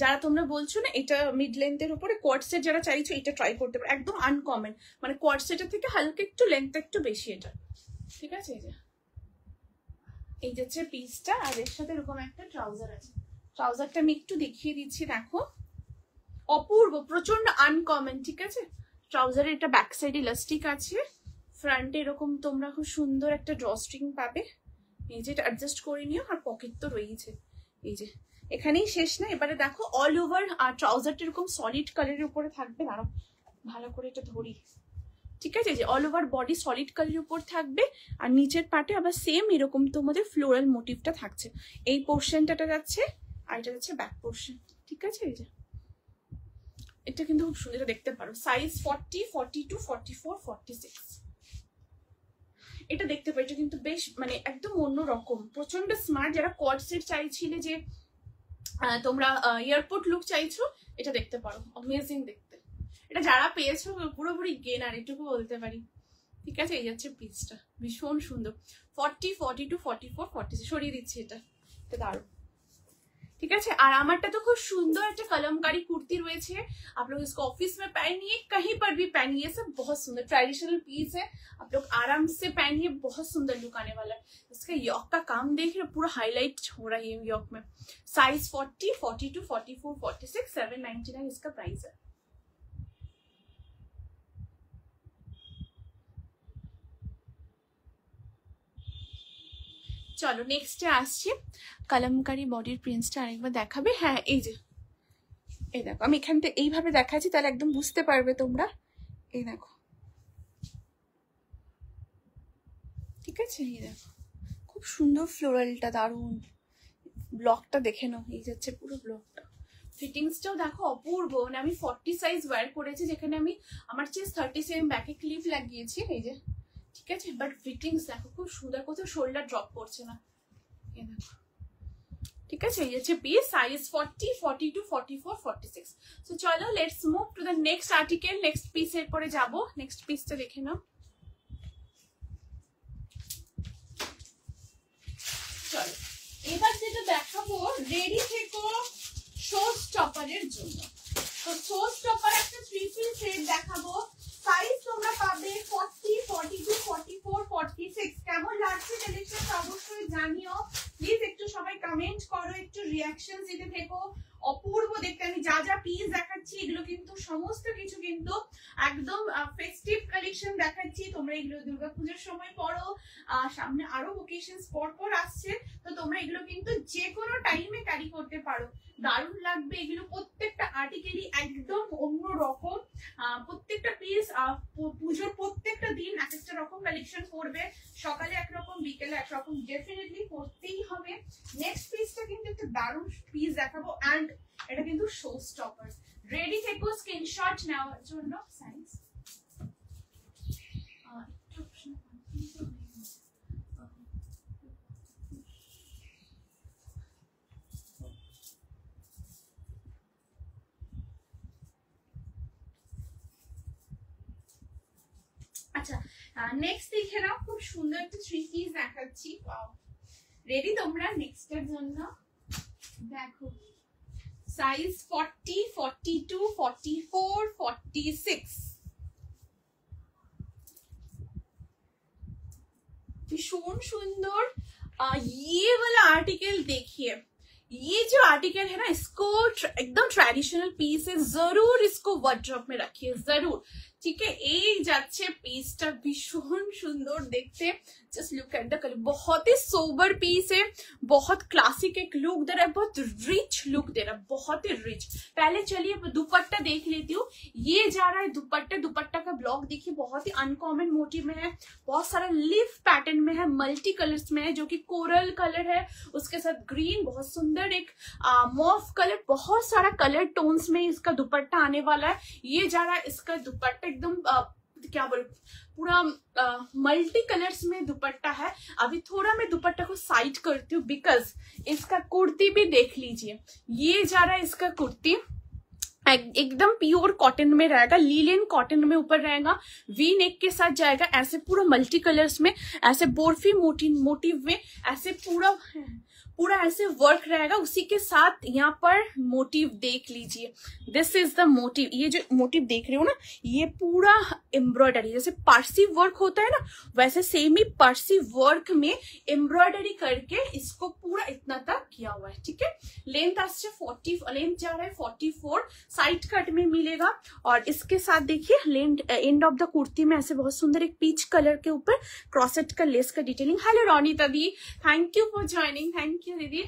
যারা তোমরা বলছো না এটা মিড লেন্থের উপরে কোয়ার্ড সেট যারা চাইছো, এটা ট্রাই করতে পারো, একদম আনকমন, মানে কোয়ার্ড সেটের থেকে হালকা একটু লেন্থ একটু বেশি এটা, ঠিক আছে। এই যে হচ্ছে পিসটা, আর এর সাথে এরকম একটা ট্রাউজার আছে, ট্রাউজারটা আমি একটু দেখিয়ে দিচ্ছি, দেখো অপূর্ব, প্রচন্ড আনকমন, ঠিক আছে। ট্রাউজারের এটা ব্যাক সাইড ইলাস্টিক আছে, ফ্রন্টে এরকম তোমরা খুব সুন্দর একটা ড্র স্ট্রিং পাবে, এই যে এটা অ্যাডজাস্ট করে নিও, আর পকেট তো রয়েছে। এই যে এখানেই শেষ না, এবারে দেখো অল ওভার আর ট্রাউজারটা এরকম সলিড কালারের উপরে থাকবে, দাঁড়াও ভালো করে এটা ধরি, ঠিক আছে। যে অল ওভার বডি সলিড কালারের উপর থাকবে, আর নিচের পার্টে আবার সেম এরকম তোমাদের ফ্লোরাল মোটিভটা থাকছে, এই পোর্শনটা যাচ্ছে, আর এটা যাচ্ছে ব্যাক পোর্শন, ঠিক আছে। এই যে এটা কিন্তু খুব সুন্দর দেখতে পারো, সাইজ 40, 42, 44, 46। এটা দেখতে পাই, এটা কিন্তু বেশ মানে একদম অন্যরকম, প্রচন্ড স্মার্ট। যারা কোয়ার্ড সেট চাইছিলে, যে তোমরা এয়ারপোর্ট লুক চাইছো, এটা দেখতে পারো, অ্যামেজিং দেখতে। এটা যারা পেয়েছো পুরোপুরি গেনার, এটুকু বলতে পারি, ঠিক আছে। এই যাচ্ছে পিসটা, ভীষণ সুন্দর, 40, 42, 44, 46 সরিয়ে দিচ্ছি, এটা দারুণ, ठीक है। और हमारा तो खूब सुंदर एक कलमकारी कुर्ती रही है, आप लोग इसको ऑफिस में पहनिए, कहीं पर भी पहनिए, सब बहुत सुंदर ट्रेडिशनल पीस है, आप लोग आराम से पहनिए, बहुत सुंदर लुक आने वाला है। इसका यॉक का काम देख रहे हो, पूरा हाईलाइट हो रहा है यॉक में। साइज 40, 42, 44, 46, 799 इसका प्राइस है। चलो नेक्स्ट আসছি, কলমকারি বডির প্রিন্টসটা আরেকবার দেখাবে। হ্যাঁ এই যে এই দেখো, আমি এখান থেকে এইভাবে দেখাচ্ছি, তাহলে একদম বুঝতে পারবে তোমরা। এই দেখো, ঠিক আছে। এই দেখো খুব সুন্দর ফ্লোরালটা, দারুণ। ব্লকটা দেখে নাও, এই যাচ্ছে পুরো ব্লকটা। ফিটিংসটাও দেখো অপূর্ব, মানে আমি 40 সাইজ ওয়্যার করেছি, যেখানে আমি আমার চেস্ট 37 ব্যাকে ক্লিপ লাগিয়েছি, এই যে, ঠিক আছে। বাট ফিটিংস দেখো খুব সুন্দর, কোথাও শোল্ডার ড্রপ করছে না, এই দেখো, ঠিক আছে। এই হচ্ছে পিস, সাইজ 40, 42, 44, 46। সো চলো let's move to the next article, next পিসের পরে যাব। নেক্সট পিসটা দেখে নাও। চলো এবার যেটা রেডি থেকো শো স্টপারের জন্য। তো শো স্টপার একটা 3 পিস সেট দেখাবো। সাইজ তোমরা পাবে 40, 42, 44, 46। কেমন লাগছে কালেকশন অবশ্যই জানিও প্লিজ। একটু সবাই কমেন্ট করো, একটু রিঅ্যাকশন দিতে থেকো। অপূর্ব দেখতে। আমি যা যা পিস দেখাচ্ছি এগুলো কিন্তু সমস্ত কিছু কিন্তু একদম ফেস্টিভ কালেকশন দেখাচ্ছি। তোমরা এগুলো দুর্গাপূজার সময় পরো, সামনে আরো ওকেশনস পর পর আসছে, তো তোমরা এগুলো কিন্তু যে কোনো টাইমে ক্যারি করতে পারো। দারুণ লাগবে এগুলো। প্রত্যেকটা আর্টিকেলই একদম অন্য রকম। প্রত্যেকটা পিস পুজোর প্রত্যেকটা দিন এক একটা রকম কালেকশন করবে। সকালে একরকম, বিকেলে একরকম, ডেফিনেটলি করতেই হবে। নেক্সট পিসটা কিন্তু একটা দারুণ পিস দেখাবো এন্ড এটা কিন্তু শো স্টপার। রেডি থেকো স্ক্রিনশট নেওয়ার জন্য। সাইজ আচ্ছা, নেক্সট দেখে নাও। খুব সুন্দর একটা 3 পিস দেখাচ্ছি। রেডি তোমরা নেক্সট এর জন্য? দেখো সাইজ 40, 42, 44, 46। भीषण सुंदर। ये वाला आर्टिकल देखिए, ये जो आर्टिकल है ना, इसको एकदम ट्रेडिशनल पीस है, जरूर इसको वार्डरोब में रखिए जरूर। ठीक है, এই যাচ্ছে পিসটা ভীষণ সুন্দর দেখতে। Just look at the colour, बहुत ही सोबर पीस है, बहुत क्लासिक एक लुक दे रहा है, बहुत रिच लुक दे रहा है, बहुत ही रिच। पहले चलिए दुपट्टा देख लेती हूँ। ये जा रहा है दुपट्टा। दुपट्टा का ब्लॉक देखिए, बहुत ही अनकॉमन मोटिव में है, बहुत सारा लीफ पैटर्न में है, मल्टी कलर्स में है, जो कि कोरल कलर है, उसके साथ ग्रीन, बहुत सुंदर एक मॉफ कलर, बहुत सारा कलर टोन्स में इसका दुपट्टा आने वाला है। ये जा रहा है इसका दुपट्टा एकदम क्या बोलूं, पूरा मल्टी कलर्स में दुपट्टा है। अभी थोड़ा मैं दुपट्टा को साइड करती हूँ बिकॉज इसका कुर्ती भी देख लीजिए। ये जा रहा है इसका कुर्ती, एकदम प्योर कॉटन में रहेगा, लीलेन कॉटन में ऊपर रहेगा, वी नेक के साथ जाएगा, ऐसे पूरा मल्टी कलर्स में, ऐसे बोरफी मोटिव में, ऐसे पूरा ऐसे वर्क रहेगा। उसी के साथ यहाँ पर मोटिव देख लीजिए, दिस इज द मोटिव। ये जो मोटिव देख रहे हो ना, ये पूरा एम्ब्रॉयडरी, जैसे पारसी वर्क होता है ना, वैसे सेम ही पारसी वर्क में एम्ब्रॉयडरी करके इसको पूरा इतना तक किया हुआ है। ठीक है, लेंथ आस्ते 40, लेंथ जा रहा है 44, साइड कट में मिलेगा। और इसके साथ देखिए length end of the kurti में ऐसे बहुत सुंदर एक पीच कलर के ऊपर क्रॉसेट का लेस का detailing. Hello Ronita the, thank you for joining, thank you दीदी।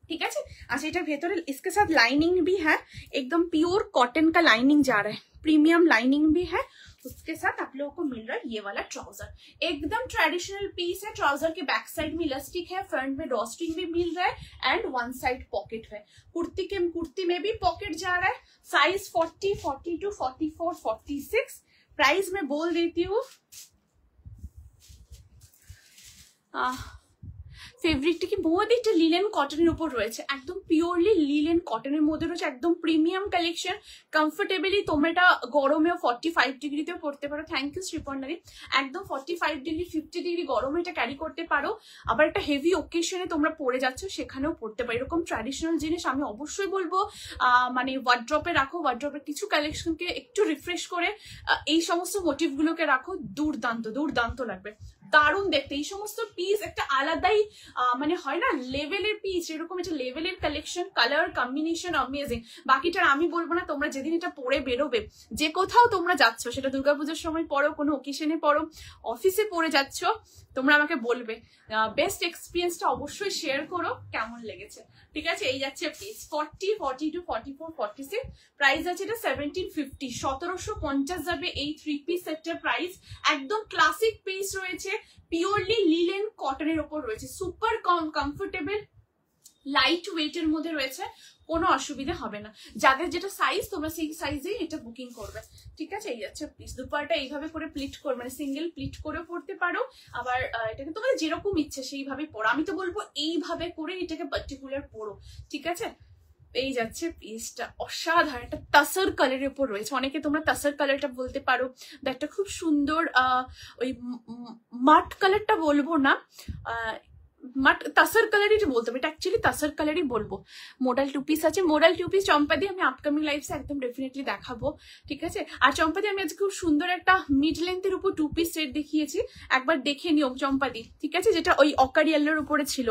ठीक है, अच्छा এটা ভেতরে इसके साथ लाइनिंग भी है, एकदम प्योर कॉटन का लाइनिंग जा रहा है, प्रीमियम लाइनिंग भी है। उसके साथ आप लोगों को मिल रहा है ये वाला ट्राउजर, एकदम ट्रेडिशनल पीस है। ट्राउजर के बैक साइड में इलास्टिक है, फ्रंट में ड्रॉस्ट्रिंग भी मिल रहा है एंड वन साइड पॉकेट है। कुर्ती में भी पॉकेट जा रहा है। साइज 40, 42, 44, 46। प्राइस मैं बोल देती हूँ। ফেব্রিকটা কি বহুত একটা লিলেন কটনের উপর রয়েছে, একদম পিওরলি লিলেন কটনের মধ্যে রয়েছে, একদম প্রিমিয়াম কালেকশন। কমফোর্টেবলি তোমরা এটা গরমেও 45 ডিগ্রিতেও পড়তে পারো। থ্যাংক ইউ শ্রীপর্ণাদি। একদম 45 ডিগ্রি 50 ডিগ্রি গরমে এটা ক্যারি করতে পারো। আবার একটা হেভি ওকেশনে তোমরা পরে যাচ্ছ সেখানেও পড়তে পারো। এরকম ট্র্যাডিশনাল জিনিস আমি অবশ্যই বলবো মানে ওয়ার্ড্রপে রাখো, ওয়ার্ড্রপের কিছু কালেকশনকে একটু রিফ্রেশ করে এই সমস্ত মোটিভগুলোকে রাখো, দুর্দান্ত দুর্দান্ত লাগবে, দারুণ দেখতে। এই সমস্ত পিস একটা আলাদাই মানে হয় না লেভেলের পিস, এরকম একটা লেভেলের কালেকশন, কালার কম্বিনেশন অ্যামেজিং। বাকিটা আমি বলবো না, তোমরা যেদিন এটা পরে বেরোবে, যে কোথাও তোমরা যাচ্ছ, সেটা দুর্গাপূজার সময় পড়ো, কোনো ওকেশনে পড়ো, অফিসে পড়ে যাচ্ছ, তোমরা আমাকে বলবে। বেস্ট এক্সপিরিয়েন্সটা অবশ্যই শেয়ার করো কেমন লেগেছে। ঠিক আছে, এই যাচ্ছে পিস 40, 42, 44, 46। প্রাইস আছে এটা 1750, 1750 যাবে এই 3 পিস সেটের প্রাইস। একদম ক্লাসিক পিস রয়েছে, পিওরলি লিলেন কটনের উপর রয়েছে, সুপার কমফোর্টেবল, লাইট ওয়েটের মধ্যে রয়েছে, কোনো অসুবিধা হবে না। যাদের যেটা সাইজ তোমরা সেই সাইজেই এটা বুকিং করবে। ঠিক আছে, এই যাচ্ছে পিস। দুপাটা এইভাবে করে প্লিট করে, মানে সিঙ্গেল প্লিট করেও পড়তে পারো, আবার এটাকে তোমাদের যেরকম ইচ্ছে সেইভাবে পড়ো। আমি তো বলবো এইভাবে করে এটাকে পার্টিকুলার পড়ো। ঠিক আছে, এই যাচ্ছে পিসটা অসাধারণ, একটা তাসার কালারের উপর রয়েছে। অনেকে তোমরা তাসার কালারটা বলতে পারো, একটা খুব সুন্দর ওই মাট কালারটা বলবো না, বাট তাসার কালারই বলতে হবে, এটা অ্যাকচুয়ালি তাসার কালারই বলবো। মোডাল টু পিস আছে, মোডাল টু পিস চম্পাদি আমি আপকামিং লাইভসে একদম ডেফিনেটলি দেখাবো, ঠিক আছে। আর চম্পাদি আমি আজকে খুব সুন্দর একটা মিড লেন্থের উপর টু পিস সেট দেখিয়েছি, একবার দেখে নিও চম্পাদি, ঠিক আছে, যেটা ওই অকার ইয়েলোর উপরে ছিল,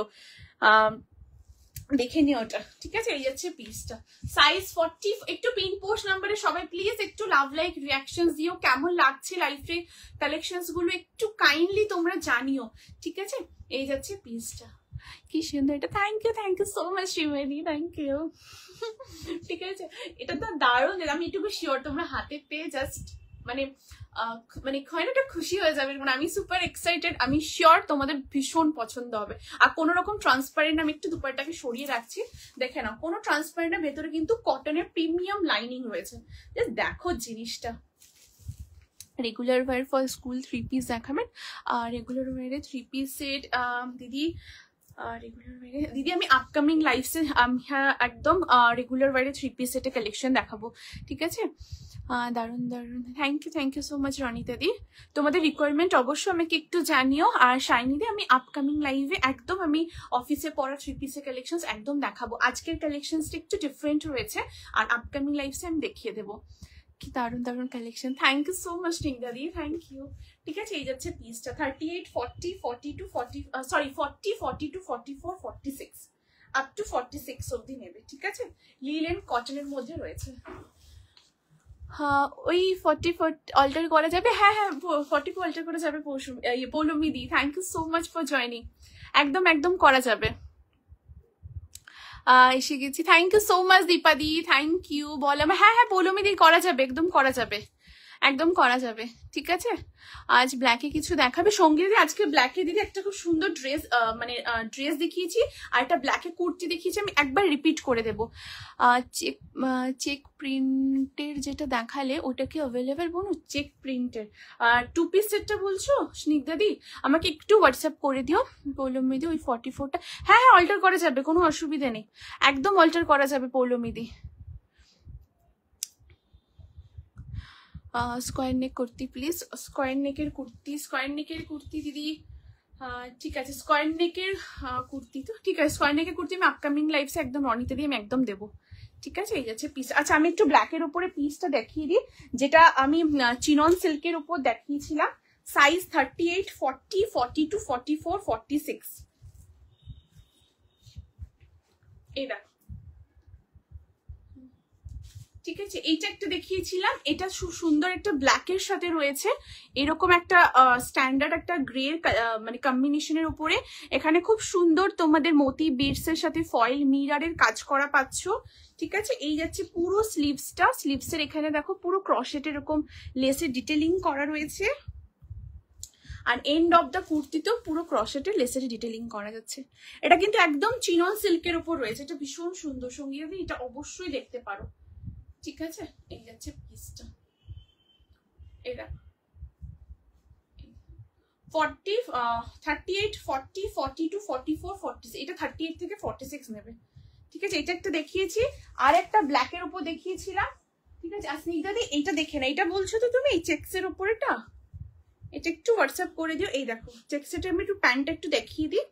দেখে নিও ওটা, ঠিক আছে। এই যাচ্ছে পিসটা, সাইজ 40। একটু পিন পোস্ট নাম্বারে সবাই প্লিজ একটু লাভ লাইক রিয়াকশনস দিও, কেমন লাগছে লাইফে কালেকশনস গুলো একটু কাইন্ডলি তোমরা জানিও, ঠিক আছে। এই যাচ্ছে পিসটা, কি সুন্দর এটা, thank you so much Shibani, thank you, ঠিক আছে। এটা তো দারুণ, আমি এটুকু শিওর তোমরা হাতে পেয়ে জাস্ট মানে হয় না, খুশি হয়ে যাবে, মানে আমি সুপার এক্সাইটেড, আমি শিওর তোমাদের ভীষণ পছন্দ হবে। আর কোনো রকম ট্রান্সপারেন্ট, আমি একটু দুপারটাকে সরিয়ে রাখছি, দেখে নাও, কোনো ট্রান্সপারেন্টের ভেতরে কিন্তু কটনের প্রিমিয়াম লাইনিং রয়েছে, জাস্ট দেখো জিনিসটা। Regular wear for school 3 piece দেখাবেন, আর রেগুলার ওয়্যারে 3 পিস সেট দিদি, রেগুলার ওয়্যারে দিদি আমি আপকামিং লাইভসে একদম রেগুলার ওয়্যারে 3 পিস সেটের কালেকশন দেখাবো, ঠিক আছে। দারুণ দারুণ, thank you so much Ronita di, তোমাদের রিকোয়ারমেন্ট অবশ্যই আমাকে একটু জানিও। আর শাইনি দি আমি আপকামিং লাইভে একদম আমি অফিসে পড়া 3 পিসের কালেকশন একদম দেখাবো, আজকের কালেকশনসটা একটু ডিফারেন্ট রয়েছে, আর আপকামিং লাইভসে আমি দেখিয়ে দেবো। কি দারুণ দারুণ collection, thank you so much Tinga di, thank you, ঠিক আছে। এই যাচ্ছে পিসটা 38, 40, 40 to 40, sorry 40, 40 to 44, 46 up to 46 অবধি নেবে, ঠিক আছে। লিলেন কটনের মধ্যে রয়েছে। হ্যাঁ ওই 40 অল্টার করা যাবে, হ্যাঁ 40 অল্টার করা যাবে। Poulami di thank you so much for joining, একদম করা যাবে। এসে গেছি, thank you so much Dipa di, thank you. বললাম হ্যাঁ পৌলমি দি করা যাবে, একদম করা যাবে, ঠিক আছে। আজ ব্ল্যাকে কিছু দেখাবে সঙ্গীত দিদি, আজকে ব্ল্যাকে দিদি একটা খুব সুন্দর ড্রেস, মানে ড্রেস দেখিয়েছি, আর একটা ব্ল্যাকে কুর্তি দেখিয়েছি, আমি একবার রিপিট করে দেবো। চেক প্রিন্টের যেটা দেখালে ওটা কি অ্যাভেলেবেল বলুন, চেক প্রিন্টের 2 পিস সেটটা বলছো স্নিগ্ধা দি, আমাকে একটু হোয়াটসঅ্যাপ করে দিও। পৌলমি দি ওই 44টা, হ্যাঁ অল্টার করা যাবে, কোনো অসুবিধা নেই, একদম অল্টার করা যাবে Poulami di. Square neck kurti please, square নেকের কুর্তি দিদি, ঠিক আছে। স্কোয়ার নেকের কুর্তি তো ঠিক আছে, স্কোয়ার নেকের কুর্তি আমি আপকামিং লাইভসে একদম রনিতে দিয়ে আমি একদম দেবো, ঠিক আছে। এই যাচ্ছে পিস। আচ্ছা আমি একটু ব্ল্যাকের উপরে পিসটা দেখিয়ে দিই, যেটা আমি চিনন সিল্কের উপর দেখিয়েছিলাম, সাইজ 38, 40, 42, 44, 46, এই দেখ, ঠিক আছে। এইটা একটা দেখিয়েছিলাম, এটা সুন্দর একটা ব্ল্যাকের সাথে রয়েছে, এরকম একটা স্ট্যান্ডার্ড একটা গ্রে মানে কম্বিনেশনের উপরে, এখানে খুব সুন্দর তোমাদের মতি বিডস এর সাথে ফয়েল মিরারের কাজ করা পাচ্ছ, ঠিক আছে। এই যাচ্ছে পুরো স্লিভসটা, স্লিভসের এখানে দেখো পুরো ক্রশেট এরকম লেসের ডিটেলিং করা রয়েছে, আর এন্ড অফ দ্য কুর্তিতেও পুরো ক্রশেটের লেসের ডিটেলিং করা যাচ্ছে। এটা কিন্তু একদম চিনন সিল্কের উপর রয়েছে, এটা ভীষণ সুন্দর, সঙ্গীত এটা অবশ্যই দেখতে পারো, ঠিক আছে। এই যাচ্ছে পিসটা, এটা 40, 38, 40, 42, 44, 46, এটা 38 থেকে 46 নেবে, ঠিক আছে। এটা একটা দেখিয়েছি, আর একটা ব্ল্যাকের উপর দেখিয়েছিলাম, ঠিক আছে। আর স্নিগ্ধাদি এইটা দেখে না, এটা বলছো তো তুমি এই চেক্সের উপর, এটা একটু হোয়াটসঅ্যাপ করে দিও। এই দেখো চেক্সেটা, আমি একটু প্যান্টটা একটু দেখিয়ে দিই,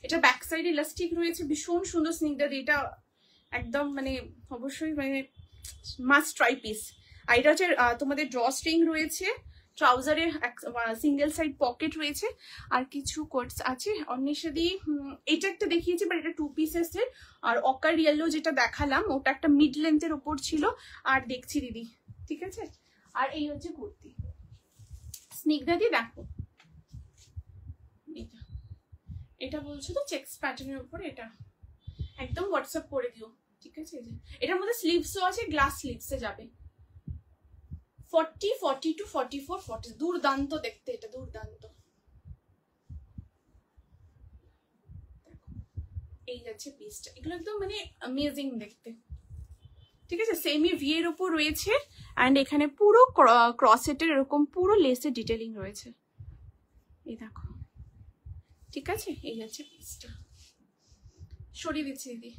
এটা ব্যাক সাইড ইলাস্টিক রয়েছে, ভীষণ সুন্দর স্নিগ্ধাদি, এটা একদম মানে অবশ্যই মানে মাস্ট ট্রাই পিস। আর এটা হচ্ছে তোমাদের ড্র স্ট্রিং রয়েছে, ট্রাউজারের সিঙ্গেল সাইড পকেট রয়েছে, আর কিছু কোটস আছে। অন্বেষাদি এটা একটা দেখিয়েছি, বাট এটা 2 পিসের সেট, আর অকার ইয়েলো যেটা দেখালাম ওটা একটা মিড লেন্থের ওপর ছিল, আর দেখছি দিদি, ঠিক আছে। আর এই হচ্ছে কুর্তি, স্নিগ্ধাদি দেখো এটা বলছো তো চেক্স প্যাটার্নের উপর, এটা একদম হোয়াটসঅ্যাপ করে দিও, ঠিক আছে। এটার মধ্যে স্লিভসও আছে, গ্লাস স্লিভসে যাবে। 40, 42, 44, 40, দুর্দান্ত দেখতে, এটা দুর্দান্ত। এই যাচ্ছে পিসটা, এগুলো একদম মানে অ্যামেজিং দেখতে, ঠিক আছে। সেমি ভি এর উপর রয়েছে, অ্যান্ড এখানে পুরো ক্রসেটের এরকম পুরো লেসের ডিটেলিং রয়েছে, এই দেখো, ঠিক আছে। এই যাচ্ছে পিসটা, সরিয়ে দিচ্ছি দিদি,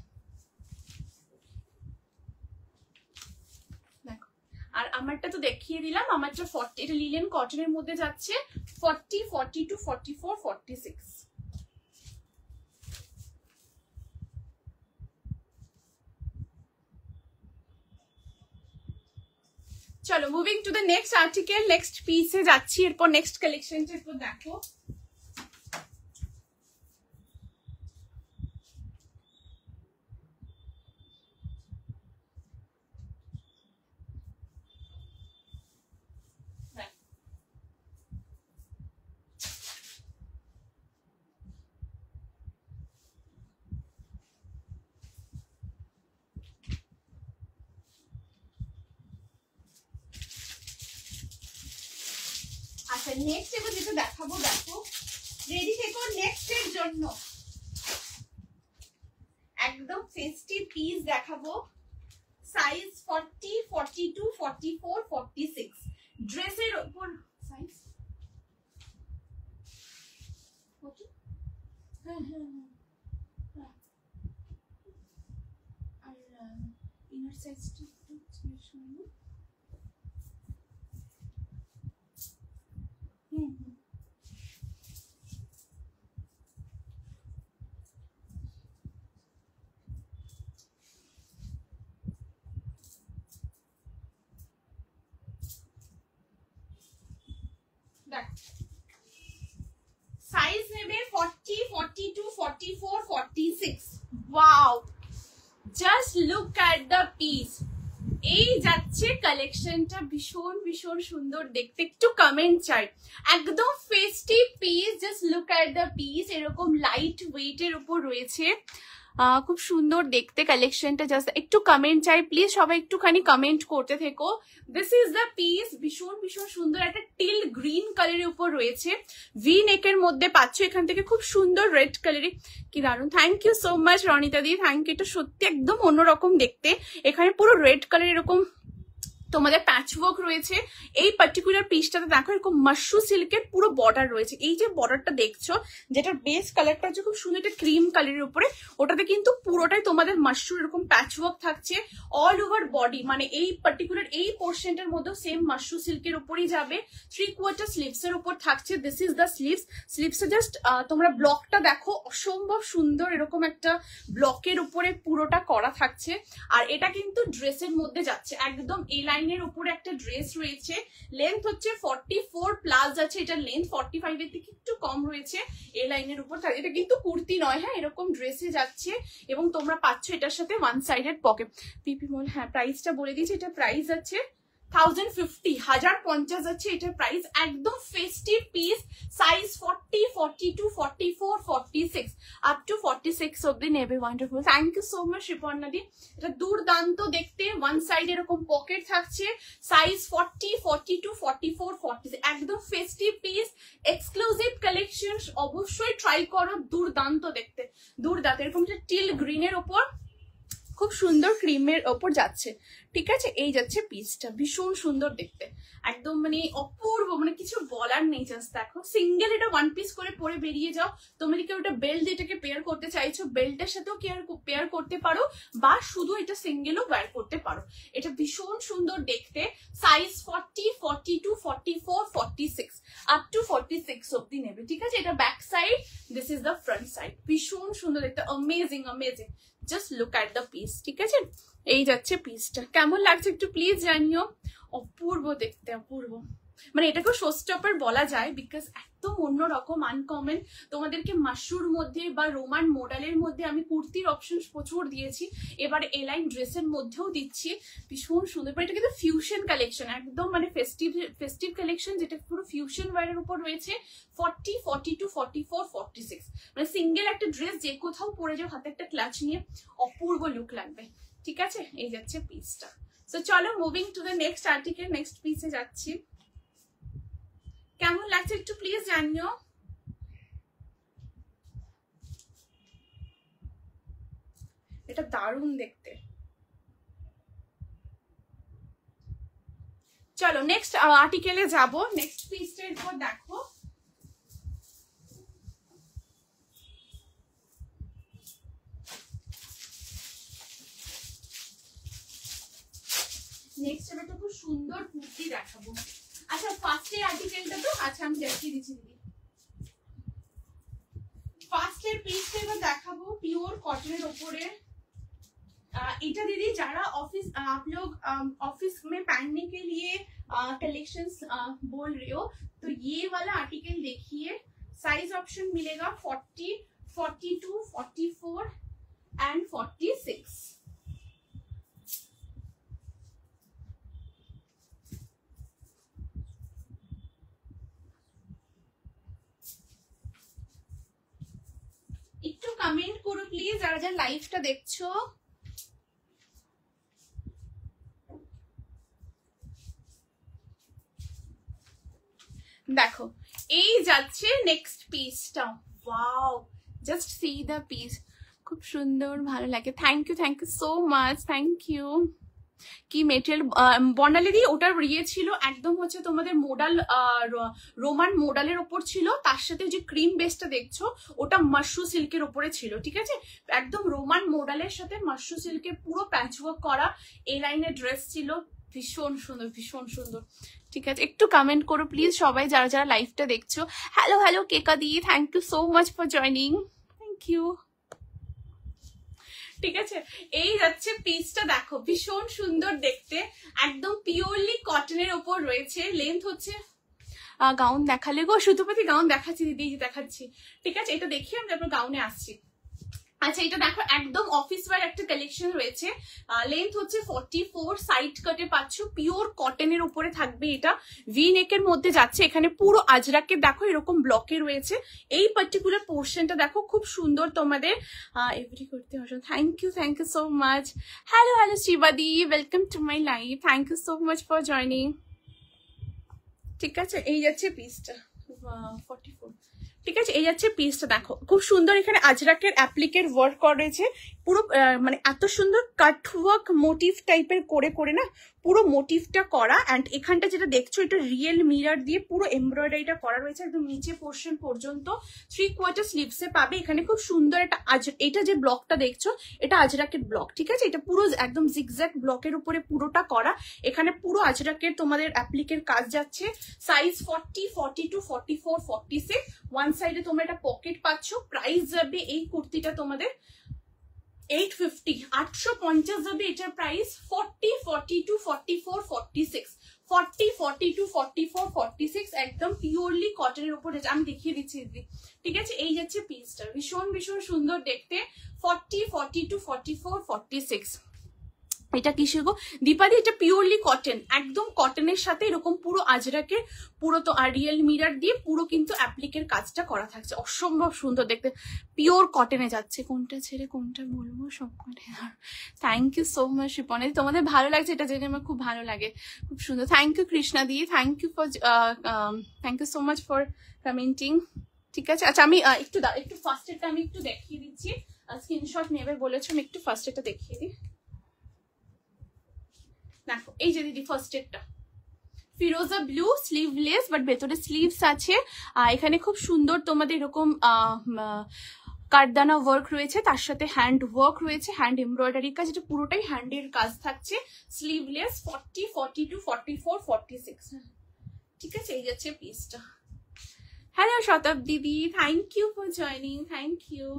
দেখো। আর আমারটা তো দেখিয়ে দিলাম, আমারটা 40, এটা লিলেন কটনের মধ্যে যাচ্ছে, 40, 42, 44, 46, চলো moving to the next article, next পিসে যাচ্ছি, এরপর নেক্সট কালেকশনটা এরপর দেখো। আচ্ছা নেক্সট এবার যেটা দেখাবো, দেখো রেডি থেকো নেক্সট এর জন্য। একদম ফেস্টিভ পিস দেখাবো, সাইজ 40, 42, 44, 46 ড্রেসের উপর সাইজ। হ্যাঁ হ্যাঁ হ্যাঁ, আর ইনার সাইজটা একটু শুনুন। সাইজ নেবে 40, 42, 44, 46। Wow, just look at the piece. এই যাচ্ছে কালেকশনটা, ভীষণ ভীষণ সুন্দর দেখতে, একটু কমেন্ট চাই। একদম festive piece, just look at the piece. এরকম লাইট ওয়েটের উপর রয়েছে, খুব সুন্দর দেখতে কালেকশনটা। জাস্ট একটু কমেন্ট চাই প্লিজ, সবাই একটুখানি কমেন্ট করতে থেকো। দিস ইজ দ্য পিস, ভীষণ ভীষণ সুন্দর। একটা টিল গ্রিন কালারের উপর রয়েছে, ভি নেকের মধ্যে পাচ্ছ, এখান থেকে খুব সুন্দর রেড কালারে। কি দারুন, thank you so much Ronita দি, থ্যাংক ইউ। এটা সত্যি একদম অন্যরকম দেখতে। এখানে পুরো রেড কালার এরকম তোমাদের প্যাচওয়ার্ক রয়েছে। এই পার্টিকুলার পিসটাতে দেখো এরকম মাশরু সিল্কের পুরো বর্ডার রয়েছে। এই যে বর্ডারটা দেখছো, যেটার বেস কালারটা হচ্ছে খুব সুন্দর একটা ক্রিম কালারের উপরে, ওটাতে কিন্তু পুরোটাই তোমাদের মাশরু এরকম প্যাচওয়ার্ক থাকছে অল ওভার বডি। মানে এই পার্টিকুলার এই পোর্শনটার মধ্যে সেম মাশরু সিল্কের উপরই যাবে। 3/4 স্লিভস এর উপর থাকছে। This is the sleeves. স্লিভসে জাস্ট তোমরা ব্লকটা দেখো, অসম্ভব সুন্দর এরকম একটা ব্লকের উপরে পুরোটা করা থাকছে। আর এটা কিন্তু ড্রেসের মধ্যে যাচ্ছে, একদম এই লাইনের উপরে একটা ড্রেস রয়েছে। লেন্থ হচ্ছে 44 প্লাস আছে, এটা লেন্থ 45 এর থেকে একটু কম রয়েছে। এই লাইনের উপর থাকে, এটা কিন্তু কুর্তি নয়, হ্যাঁ এরকম ড্রেসে যাচ্ছে। এবং তোমরা পাচ্ছ এটার সাথে ওয়ান সাইডেড পকেট। পিপি মল, হ্যাঁ প্রাইসটা বলে দিয়েছি, এটা প্রাইস আছে 1050, 1050 আছে এটার প্রাইস। একদম festive piece, size 40, 42, 44, 46 up to 46 অব্দি নেবে। Wonderful, thank you so much Riparna di. এটা দুর্দান্ত দেখতে, ওয়ান সাইড এরকম পকেট থাকছে। সাইজ 40, 42, 44, 46 একদম ফেস্টিভ পিস, এক্সক্লুসিভ কালেকশন। অবশ্যই ট্রাই করো, দুর্দান্ত দেখতে, দুর্দান্ত। এরকম টিল গ্রিনের ওপর খুব সুন্দর ক্রিমের ওপর যাচ্ছে, ঠিক আছে। এই যাচ্ছে পিসটা, ভীষণ সুন্দর দেখতে, একদম মানে অপূর্ব, মানে কিছু বলার নেই। জাস্ট দেখো, সিঙ্গেল এটা ওয়ান পিস করে পরে বেরিয়ে যাও। তোমরা কি ওটা বেল্ট এটাকে পেয়ার করতে চাইছো, বেল্টের সাথেও পেয়ার করতে পারো, বা শুধু এটা সিঙ্গেলও ওয়্যার করতে পারো। এটা ভীষণ সুন্দর দেখতে। সাইজ 40, 42, 44, 46 আপ টু 46 অব্দি নেবে, ঠিক আছে। এটা back side, this is the front side. ভীষণ সুন্দর দেখতে, amazing amazing. Just look at the piece, ঠিক আছে। এই যাচ্ছে পিসটা, কেমন লাগছে একটু প্লিজ জানিও। অপূর্ব দেখতে, অপূর্ব। মানে এটাকে শো স্টপার বলা যায়, বিকজ একদম অন্যরকম আনকমন। তোমাদেরকে মাশরুর মধ্যে বা রোমান মডেলের মধ্যে আমি কুর্তির অপশন প্রচুর দিয়েছি, এবারে এলাইন ড্রেসের মধ্যেও দিচ্ছি। ভীষণ সুন্দর, এটা কিন্তু ফিউশন কালেকশন, একদম মানে ফেস্টিভ কালেকশন, যেটা পুরো ফিউশন ওয়্যারের উপর রয়েছে। 40, 42, 44, 46 মানে সিঙ্গেল একটা ড্রেস যে কোথাও পরে যাও, হাতে একটা ক্লাচ নিয়ে অপূর্ব লুক লাগবে, ঠিক আছে। এই যাচ্ছে পিসটা। সো চলো moving to the next article, next পিসে যাচ্ছি। কেমন লাগছে একটু প্লিজ জানিও। এটা দারুণ দেখতে। চলো নেক্সট আর্টিকেলে যাব, নেক্সট পিসটার উপর দেখো। নেক্সট আমি একটা খুব সুন্দর কুর্তি দেখাবো। আচ্ছা ফার্স্টের আর্টিকেলটা তো, আচ্ছা আমি দেখিয়ে দিচ্ছি দিদি। ফার্স্টের পিসটা এবার দেখাবো, পিওর কটনের ওপরে এটা दीदी যারা ऑफिस आप लोग ऑफिस में पहनने के लिए कलेक्शंस बोल रहे हो तो ये वाला आर्टिकल देखिए साइज ऑप्शन मिलेगा 40, 42, 44 एंड 46। একটু কমেন্ট করো প্লিজ যারা যারা লাইভটা দেখছো। দেখো এই যাচ্ছে নেক্সট পিসটা, wow just see the piece, খুব সুন্দর ভালো লাগে। Thank you so much, thank you. কি মেটেরিয়াল বর্ণালী ওটার ইয়ে ছিল একদম হচ্ছে তোমাদের মোডাল রোমান মোডালের ওপর ছিল, তার সাথে যে ক্রিম বেসটা দেখছো ওটা মাশরু সিল্কের ওপরে ছিল, ঠিক আছে? একদম রোমান মোডালের সাথে মাশরু সিল্কের পুরো প্যাচওয়ার্ক করা এই লাইনের ড্রেস ছিল, ভীষণ সুন্দর ভীষণ সুন্দর। ঠিক আছে, একটু কমেন্ট করো প্লিজ সবাই যারা যারা লাইভটা দেখছো। হ্যালো হ্যালো কেকা দি, thank you so much for joining, thank you. ঠিক আছে, এই যাচ্ছে পিসটা, দেখো ভীষণ সুন্দর দেখতে, একদম পিওরলি কটনের ওপর রয়েছে। লেন্থ হচ্ছে গাউন দেখালে গো সুতোপাতি, গাউন দেখাচ্ছি দিদি দেখাচ্ছি, ঠিক আছে? এটা দেখিয়ে আমি তারপর গাউনে আসছি। আচ্ছা এটা দেখো একদম অফিস ওয়্যার একটা কালেকশন রয়েছে, লেন্থ হচ্ছে 44, সাইড কাটে পাচ্ছ, পিওর কটনের উপরে থাকবে, এটা ভি নেকের মধ্যে যাচ্ছে, এখানে পুরো আজরাকের দেখো এরকম ব্লকে রয়েছে, এই পার্টিকুলার পোর্শনটা দেখো খুব সুন্দর তোমাদের এভরি করতে হবে। Thank you so much. Hello hello শিবাদি, welcome to my live, thank you so much for joining. ঠিক আছে, এই যাচ্ছে পিসটা 44, ঠিক আছে? এই যাচ্ছে পিসটা, দেখো খুব সুন্দর, এখানে আজরাকের অ্যাপ্লিকের ওয়ার্ক করা রয়েছে পুরো, মানে এত সুন্দর কাট ওয়ার্ক মোটিভ টাইপের করে করে না পুরো মোটিভটা করা। অ্যান্ড এখানটা যেটা দেখছো এটা রিয়েল মিরার দিয়ে পুরো এমব্রয়ডারিটা করা রয়েছে একদম নিচে পোর্শন পর্যন্ত, 3/4 স্লিভসে পাবে। এখানে খুব সুন্দর একটা এটা যে ব্লকটা দেখছো এটা আজরাকের ব্লক, ঠিক আছে? এটা পুরো একদম জিগজ্যাগ ব্লকের উপরে পুরোটা করা, এখানে পুরো আজরাকের তোমাদের অ্যাপ্লিকের কাজ যাচ্ছে। সাইজ 40, 42, 44, 46, ওয়ান সাইডে তোমরা এটা পকেট পাচ্ছ। প্রাইস যাবে এই কুর্তিটা তোমাদের 850, 850 যাবে এটার প্রাইস। 40, 42, 44, 46, 40, 42, 44, 46 একদম পিওরলি কটনের উপর, আমি দেখিয়ে দিচ্ছি দিদি, ঠিক আছে? এই যাচ্ছে পিসটা, ভীষণ ভীষণ সুন্দর দেখতে। 40, 42, 44, 46 এটা কিসের গো দীপাদি? এটা পিওরলি কটন, একদম কটনের সাথে এরকম পুরো আজরাকের পুরো তো আর রিয়েল মিরার দিয়ে পুরো কিন্তু অ্যাপ্লিকের কাজটা করা থাকছে, অসম্ভব সুন্দর দেখতে, পিওর কটনে যাচ্ছে। কোনটা ছেড়ে কোনটা বলবো, সব করে। থ্যাংক ইউ সো মাচ শিপনে, তোমাদের ভালো লাগছে এটা জেনে আমার খুব ভালো লাগে, খুব সুন্দর। থ্যাংক ইউ কৃষ্ণা দি, thank you so much for commenting. ঠিক আছে, আচ্ছা আমি একটু ফার্স্ট এটা আমি একটু দেখিয়ে দিচ্ছি, স্ক্রিনশট নেবে বলেছো, আমি একটু ফার্স্ট এটা দেখিয়ে দিই। দেখো এই যে দিদি ফার্স্ট একটা ফিরোজা ব্লু, স্লিভলেস বাট ভেতরে স্লিভস আছে, এখানে খুব সুন্দর তোমাদের এরকম কারদানা ওয়ার্ক রয়েছে, তার সাথে হ্যান্ড ওয়ার্ক রয়েছে, হ্যান্ড এমব্রয়ডারি কাজ, এটা পুরোটাই হ্যান্ডের কাজ থাকছে। স্লিভলেস 40, 42, 44, 46, ঠিক আছে? এই যাচ্ছে পিসটা। হ্যালো শতাব দিদি, thank you for joining, thank you.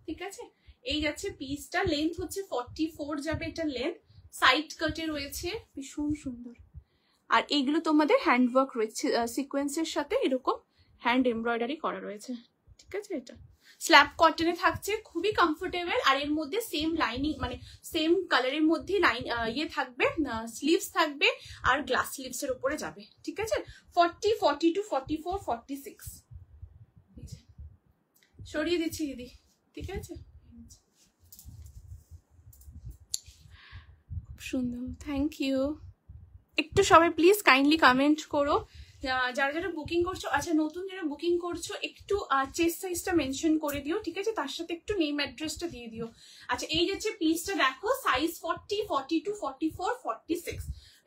ঠিক আছে, এই যাচ্ছে পিসটা, লেন্থ হচ্ছে 44 যাবে এটা লেন্থ, সাইড কাটে রয়েছে, ভীষণ সুন্দর। আর এইগুলো তোমাদের হ্যান্ড ওয়ার্ক রয়েছে, সিকোয়েন্সের সাথে এরকম হ্যান্ড এমব্রয়ডারি করা রয়েছে, ঠিক আছে? এটা স্ল্যাব কটনে থাকছে, খুবই কমফোর্টেবল। আর এর মধ্যে সেম লাইনিং মানে সেম কালারের মধ্যে লাইন ইয়ে থাকবে, স্লিভস থাকবে আর গ্লাস স্লিভস এর উপরে যাবে, ঠিক আছে? 40, 42, 44, 46 সরিয়ে দিচ্ছি দিদি, ঠিক আছে? সুন্দর, থ্যাংক ইউ। একটু সবাই প্লিজ কাইন্ডলি কমেন্ট করো যারা যারা বুকিং করছো। আচ্ছা নতুন যারা বুকিং করছো একটু চেস্ট সাইজটা মেনশন করে দিও, ঠিক আছে? তার সাথে একটু নেম অ্যাড্রেসটা দিয়ে দিও। আচ্ছা এই যাচ্ছে পিসটা, দেখো সাইজ 40, 42, 44, 46,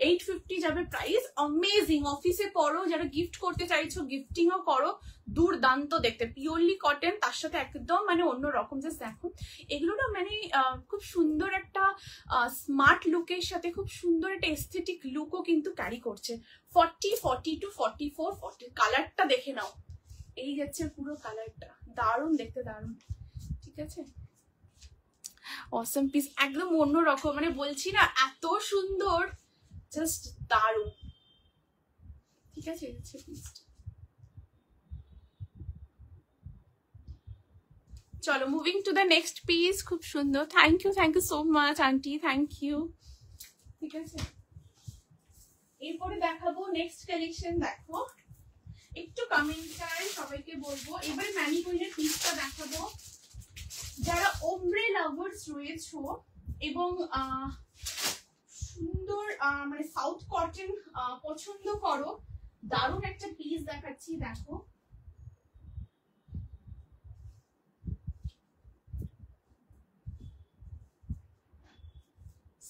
850 যাবে প্রাইস। অ্যামেজিং, অফিসে পড়ো, যারা গিফট করতে চাইছো গিফটিংও করো, দুর্দান্ত দেখতে, পিওরলি কটন, তার সাথে একদম মানে অন্য রকম। জাস্ট দেখো এগুলো না মানে খুব সুন্দর একটা স্মার্ট লুকের সাথে খুব সুন্দর একটা এস্থেটিক লুকও কিন্তু ক্যারি করছে। 40, 42, 44, 40 কালারটা দেখে নাও, এই যাচ্ছে পুরো কালারটা, দারুণ দেখতে, দারুণ, ঠিক আছে? অসম পিস, একদম অন্যরকম, মানে বলছি না এত সুন্দর, জাস্ট দারুণ। ঠিক আছে, পিসটা চলো moving to the next piece. খুব সুন্দর, thank you so much aunty, thank you. ঠিক আছে, এরপরে দেখাবো নেক্সট কালেকশন। দেখো একটু কমেন্টটায় সবাইকে বলবো, এবারে ম্যানিকুইনের পিসটা দেখাবো। যারা ওমব্রে লাভার্স রয়েছো এবং সুন্দর মানে সাউথ কটন পছন্দ করো, দারুণ একটা পিস দেখাচ্ছি। দেখো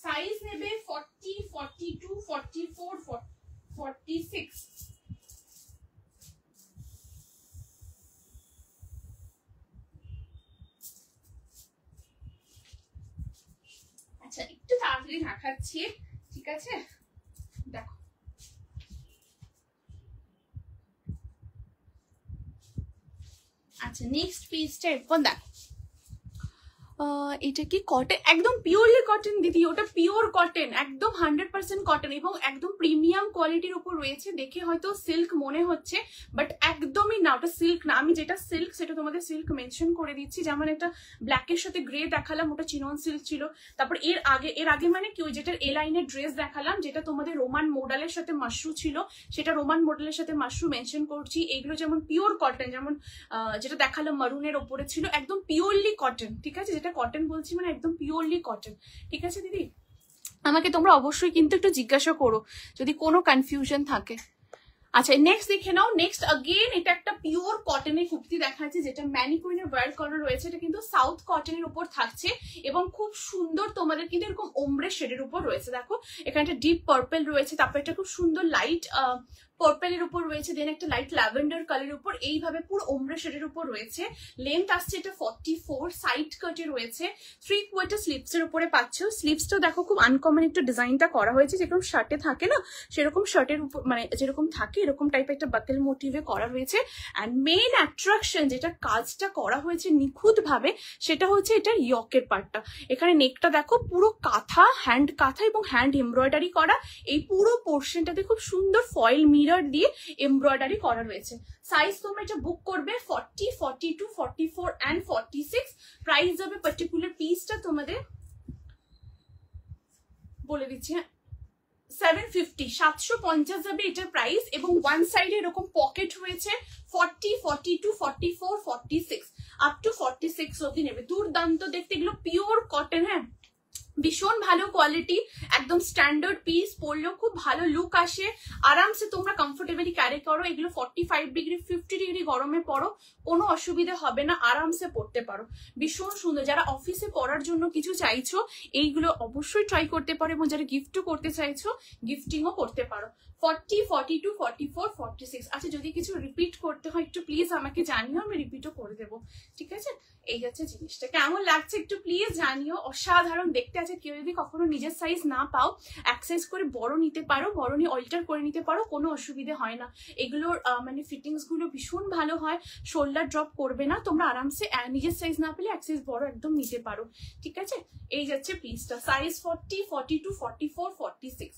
সাইজ নেবে 40, 42, 44, 46। আচ্ছা একটু তাড়াতাড়ি দেখাচ্ছি, ঠিক আছে? দেখো আচ্ছা নেক্সট পিসটা এরপর দেখো, এটা কি কটন, একদম পিওরলি কটন দিদি, ওটা পিওর কটন, একদম 100% কটন এবং একদম প্রিমিয়াম কোয়ালিটির উপর রয়েছে। দেখে হয়তো সিল্ক মনে হচ্ছে, বাট একদমই না, ওটা সিল্ক না। আমি যেটা সিল্ক সেটা তোমাদের সিল্ক মেনশন করে দিচ্ছি। যেমন একটা ব্ল্যাকের সাথে গ্রে দেখালাম, ওটা চিনন সিল্ক ছিল। তারপর এর আগে মানে কি, ওই যেটার এ লাইনের ড্রেস দেখালাম, যেটা তোমাদের রোমান মডেলের সাথে মাশরু ছিল, সেটা রোমান মডেলের সাথে মাশরু মেনশন করছি। এইগুলো যেমন পিওর কটন, যেমন যেটা দেখালাম মারুনের ওপরে ছিল, একদম পিওরলি কটন। ঠিক আছে, যেটা কটন বলছি মানে একদম পিওরলি কটন। ঠিক আছে দিদি, আমাকে তোমরা অবশ্যই কিন্তু একটু জিজ্ঞাসা করো যদি কোনো কনফিউশন থাকে। আচ্ছা নেক্সট দেখে নাও। নেক্সট अगेन এটা একটা পিওর কটনের কুর্তি দেখাচ্ছে, যেটা ম্যানিকুইনের ওয়্যার করার রয়েছে। এটা কিন্তু সাউথ কটনের উপর থাকছে এবং খুব সুন্দর, তোমাদের কিন্তু এরকম ওমব্রে শেডের উপর রয়েছে। দেখো এখানে একটা ডিপ পার্পল রয়েছে, তারপর একটা খুব সুন্দর লাইট পার্পলের উপর রয়েছে, দেন একটা লাইট ল্যাভেন্ডার কালারের উপর, এইভাবে পুরো ওমব্রে শেডের উপর রয়েছে। লেন্থ আসছে এটা 44, সাইড কাটে রয়েছে, 3/4 স্লিভস এর উপরে পাচ্ছ। স্লিভসটা দেখো খুব আনকমন একটু ডিজাইনটা করা হয়েছে, যেরকম শার্টে থাকে না সেরকম শার্টের উপর, মানে যেরকম থাকে এরকম টাইপের একটা বাকেল মোটিভে করা হয়েছে। অ্যান্ড মেইন অ্যাট্রাকশন, যেটা কাজটা করা হয়েছে নিখুঁত ভাবে, সেটা হচ্ছে এটা ইয়কের পার্টটা। এখানে নেকটা দেখো পুরো কাঁথা, হ্যান্ড কাঁথা এবং হ্যান্ড এমব্রয়ডারি করা। এই পুরো পোর্শনটাতে খুব সুন্দর ফয়েল মিরর দিয়ে এমব্রয়ডারি করা রয়েছে। সাইজ তোমরা এটা বুক করবে 40, 42, 44 অ্যান্ড 46। প্রাইস যাবে পার্টিকুলার পিসটা তোমাদের বলে দিচ্ছি, হ্যাঁ 750, 750 যাবে এটার প্রাইস। এবং ওয়ান সাইডে এরকম পকেট রয়েছে, 40, 42, 44, 46 আপ টু 46 অব্দি নেবে। দুর্দান্ত দেখতে, এগুলো পিওর কটন, হ্যাঁ ভীষণ ভালো কোয়ালিটি, একদম স্ট্যান্ডার্ড পিস, পরলেও খুব ভালো লুক আসে, আরামসে তোমরা কমফোর্টেবলি ক্যারি করো। এগুলো 45 ডিগ্রি 50 ডিগ্রি গরমে পরো, কোনো অসুবিধা হবে না, আরামসে পরতে পারো, ভীষণ সুন্দর। যারা অফিসে পরার জন্য কিছু চাইছো এইগুলো অবশ্যই ট্রাই করতে পারো, এবং যারা গিফটও করতে চাইছো গিফটিংও করতে পারো। 40, 42, 44, 46। আচ্ছা যদি কিছু রিপিট করতে হয় একটু প্লিজ আমাকে জানিও, আমি রিপিটও করে দেবো। ঠিক আছে, এই হচ্ছে জিনিসটা, কেমন লাগছে একটু প্লিজ জানিও। অসাধারণ দেখতে আছে। কেউ যদি কখনো নিজের সাইজ না পাও, এক্সাইজ করে বড় নিতে পারো, বড় নিয়ে অল্টার করে নিতে পারো, কোনো অসুবিধে হয় না। এগুলোর মানে ফিটিংস গুলো ভীষণ ভালো হয়, শোল্ডার ড্রপ করবে না, তোমরা আরামসে নিজের সাইজ না পেলে এক্সাইজ বড় একদম নিতে পারো। ঠিক আছে, এই যাচ্ছে পিসটা, সাইজ 40, 42, 44, 46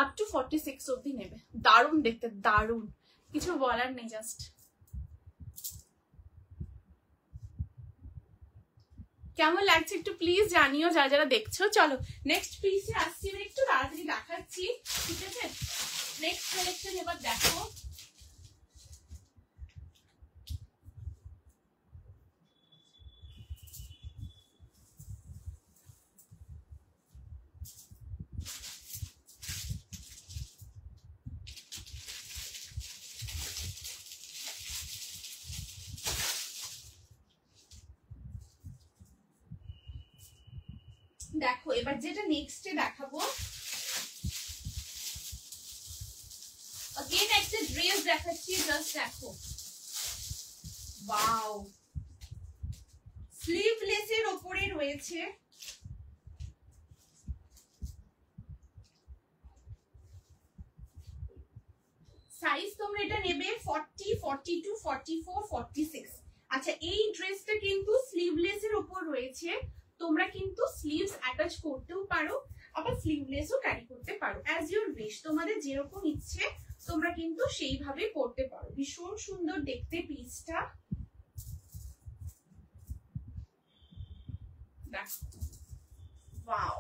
আপ টু 46 অব্দি নেবে। দারুণ দেখতে, দারুণ, কিছু বলার নেই, জাস্ট কেমন লাগছে একটু প্লিজ জানিও যারা যারা দেখছো। চলো নেক্সট পিসে আসছি, একটু তাড়াতাড়ি দেখাচ্ছি। ঠিক আছে, নেক্সট কালেকশন এবার দেখো। দেখো এবার যেটা নেক্সটে দেখাবো, अगेन একটা ড্রেস দেখাচ্ছি, জাস্ট দেখো, ওয়াও, স্লিভলেসের উপরে রয়েছে। সাইজ তোমরা এটা নেবে 40, 42, 44, 46। আচ্ছা এই ড্রেসটা কিন্তু স্লিভলেসের উপর রয়েছে, তোমরা কিন্তু স্লিভস অ্যাটাচ করতেও পারো, আবার স্লিভলেসও ক্যারি করতে পারো, অ্যাজ ইউর উইশ। তোমাদের যেরকম ইচ্ছে তোমরা কিন্তু সেইভাবে পরতে পারো। ভীষণ সুন্দর দেখতে পিসটা, দেখো ওয়াও।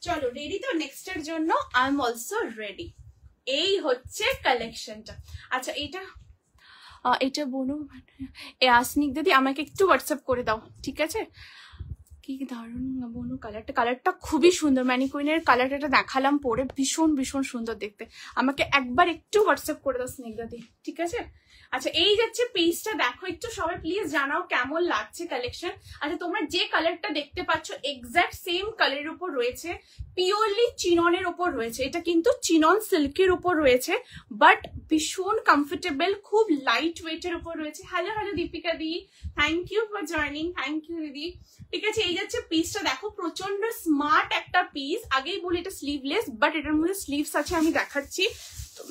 চলো রেডি তো নেক্সটের জন্য? I am also ready. এই হচ্ছে কালেকশনটা। আচ্ছা এটা বনু আসনিক দিদি আমাকে একটু হোয়াটসঅ্যাপ করে দাও, ঠিক আছে? কি দারুণ বনু কালারটা খুবই সুন্দর। ম্যানিকুইনের কালারটা দেখালাম পরে, ভীষণ ভীষণ সুন্দর দেখতে। আমাকে একবার একটু হোয়াটসঅ্যাপ করে দাও স্নিগ্ধা দি, ঠিক আছে? আচ্ছা এই যাচ্ছে পিসটা, দেখো একটু সবাই প্লিজ জানাও কেমন লাগছে কালেকশন। আচ্ছা তোমরা যে কালারটা দেখতে পাচ্ছ এক্স্যাক্ট সেম কালারের উপর রয়েছে, পিওরলি চিননের উপর রয়েছে। এটা কিন্তু চিনন সিল্কের উপর রয়েছে, বাট ভীষণ কমফোর্টেবল, খুব লাইট ওয়েটের উপর রয়েছে। হ্যালো দীপিকা দি, thank you for joining, thank you দিদি। ঠিক আছে, এই যাচ্ছে পিসটা, দেখো প্রচন্ড স্মার্ট একটা পিস। আগেই বলি এটা স্লিভলেস, বাট এটার মধ্যে স্লিভস আছে, আমি দেখাচ্ছি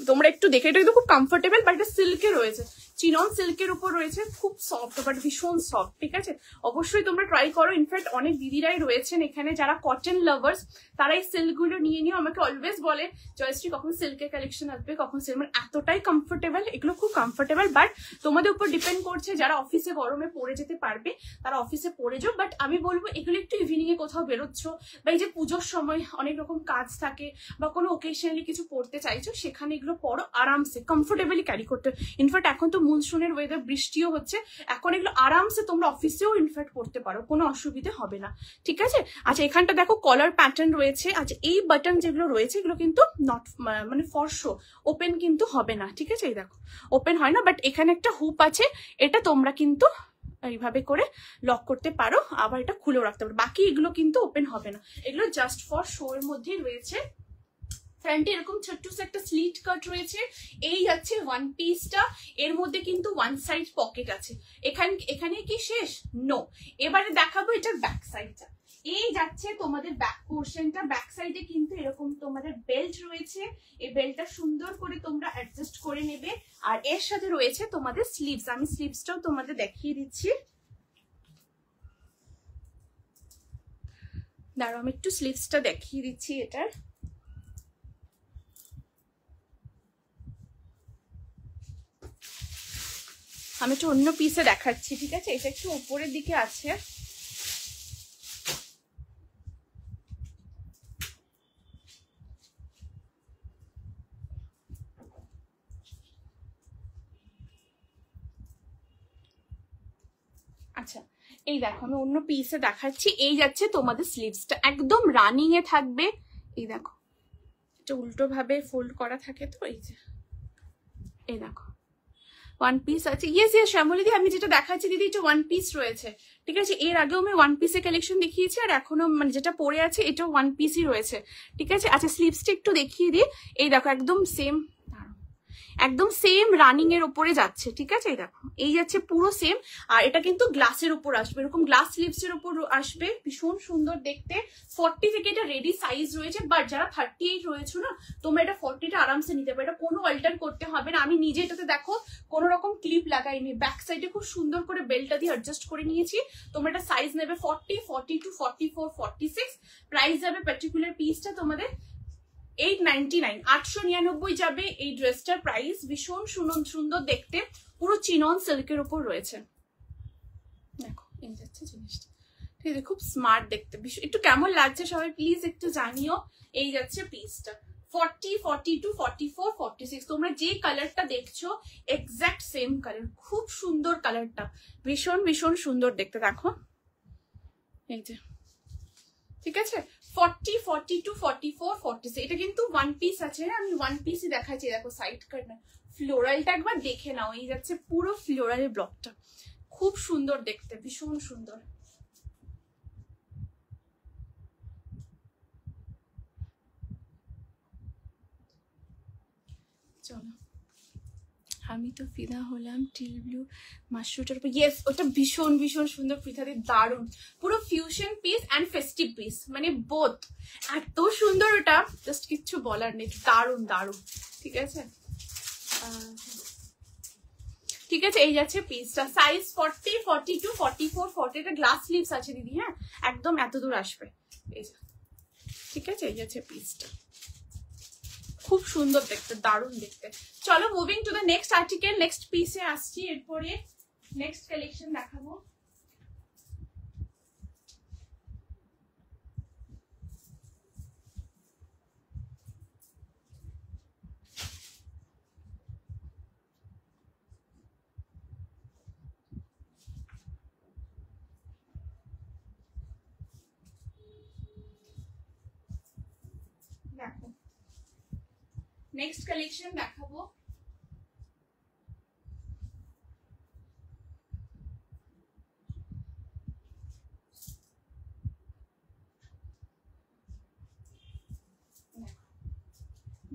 তোমরা একটু দেখে। এটা কিন্তু খুব কমফোর্টেবল, বাট এটা সিল্কে রয়েছে, চিনন সিল্কের উপর রয়েছে, খুব সফট, বাট ভীষণ সফট। ঠিক আছে, অবশ্যই তোমরা ট্রাই করো। ইনফ্যাক্ট অনেক দিদিরাই রয়েছেন এখানে যারা কটন লাভার্স, তারা এই সিল্কগুলো নিয়ে আমাকে অলওয়েজ বলে জয়শ্রী কখন সিল্কের কালেকশন আসবে, কখন সিল্ক। মানে এতটাই কমফোর্টেবল, এগুলো খুব কমফোর্টেবল। বাট তোমাদের উপর ডিপেন্ড করছে, যারা অফিসে গরমে পরে যেতে পারবে তারা অফিসে পরে যাও। বাট আমি বলবো এগুলো একটু ইভিনিং এ কোথাও বেরোচ্ছ, বা এই যে পুজোর সময় অনেক রকম কাজ থাকে, বা কোনো ওকেশনালি কিছু পড়তে চাইছো, সেখানে এগুলো পরো আরামসে, কমফোর্টেবলি ক্যারি করতে। ইনফ্যাক্ট এখন তো মনসুনের ওয়েদার, বৃষ্টিও হচ্ছে, এখন এগুলো আরামসে তোমরা অফিসেও ইনফ্যাক্ট পড়তে পারো, কোনো অসুবিধা হবে না। ঠিক আছে, আচ্ছা এখানটা দেখো কলার প্যাটার্ন রয়েছে। আচ্ছা এই বাটন যেগুলো রয়েছে এগুলো কিন্তু নট মানে ফর শো, ওপেন কিন্তু হবে না। ঠিক আছে, এই দেখো ওপেন হয় না, বাট এখানে একটা হুপ আছে, এটা তোমরা কিন্তু এইভাবে করে লক করতে পারো, আবার এটা খুলেও রাখতে পারো। বাকি এগুলো কিন্তু ওপেন হবে না, এগুলো জাস্ট ফর শো এর মধ্যেই রয়েছে। ফ্রন্টে এরকম ছোট্ট একটা স্লিট কাট রয়েছে। এই যাচ্ছে ওয়ান পিসটা, এর মধ্যে কিন্তু ওয়ান সাইড পকেট আছে। এখানে কি শেষ? নো, এবারে দেখাবো এটার ব্যাক সাইডটা। এই যাচ্ছে তোমাদের ব্যাক পোর্শনটা, ব্যাক সাইডে কিন্তু এরকম তোমাদের বেল্ট রয়েছে। এই বেল্টটা সুন্দর করে তোমরা অ্যাডজাস্ট করে নেবে। আর এর সাথে রয়েছে তোমাদের স্লিভস, আমি স্লিভসটাও তোমাদের দেখিয়ে দিচ্ছি। দাঁড়াও আমি একটু স্লিভসটা দেখিয়ে দিচ্ছি এটার। আমি একটু অন্য পিসে দেখাচ্ছি, ঠিক আছে? এটা একটু উপরের দিকে আছে। আচ্ছা এই দেখো আমি অন্য পিসে দেখাচ্ছি। এই যাচ্ছে তোমাদের স্লিভসটা, একদম রানিং এ থাকবে। এই দেখো এটা উল্টো ভাবে ফোল্ড করা থাকে, তো এই যে এই দেখো ওয়ান পিস আছে। ইয়েস ইয়েস শ্যামলী দি, আমি যেটা দেখাচ্ছি দিদি এটা ওয়ান পিস রয়েছে। ঠিক আছে, এর আগেও আমি ওয়ান পিসের কালেকশন দেখিয়েছি, আর এখনো মানে যেটা পরে আছে এটাও ওয়ান পিসই রয়েছে। ঠিক আছে, আচ্ছা স্লিভসটা একটু দেখিয়ে দিই। এই দেখো একদম সেম রানিং এর উপরে যাচ্ছে। ঠিক আছে, এই দেখো এই যাচ্ছে পুরো সেম। আর এটা কিন্তু গ্লাসের উপর আসবে, এরকম গ্লাস স্লিভস এর উপর আসবে, ভীষণ সুন্দর দেখতে। 40 থেকে এটা রেডি সাইজ রয়েছে, বাট যারা 38 রয়েছে না, তোমরা এটা 40টা আরামসে নিতে পারো, এটা কোনো অল্টার করতে হবে না। আমি নিজে এটাতে দেখো কোনো রকম ক্লিপ লাগাইনি, ব্যাক সাইডে খুব সুন্দর করে বেল্টটা দিয়ে অ্যাডজাস্ট করে নিয়েছি। তোমরা এটা সাইজ নেবে 40, 42, 44, 46। প্রাইস যাবে পার্টিকুলার পিসটা তোমাদের 899, 899 যাবে এই ড্রেসটার প্রাইস। ভীষণ সুন্দর দেখতে, পুরো চিনন সিল্কের উপর রয়েছে। দেখো এই যাচ্ছে জিনিসটা, ঠিক আছে, খুব স্মার্ট দেখতে। একটু কেমন লাগছে সবাই প্লিজ একটু জানিও। এই যাচ্ছে পিসটা 40, 42, 44, 46। তোমরা যে কালারটা দেখছো এক্স্যাক্ট সেম কালার, খুব সুন্দর কালারটা, ভীষণ সুন্দর দেখতে। দেখো এই যে, ঠিক আছে 40, 42, 44, 46। এটা কিন্তু ওয়ান পিস আছে, আমি ওয়ান পিসই দেখাচ্ছি। দেখো সাইড কাট না, ফ্লোরালটা একবার দেখে নাও। এই যাচ্ছে পুরো ফ্লোরালের ব্লকটা, খুব সুন্দর দেখতে, ভীষণ সুন্দর। চলো আমি তো ফিদা হলাম টিল ব্লু মাশরুটের উপর। ইয়েস, ওটা ভীষণ সুন্দর ফিতাতে, দারুণ, পুরো fusion piece and festive piece, মানে বোথ। এত সুন্দর ওটা, জাস্ট কিচ্ছু বলার নেই, দারুণ। ঠিক আছে, ঠিক আছে, এই যাচ্ছে পিসটা, সাইজ 40, 42, 44, 40, এটা গ্লাস স্লিভস আছে দিদি, হ্যাঁ একদম এত দূর আসবে, এই যে ঠিক আছে, এই যাচ্ছে পিসটা, খুব সুন্দর দেখতে, দারুণ দেখতে। চলো moving to the next article, next পিসে আসছি, এরপরে নেক্সট কালেকশন দেখাবো। দেখো নেক্সট কালেকশন দেখাবো,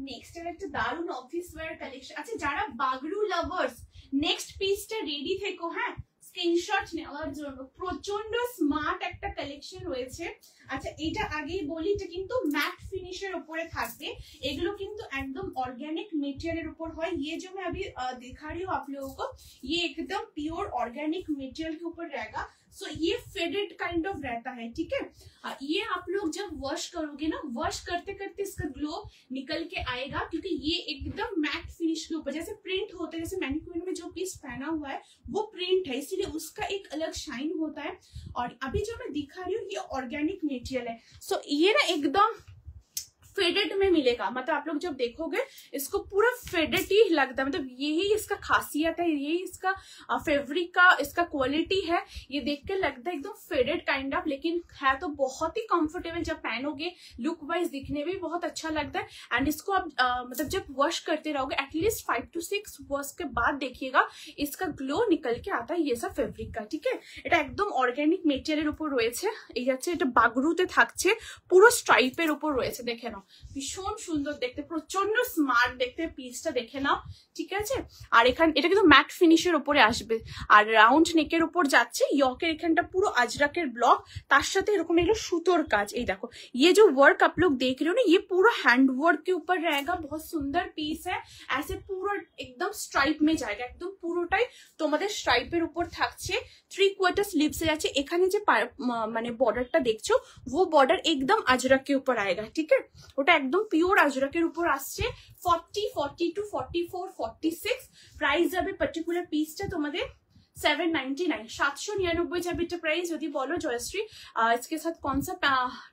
নেক্সট এর একটা দারুন অফিস ওয়্যার কালেকশন। আচ্ছা যারা বাগরু লাভার্স, নেক্সট পিসটা রেডি থেকো, হ্যাঁ স্ক্রিনশট নেওয়ার জন্য, প্রচন্ড স্মার্ট একটা কালেকশন রয়েছে। আচ্ছা এটা আগেই বলি, এটা কিন্তু ম্যাট ফিনিশের উপরে থাকবে, এগুলো কিন্তু একদম ऑर्गेनिक मटेरियल ऊपर है। ये जो मैं अभी दिखा रही हूँ आप लोगों को, ये एकदम प्योर ऑर्गेनिक मटेरियल के ऊपर रहेगा। सो ये फेडेड काइंड ऑफ रहता है, ठीक है। ये आप लोग जब वॉश करोगे ना, वॉश करते करते इसका ग्लो निकल के आएगा, क्योंकि ये एकदम मैट फिनिश के ऊपर जैसे प्रिंट होता है, जैसे मैनिक्विन में जो पीस पहना हुआ है वो प्रिंट है, इसीलिए उसका एक अलग शाइन होता है। और अभी जो मैं दिखा रही हूँ ये ऑर्गेनिक मटेरियल है। सो ये ना एकदम फेडेड में मिलेगा, मतलब आप लोग जब देखोगे इसको पूरा फेडेड ही लगता है, मतलब यही इसका खासियत है, यही इसका फैब्रिक का इसका क्वालिटी है। ये देख के लगता है एकदम फेडेड काइंड ऑफ, लेकिन है तो बहुत ही कंफर्टेबल, जब पहनोगे लुक वाइज दिखने में बहुत अच्छा लगता है। एंड इसको आप मतलब जब वॉश करते रहोगे एटलीस्ट 5 to 6 वॉश के बाद देखिएगा इसका ग्लो निकल के आता है, ये सब फैब्रिक का, ठीक है। এটা একদম অর্গানিক মেটেরিয়ালের উপর রয়েছে, এই যাচ্ছে এটা বাগরুতে থাকছে, পুরো স্ট্রাইপের উপর রয়েছে, দেখে নাও ভীষণ সুন্দর দেখতে, প্রচন্ড স্মার্ট দেখতে, পিসটা দেখে নাও, ঠিক আছে। আর এখানে এটা কিন্তু ম্যাট ফিনিশের উপরে আসবে, আর রাউন্ড নেকের উপর যাচ্ছে, ইয়কের এখানটা পুরো अजरकेर ब्लॉक, তার সাথে এরকম এগুলো সুতোর কাজ। এই দেখো ये जो वर्क आप लोग देख रहे हो ना, ये पूरा हैंड वर्क के ऊपर रहेगा, बहुत सुंदर पीस है, ऐसे पूरा एकदम स्ट्राइप में जाएगा, एकदम পুরোটাই তোমাদের স্ট্রাইপের উপর থাকছে, 3/4 স্লিভস এ আছে। এখানে যে মানে বর্ডারটা দেখছো वो बॉर्डर एकदम अजरक के ऊपर आएगा, ठीक है, ওটা একদম পিওর अजरकेर উপর আসছে। 40, 42, 44, 46 প্রাইস যাবে পার্টিকুলার পিসটা তোমাদের 799, 799 যাবে এটা प्राइस। यदि बोलो जयश्री इसके साथ कौन सा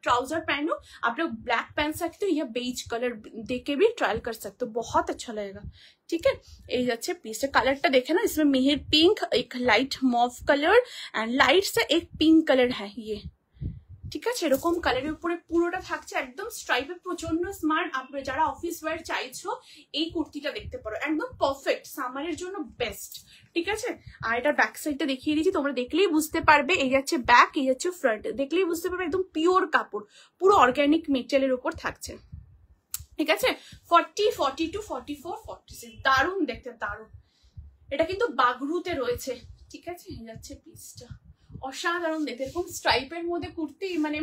ट्राउजर पहनूं, आप लोग ब्लैक पहन सकते हो या बेज कलर देख के भी ट्रायल कर सकते हो, बहुत अच्छा लगेगा, ठीक है। এই যাচ্ছে পিসটা, কালারটা দেখে না, इसमें मेहर पिंक, एक light mauve colour and light सा एक पिंक कलर है ये, ঠিক আছে। এরকম কালারের উপরে পুরোটা থাকছে, একদম স্ট্রাইপে, প্রচন্ড স্মার্ট। আপনারা যারা অফিস ওয়্যার চাইছো এই কুর্তিটা দেখতে পারো, একদম পারফেক্ট সামারের জন্য বেস্ট, ঠিক আছে। আর এটা ব্যাক সাইডটা দেখিয়ে দিচ্ছি, তোমরা দেখলেই বুঝতে পারবে, এই যাচ্ছে ব্যাক, এই যাচ্ছে ফ্রন্ট, দেখলেই বুঝতে পারবে একদম পিওর কাপড়, পুরো অর্গানিক মেটেরিয়ালের উপর থাকছে, ঠিক আছে। 40, 42, 44, 46 দারুণ দেখতে, দারুণ। এটা কিন্তু বাগরুতে রয়েছে, ঠিক আছে। এই যাচ্ছে পিসটা, অসাধারণ দেখতে, এরকম স্ট্রাইপের মধ্যে কুর্তি মানে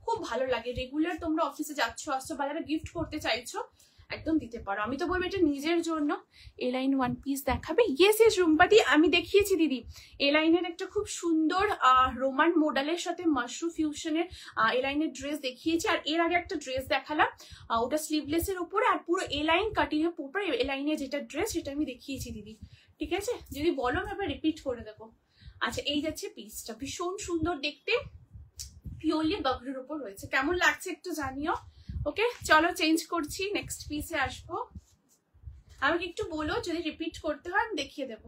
খুব ভালো লাগে, রেগুলার তোমরা অফিসে যাচ্ছ আসছো বা যারা গিফট করতে চাইছো একদম দিতে পারো। আমি তো বলবো এটা নিজের জন্য। এ লাইন ওয়ান পিস দেখাবে, ইয়েস ইয়েস রুম্পাদি, আমি দেখিয়েছি দিদি এ লাইনের একটা খুব সুন্দর রোমান মডেলের সাথে মাশরু ফিউশনের এ লাইনের ড্রেস দেখিয়েছি, আর এর আগে একটা ড্রেস দেখালাম ওটা স্লিভলেসের উপরে, আর পুরো এ লাইন কাটিং এর উপরে এ লাইনের যেটা ড্রেস সেটা আমি দেখিয়েছি দিদি, ঠিক আছে। যদি বলো আমি আবার রিপিট করে দেবো। আচ্ছা এই যাচ্ছে পিসটা, ভীষণ সুন্দর দেখতে, পিওরলি বাগরুর উপর রয়েছে, কেমন লাগছে একটু জানিও। ওকে চলো চেঞ্জ করছি, নেক্সট পিসে আসবো। আমাকে একটু বলো যদি রিপিট করতে হয়, আমি দেখিয়ে দেবো।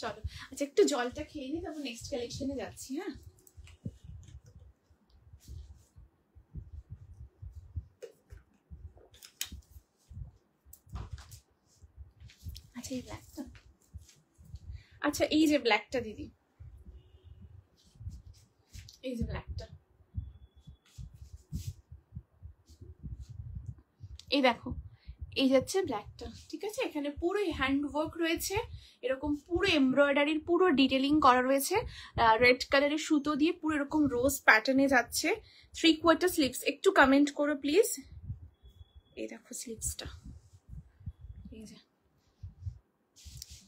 চলো আচ্ছা একটু জলটা খেয়ে নিই, তারপর নেক্সট কালেকশনে যাচ্ছি। হ্যাঁ আচ্ছা এই ব্ল্যাকটা, আচ্ছা এই যে ব্ল্যাকটা দিদি, এই যে ব্ল্যাকটা, এই দেখো এই যাচ্ছে ব্ল্যাকটা, ঠিক আছে। এখানে পুরো হ্যান্ড ওয়ার্ক রয়েছে, এরকম পুরো এমব্রয়ডারির পুরো ডিটেলিং করা রয়েছে, রেড কালারের সুতো দিয়ে পুরো এরকম রোজ প্যাটার্নে যাচ্ছে। 3/4 স্লিভস, একটু কমেন্ট করো প্লিজ। এই দেখো স্লিভসটা,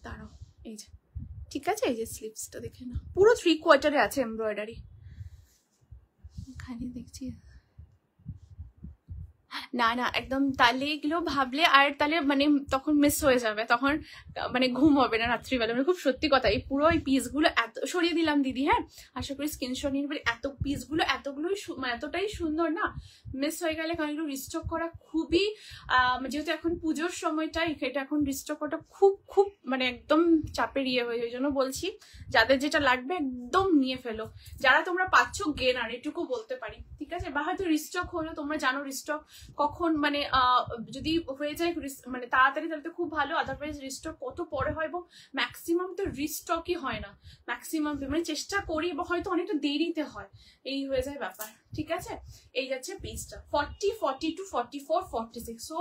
দাঁড়াও, এই যে ঠিক আছে, এই যে স্লিভসটা দেখে না, পুরো 3/4 আছে এমব্রয়ডারি। এখানে দেখছি না না একদম, তাহলে এগুলো ভাবলে আর তাহলে মানে তখন মিস হয়ে যাবে, তখন মানে ঘুম হবে না রাত্রিবেলা। মানে খুব সত্যি কথা, এই পুরো এই পিসগুলো এত সরিয়ে দিলাম দিদি, হ্যাঁ আশা করি স্ক্রিনশট নিয়ে নেবেন। এত পিসগুলো এতগুলোই এতটাই সুন্দর না, মিস হয়ে গেলে কারণ এগুলো রিস্টক করা খুবই যেহেতু এখন পুজোর সময়টা, এটা এখন রিস্টক করাটা খুব খুব মানে একদম চাপের ইয়ে হয়ে, ওই জন্য বলছি যাদের যেটা লাগবে একদম নিয়ে ফেলো। যারা তোমরা পাচ্ছ গেনার, এটুকু বলতে পারি, ঠিক আছে? বা হয়তো রিস্টক হলো, তোমরা জানো রিস্টক কখন মানে যদি হয়ে যায় মানে তাড়াতাড়ি তাহলে তো খুব ভালো, আদারওয়াইজ রিস্টক কত পরে হয়, এবং ম্যাক্সিমাম তো রিস্টকই হয় না, ম্যাক্সিমাম মানে চেষ্টা করি এবং হয়তো অনেকটা দেরিতে হয়, এই হয়ে যায় ব্যাপার, ঠিক আছে? এই যাচ্ছে পিসটা 40, 42, 44, 46। সো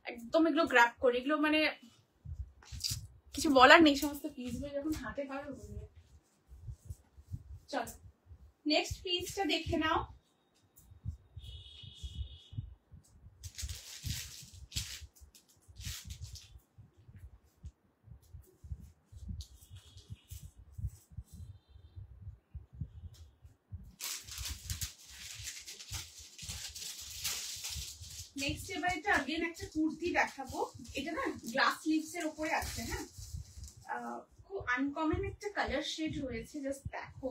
একদম এগুলো গ্র্যাব করে, এগুলো মানে কিছু বলার নেই, সমস্ত পিসগুলো যখন হাতে পাবে বলবে। চলো নেক্সট পিসটা দেখে নাও। নেক্সট এবার এটা अगेन একটা কুর্তি দেখাবো, এটা না গ্লাস স্লিভস এর উপরে আছে, হ্যাঁ খুব আনকমন একটা কালার শেড রয়েছে, জাস্ট দেখো,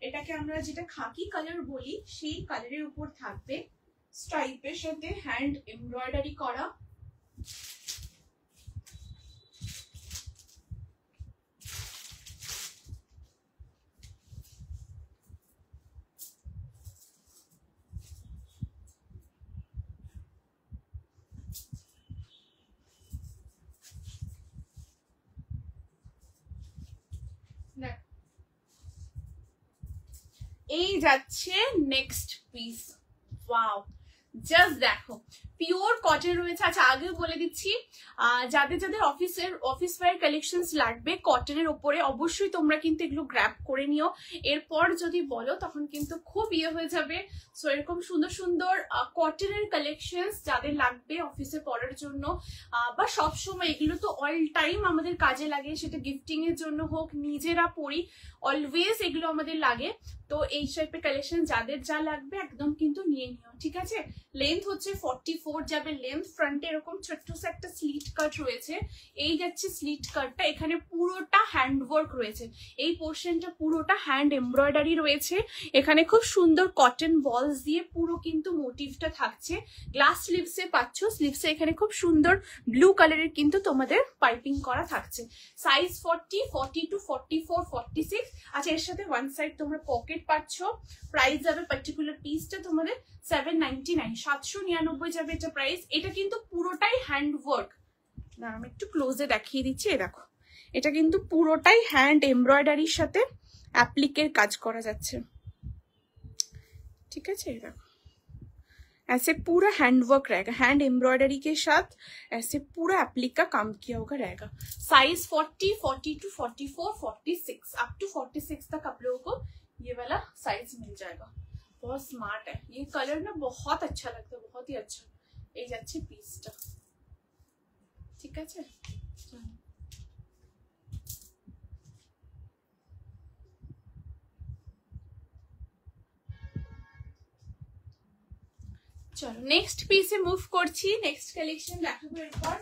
এটাকে আমরা যেটা খাকি কালার বলি সেই কালারের উপর থাকবে, স্ট্রাইপের সাথে হ্যান্ড এমব্রয়ডারি করা। এই যাচ্ছে নেক্সট পিস, ওয়াও জাস্ট দেখো, পিওর কটন রয়েছে। আচ্ছা আগেও বলে দিচ্ছি, যাদের যাদের অফিস ওয়্যার কালেকশনস লাগবে কটনের ওপরে, অবশ্যই তোমরা কিন্তু এগুলো গ্র্যাব করে নিও, এরপর যদি বলো তখন কিন্তু খুব ইয়ে হয়ে যাবে। সো এরকম সুন্দর সুন্দর কটনের কালেকশনস যাদের লাগবে অফিসে পরার জন্য, বা সব সময়, এগুলো তো অল টাইম আমাদের কাজে লাগে, সেটা গিফটিং এর জন্য হোক, নিজেরা পরি, অলওয়েজ এগুলো আমাদের লাগে। তো এই টাইপের কালেকশন যাদের যা লাগবে একদম কিন্তু নিয়ে নিও, ঠিক আছে? লেন্থ হচ্ছে 44 যাবে লেন্থ, ফ্রন্টে এরকম ছোট্ট একটা স্লিট কাট রয়েছে, এই যাচ্ছে স্লিট কাটটা, এখানে পুরোটা হ্যান্ডওয়ার্ক রয়েছে, এই পোর্শনটা পুরোটা হ্যান্ড এমব্রয়ডারি রয়েছে, এখানে খুব সুন্দর কটন বলস দিয়ে পুরো কিন্তু মোটিভটা থাকছে। গ্লাস স্লিভসে পাচ্ছ, স্লিভসে এখানে খুব সুন্দর ব্লু কালারের কিন্তু তোমাদের পাইপিং করা থাকছে। সাইজ 40, 42, 44, 46। আচ্ছা এর সাথে ওয়ান সাইড তোমরা পকেট পাচ্ছ। প্রাইস যাবে পার্টিকুলার পিসটা তোমাদের 799, 799 যাবে এটা প্রাইস। এটা কিন্তু পুরোটাই হ্যান্ডওয়ার্ক, না আমি একটু ক্লোজে দেখিয়ে দিচ্ছি, দেখো এটা কিন্তু পুরোটাই হ্যান্ড এমব্রয়ডারির সাথে অ্যাপ্লিকের কাজ করা যাচ্ছে, ठीक है? देखो ऐसे पूरा हैंडवर्क रहेगा, हैंड एम्ब्रॉयडरी के साथ ऐसे पूरा एप्लिक का काम किया होगा रहेगा। साइज 40, 42, 44, 46 अप टू 46 तक आप लोगों को ये वाला साइज मिल जाएगा। बहुत स्मार्ट है ये कलर ना, बहुत अच्छा लगता है, बहुत ही अच्छा। এই যাচ্ছে পিসটা, ঠিক আছে? চলো নেক্সট পিসে মুভ করছি, নেক্সট কালেকশন দেখাবো এরপর।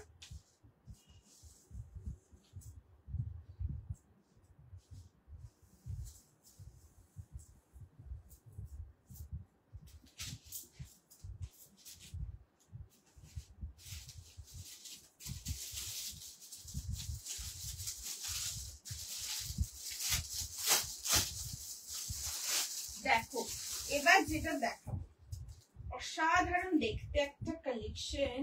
দেখো এবার যেটা দেখাবো অসাধারণ দেখতে একটা কালেকশন,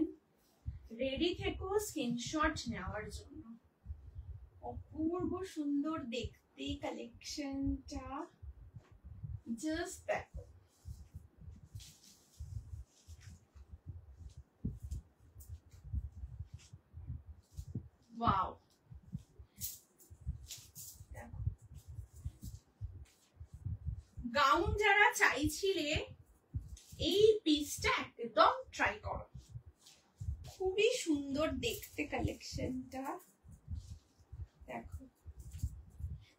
রেডি থেকো স্ক্রিনশট নেওয়ার জন্য। অপূর্ব সুন্দর দেখতে কালেকশনটা, জাস্ট দেখো, ওয়াও। গাউন যারা চাইছিলে এই পিসটা একদম ট্রাই করো, খুবই সুন্দর দেখতে কালেকশনটা, দেখো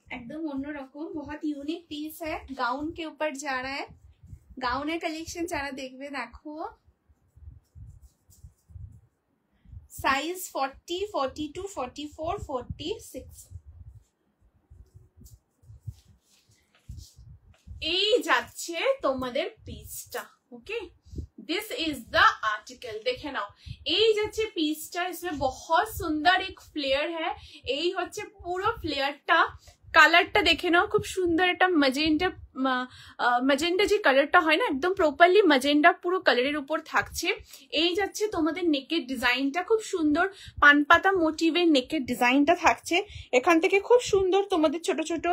एकदम অন্যরকম, बहुत यूनिक पीस है, गाउन के ऊपर जा रहा है। গাউনের কালেকশন যারা দেখবে দেখো, সাইজ 40, 42, 44, 46। এই যাচ্ছে তোমাদের পিসটা। ওকে, दिस इज द आर्टिकल, देखे नाओ এই যাচ্ছে পিসটা। इसमें बहुत सुंदर एक फ्लेयर है, এই হচ্ছে পুরো ফ্লেয়ারটা। কালারটা দেখে নাও, খুব সুন্দর একটা ম্যাজেন্টা, ম্যাজেন্টা যে কালারটা হয় না, একদম প্রপারলি ম্যাজেন্টা পুরো কালারের উপর থাকছে। এই যাচ্ছে তোমাদের নেকের ডিজাইনটা, খুব সুন্দর পানপাতা মোটিভের নেকের ডিজাইনটা থাকছে। এখান থেকে খুব সুন্দর তোমাদের ছোট ছোট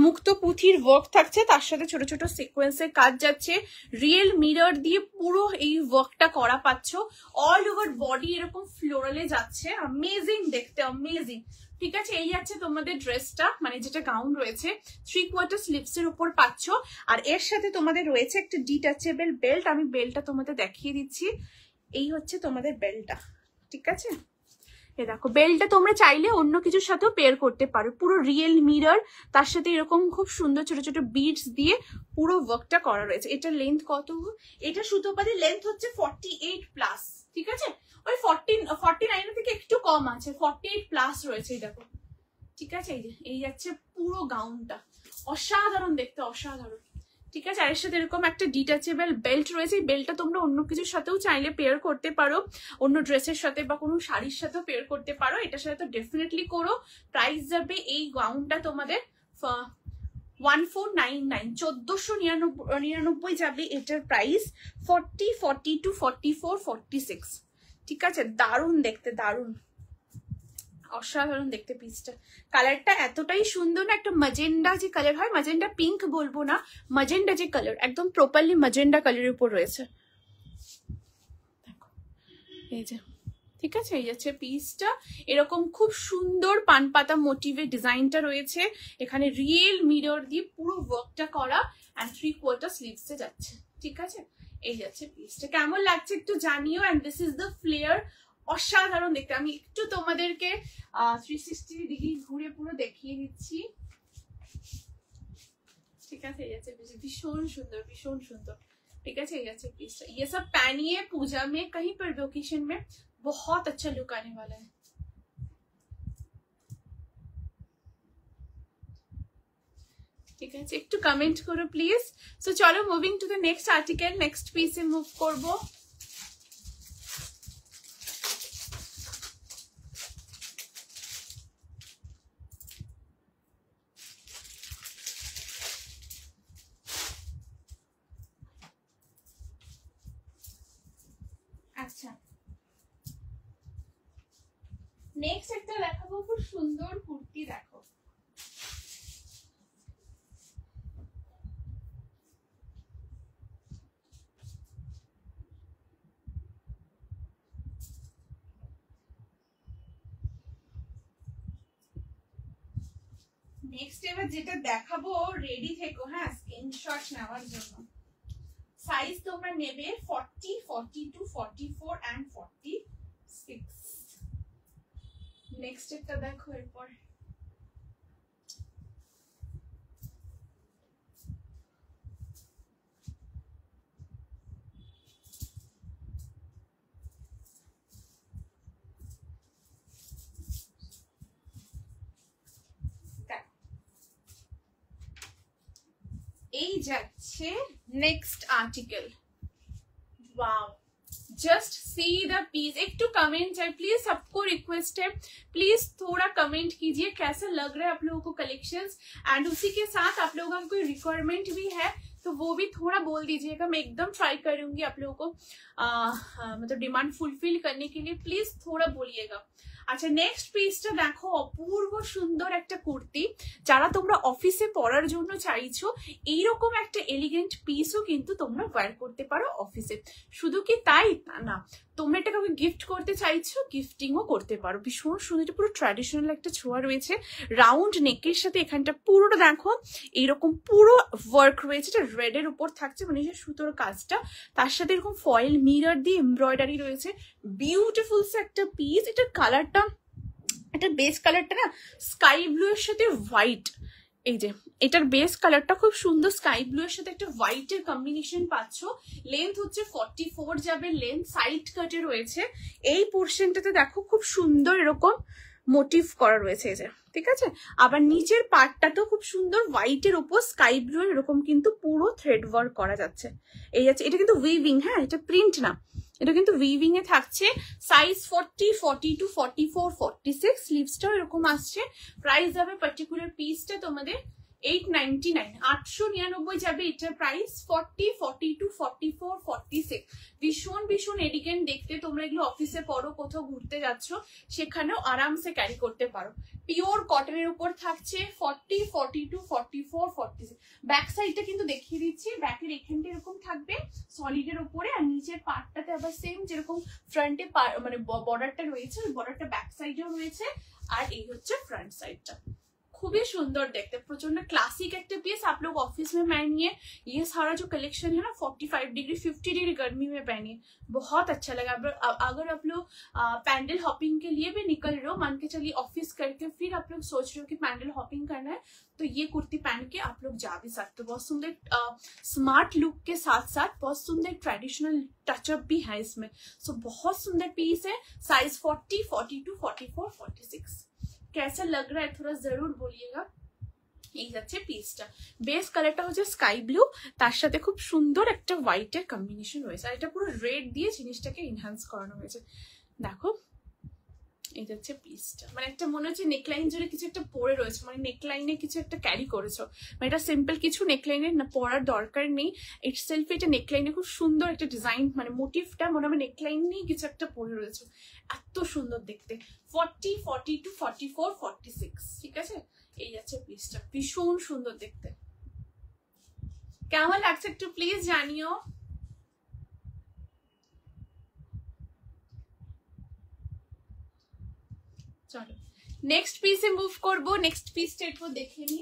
মুক্ত পুঁথির ওয়ার্ক থাকছে, তার সাথে ছোট ছোট সিকোয়েন্সের কাজ যাচ্ছে। রিয়েল মিরর দিয়ে পুরো এই ওয়ার্কটা করা পাচ্ছ। অল ওভার বডি এরকম ফ্লোরালে যাচ্ছে, অ্যামেজিং দেখতে, অ্যামেজিং। ঠিক আছে, এই যাচ্ছে তোমাদের ড্রেসটা, মানে যেটা গাউন রয়েছে 3/4 স্লিভস এর উপর পাচ্ছ। আর এর সাথে তোমাদের রয়েছে একটা ডিটাচেবল বেল্ট। আমি বেল্টটা তোমাদের দেখিয়ে দিচ্ছি। এই হচ্ছে তোমাদের বেল্টটা, ঠিক আছে। এ দেখো, বেল্টটা তোমরা চাইলে অন্য কিছুর সাথেও পেয়ার করতে পারো। পুরো রিয়েল মিরর, তার সাথে এরকম খুব সুন্দর ছোট ছোট বিডস দিয়ে পুরো ওয়ার্কটা করা রয়েছে। এটা লেন্থ কত? এটা সুতোপাতির লেন্থ হচ্ছে 48+, ঠিক আছে। ওই 49 থেকে একটু কম আছে, 48+ রয়েছে। এই দেখো, ঠিক আছে। এই যাচ্ছে পুরো গাউনটা, অসাধারণ দেখতে, অসাধারণ। ঠিক আছে, আর এর সাথে এরকম একটা ডিটাচেবল বেল্ট রয়েছে। এই বেল্টটা তোমরা অন্য কিছুর সাথেও চাইলে পেয়ার করতে পারো, অন্য ড্রেসের সাথে বা কোনো শাড়ির সাথেও পেয়ার করতে পারো। এটার সাথে তো ডেফিনেটলি করো। প্রাইস যাবে এই গাউনটা তোমাদের 1499, 1499 যাবে এটার প্রাইস। 40, 42, 44, 46, ঠিক আছে। দারুণ দেখতে, দারুণ, অসাধারণ দেখতে পিসটা। কালারটা এতটাই সুন্দর না, একটা ম্যাজেন্ডা যে কালার হয়, ম্যাজেন্ডা পিঙ্ক বলবো না, ম্যাজেন্ডা যে কালার, একদম প্রপারলি ম্যাজেন্ডা কালারের উপর রয়েছে। দেখো, এই যে, ঠিক আছে। এই যাচ্ছে পিসটা, এরকম খুব সুন্দর পানপাতা মোটিভের ডিজাইনটা রয়েছে। এখানে রিয়েল মিরর দিয়ে পুরো ওয়ার্কটা করা, এন্ড 3/4 স্লিভসে যাচ্ছে, ঠিক আছে। এই যাচ্ছে পিসটা, কেমন লাগছে একটু জানিও। And this is the flair, অসাধারণ দেখতে। আমি একটু তোমাদেরকে 360 ডিগ্রি ঘুরে পুরো দেখিয়ে দিচ্ছি, ঠিক আছে। এই যাচ্ছে ভীষণ সুন্দর, ভীষণ সুন্দর, ঠিক আছে। এই যাচ্ছে পিসটা। ये सब पहनिए पूजा में, कहीं पर भी ओकेजन में बहुत अच्छा लुक आने वाला है। ঠিক আছে, একটু কমেন্ট করো প্লিজ। সো চলো, moving to the next article, next পিসে মুভ করব। আচ্ছা, নেক্সট একটা দেখাবো, খুব সুন্দর কুর্তি। দেখো, নেক্সট এবার যেটা দেখাবো, রেডি থেকো, হ্যাঁ, স্ক্রিনশট নেওয়ার জন্য। সাইজ তোমরা নেবে 40, 42, 44 এন্ড 46। নেক্সট একটা দেখো, এরপর এই যাচ্ছে next article. Wow, just see the piece. एक तो कमेंट है प्लीज, सबको रिक्वेस्ट है प्लीज थोड़ा कमेंट कीजिए कैसा लग रहा है आप लोगों को कलेक्शंस। एंड उसी के साथ आप लोगों का कोई रिक्वायरमेंट भी है तो वो भी थोड़ा बोल दीजिएगा। मैं एकदम ट्राई करूंगी आप लोगों को मतलब डिमांड फुलफिल करने के लिए, प्लीज थोड़ा बोलिएगा। আচ্ছা, নেক্সট পিসটা দেখো, অপূর্ব সুন্দর একটা কুর্তি। যারা তোমরা অফিসে পরার জন্য চাইছো, এইরকম একটা এলিগেন্ট পিসও কিন্তু তোমরা ওয়্যার করতে পারো অফিসে। শুধু কি তাই না, তোমরা এটা কাউকে গিফট করতে চাইছো, গিফটিংও করতে পারো। ভীষণ সুন্দর, এটা পুরো ট্র্যাডিশনাল একটা ছোঁয়া রয়েছে। রাউন্ড নেকের সাথে এখানটা পুরোটা দেখো এইরকম পুরো ওয়ার্ক রয়েছে, এটা রেড এর উপর থাকছে, মানে সুতোর কাজটা, তার সাথে এরকম ফয়েল মিরর দিয়ে এমব্রয়ডারি রয়েছে। বিউটিফুল একটা পিস। এটার কালারটা এটার বেস কালারটা না স্কাই ব্লু এর সাথে হোয়াইট, এই যে এটার বেস কালারটা খুব সুন্দর স্কাই ব্লু এর সাথে একটা হোয়াইটের কম্বিনেশন পাচ্ছ। লেন্থ হচ্ছে 44 যাবে, লেন্থ সাইড কাটে রয়েছে। এই পোর্শনটাতে দেখো খুব সুন্দর এরকম মোটিভ করা রয়েছে, এই যে ঠিক আছে। আবার নিচের পার্টটাতেও খুব সুন্দর হোয়াইটের উপর স্কাই ব্লু এরকম কিন্তু পুরো থ্রেড ওয়ার্ক করা যাচ্ছে, এই যাচ্ছে। এটা কিন্তু উইভিং, হ্যাঁ এটা প্রিন্ট না, এটা কিন্তু উইভিং এ থাকছে। সাইজ 40, 42, 44, 46, স্লিভসটাও এরকম আসছে। প্রাইস যাবে পার্টিকুলার পিসটা তোমাদের 899, 899 যাবে এটার প্রাইস। 40, 42, 44, 46 ভীষণ ভীষণ এলিগেন্ট দেখতে। তোমরা এগুলো অফিসে পরো, কোথাও ঘুরতে যাচ্ছ সেখানেও আরামসে ক্যারি করতে পারো। পিওর কটনের উপর থাকছে। 40, 42, 44, 46 ব্যাক সাইডটা কিন্তু দেখিয়ে দিচ্ছি। ব্যাকের এখানটা এরকম থাকবে সলিডের উপরে, আর নিচের পার্টটাতে আবার সেম যেরকম ফ্রন্টে মানে বর্ডারটা রয়েছে ওই বর্ডারটা ব্যাক সাইডেও রয়েছে। আর এই হচ্ছে फ्रंट साइडটা, खूबी सुंदर देखते, प्रचंड क्लासिक एक पीस। आप लोग ऑफिस में पहनिए, ये सारा जो कलेक्शन है ना 45 डिग्री 50 डिग्री गर्मी में पहनिए, बहुत अच्छा लगा। अगर आप लोग पैंडल हॉपिंग के लिए भी निकल रहे हो, मान के चलिए ऑफिस करके फिर आप लोग सोच रहे हो कि पैंडल हॉपिंग करना है, तो ये कुर्ती पहन के आप लोग जा भी सकते हो। बहुत सुंदर स्मार्ट लुक के साथ साथ बहुत सुंदर ट्रेडिशनल टचअप भी है इसमें। सो बहुत सुंदर पीस है। साइज 40, 42, 44, 46 कैसा लग रहा है थोड़ा जरूर बोलिएगा। এই যাচ্ছে পিসটা। বেস কালারটা হচ্ছে স্কাই ব্লু, তার সাথে খুব সুন্দর একটা হোয়াইটের কম্বিনেশন রয়েছে, আর এটা পুরো রেড দিয়ে জিনিসটাকে এনহ্যান্স করানো হয়েছে। দেখো এই যাচ্ছে পিসটা, মানে একটা মনে হচ্ছে নেকলাইন জুড়ে কিছু একটা পরে রয়েছে, মানে নেকলাইনে কিছু একটা ক্যারি করেছো। মানে এটা সিম্পল কিছু নেকলাইনে পরার দরকার নেই, ইটসেলফ এটা নেকলাইনে খুব সুন্দর একটা ডিজাইন, মানে মোটিভটা মনে হবে নেকলাইন নিয়ে কিছু একটা পরে রয়েছে, এত সুন্দর দেখতে। 40, 42, 44, 46 ঠিক আছে। এই যাচ্ছে পিসটা, ভীষণ সুন্দর দেখতে। কেমন লাগছে একটু প্লিজ জানিও। চলো নেক্সট পিসে মুভ করব। নেক্সট পিসটা একটু দেখে নি।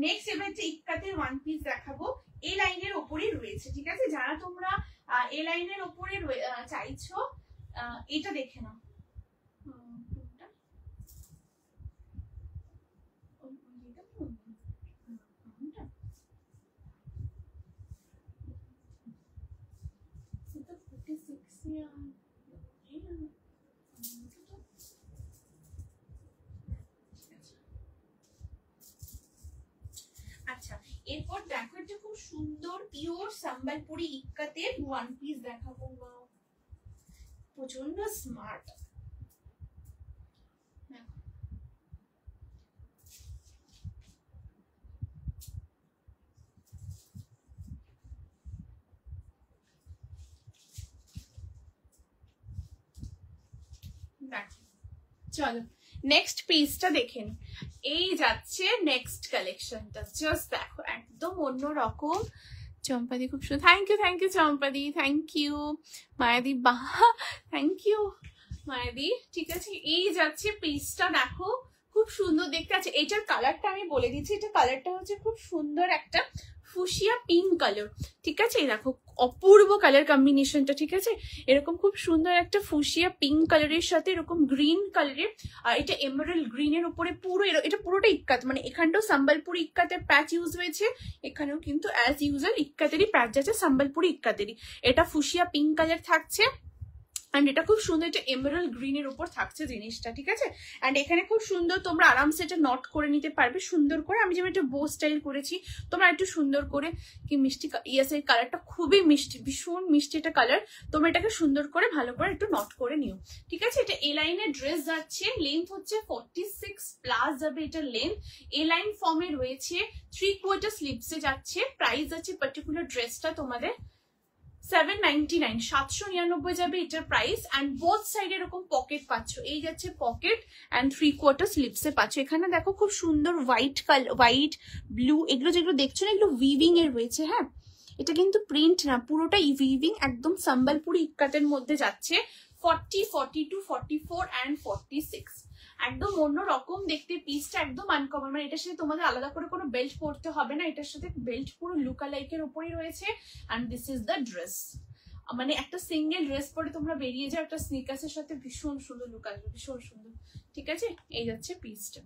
নেক্সট এবার যে ইক্কাতের ওয়ান পিস দেখাবো, এই লাইনের উপরে রয়েছে ঠিক আছে। যারা তোমরা এই লাইনের উপরে চাইছো এটা দেখে নাও। আচ্ছা এরপর দেখো এটা খুব সুন্দর পিওর সম্বলপুরি ইক্কাতের ওয়ান পিস দেখাবো। প্রচন্ড স্মার্ট, চলো নেক্সট পিসটা দেখেন। এই যাচ্ছে নেক্সট কালেকশনটা, জাস্ট দেখো একদম অন্যরকম। চম্পাদি খুব সুন্দর, থ্যাংক ইউ চম্পাদি, থ্যাংক ইউ মায়াদি, বাহা থ্যাংক ইউ মায়াদি। ঠিক আছে এই যাচ্ছে পিসটা, দেখো খুব সুন্দর দেখতে আছে। এটার কালারটা আমি বলে দিচ্ছি, এটা কালারটা হচ্ছে খুব সুন্দর একটা ফুশিয়া পিঙ্ক কালার ঠিক আছে। এই দেখো অপূর্ব কালার কম্বিনেশনটা ঠিক আছে। এরকম খুব সুন্দর একটা ফুশিয়া পিঙ্ক কালারের সাথে এরকম গ্রিন কালারের, আর এটা এমারাল্ড গ্রিনের উপরে পুরো এটা পুরোটা ইক্কাত, মানে এখানটাও সম্বলপুরি ইক্কাতের প্যাচ ইউজ হয়েছে, এখানেও কিন্তু অ্যাজ ইউজুয়াল ইক্কাতেরই প্যাচ আছে, সম্বলপুরি ইক্কাতেরই। এটা ফুশিয়া পিঙ্ক কালার থাকছে, এন্ড এটা খুব সুন্দর, এটা এমারাল্ড গ্রিনের উপর থাকছে জিনিসটা ঠিক আছে। এন্ড এখানে খুব সুন্দর তোমরা আরামসে এটা নট করে নিতে পারবে সুন্দর করে। আমি যেমন একটা বো স্টাইল করেছি, তোমরা একটু সুন্দর করে কি মিষ্টি, ইয়েস এই কালারটা খুবই মিষ্টি, ভীষণ মিষ্টি এটা কালার। তোমরা এটাকে সুন্দর করে ভালো করে একটু নট করে নিও ঠিক আছে। এটা এ লাইনের ড্রেস যাচ্ছে, লেন্থ হচ্ছে 46 প্লাস যাবে এটা লেন্থ। এ লাইন ফর্মে রয়েছে, 3/4 স্লিভসে যাচ্ছে। প্রাইস আছে পার্টিকুলার ড্রেসটা তোমাদের 799, 799 যাবে এটার প্রাইস। এন্ড বোথ সাইড এরকম পকেট পাচ্ছ, এই যাচ্ছে পকেট এন্ড 3/4 স্লিভসে পাচ্ছ। এখানে দেখো খুব সুন্দর হোয়াইট কালার, হোয়াইট ব্লু এগুলো যেগুলো দেখছো না এগুলো উইভিং এর রয়েছে। হ্যাঁ এটা কিন্তু প্রিন্ট না, পুরোটা উইভিং, একদম সম্বলপুরি ইক্কাতের মধ্যে যাচ্ছে। 40, 42, 44 and 46 একদম অন্যরকম দেখতে, পিসটা একদম আনকমন, মানে এটার সাথে তোমাদের আলাদা করে কোনো বেল্ট পরতে হবে না, এটার সাথে বেল্ট পুরো লুকালাইকের উপরই রয়েছে। And this is the dress, মানে একটা সিঙ্গেল ড্রেস পরে তোমরা বেরিয়ে যাও একটা স্নিকার্সের সাথে, ভীষণ সুন্দর লুক আসবে, ভীষণ সুন্দর। ঠিক আছে, এই যাচ্ছে পিসটা।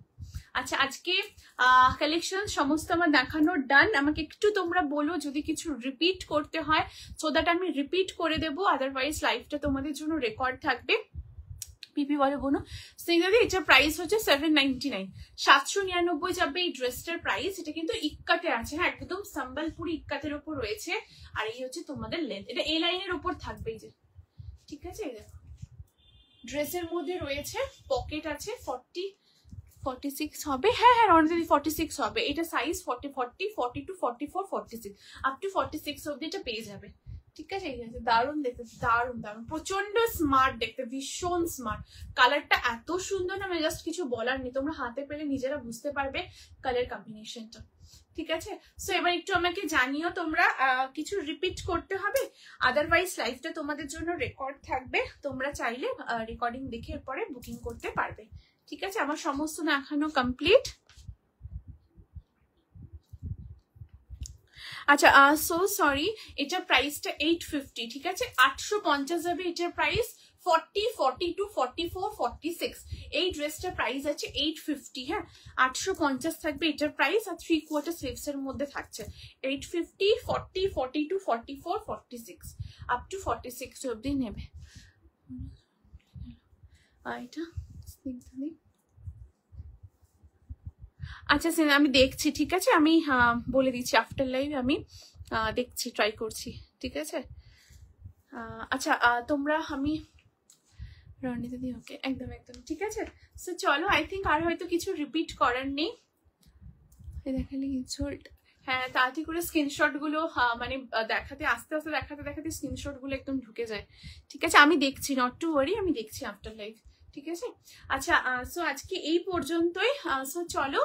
আচ্ছা, আজকে কালেকশন সমস্ত আমার দেখানো ডান। আমাকে একটু তোমরা বলো যদি কিছু রিপিট করতে হয়, সো দ্যাট আমি রিপিট করে দেবো, আদারওয়াইজ লাইভটা তোমাদের জন্য রেকর্ড থাকবে। পিপি বলে বোনো স্নেহাদি, এটার প্রাইস হচ্ছে 799, 799 যাবে এই ড্রেসটার প্রাইস। এটা কিন্তু ইক্কাতে আছে, হ্যাঁ একদম সম্বলপুরি ইক্কাতের উপর রয়েছে। আর এই হচ্ছে তোমাদের লেন্থ, এটা এ লাইনের উপর থাকবে এই যে। ঠিক আছে, এই দেখো ড্রেসের মধ্যে রয়েছে, পকেট আছে, 46 হবে, হ্যাঁ হ্যাঁ রণদিদি 46 হবে। এটা সাইজ 40, 42, 44, 46 আপ টু 46 অব্দি এটা পেয়ে যাবে। ঠিক আছে, দারুণ দেখতে, দারুণ দারুণ, প্রচন্ড স্মার্ট দেখতে, ভীষণ স্মার্ট। কালারটা এত সুন্দর না, মানে জাস্ট কিছু বলার নেই, তোমরা হাতে পেলে নিজেরা বুঝতে পারবে কালার কম্বিনেশনটা। ঠিক আছে, সো এবার একটু আমাকে জানিও তোমরা কিছু রিপিট করতে হবে, আদারওয়াইজ লাইভটা তোমাদের জন্য রেকর্ড থাকবে, তোমরা চাইলে রেকর্ডিং দেখে এরপরে বুকিং করতে পারবে। ঠিক আছে, আমার সমস্ত দেখানো কমপ্লিট। আচ্ছা, সো সরি, এটার প্রাইসটা 850। ঠিক আছে, 850 যাবে এটার প্রাইস। 40, 42, 44, 46 এই ড্রেসটার প্রাইস আছে 850। হ্যাঁ, 850 থাকবে এটার প্রাইস, আর 3/4 স্লিভস এর মধ্যে থাকছে। 850, 40, 42, 44, 46 আপ টু 46 অব্দি নেবে। এটা আচ্ছা সিনা, আমি দেখছি। ঠিক আছে, আমি বলে দিচ্ছি আফটার লাইভ, আমি দেখছি, ট্রাই করছি। ঠিক আছে, আচ্ছা তোমরা, আমি রণিতা দি, ওকে একদম একদম ঠিক আছে। সো চলো, আই থিঙ্ক আর হয়তো কিছু রিপিট করার নেই। দেখালে ইনসল্ট, হ্যাঁ তাড়াতাড়ি করে স্ক্রিনশট গুলো মানে দেখাতে, আস্তে আস্তে দেখাতে দেখাতে স্ক্রিনশট গুলো একদম ঢুকে যায়। ঠিক আছে, আমি দেখছি, নট টু ওয়ারি, আমি দেখছি আফটার লাইভ। ঠিক আছে, আচ্ছা সো আজকে এই পর্যন্তই। সো চলো,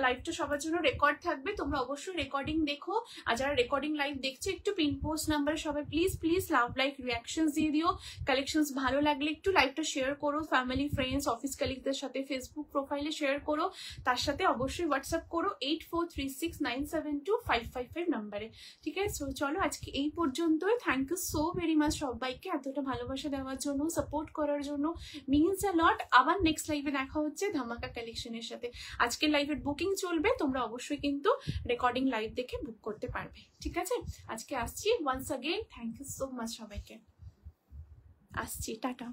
লাইভটা সবার জন্য রেকর্ড থাকবে, তোমরা অবশ্যই রেকর্ডিং দেখো। আর যারা রেকর্ডিং লাইভ দেখছো, একটু পিন পোস্ট নাম্বারে সবাই please please love like reactions দিয়ে দিও। কালেকশনস ভালো লাগলে একটু লাইভটা শেয়ার করো, ফ্যামিলি ফ্রেন্ডস অফিস কালিগদের সাথে ফেসবুক প্রোফাইলে শেয়ার করো, তার সাথে অবশ্যই হোয়াটসঅ্যাপ করো 8436972555 নাম্বারে। ঠিক আছে, সো চলো আজকে এই পর্যন্তই। Thank you so very much সবাইকে এতটা ভালোবাসা দেওয়ার জন্য, সাপোর্ট করার জন্য, মিনস আ লট। আবার নেক্সট লাইভে দেখা হচ্ছে ধামাকা কালেকশনের সাথে। আজকের লাইভের বুকিং চলবে, তোমরা অবশ্যই কিন্তু রেকর্ডিং লাইভ দেখে বুক করতে পারবে। ঠিক আছে, আজকে আসছি। Once again thank you so much সবাইকে, আসছি, টাটা।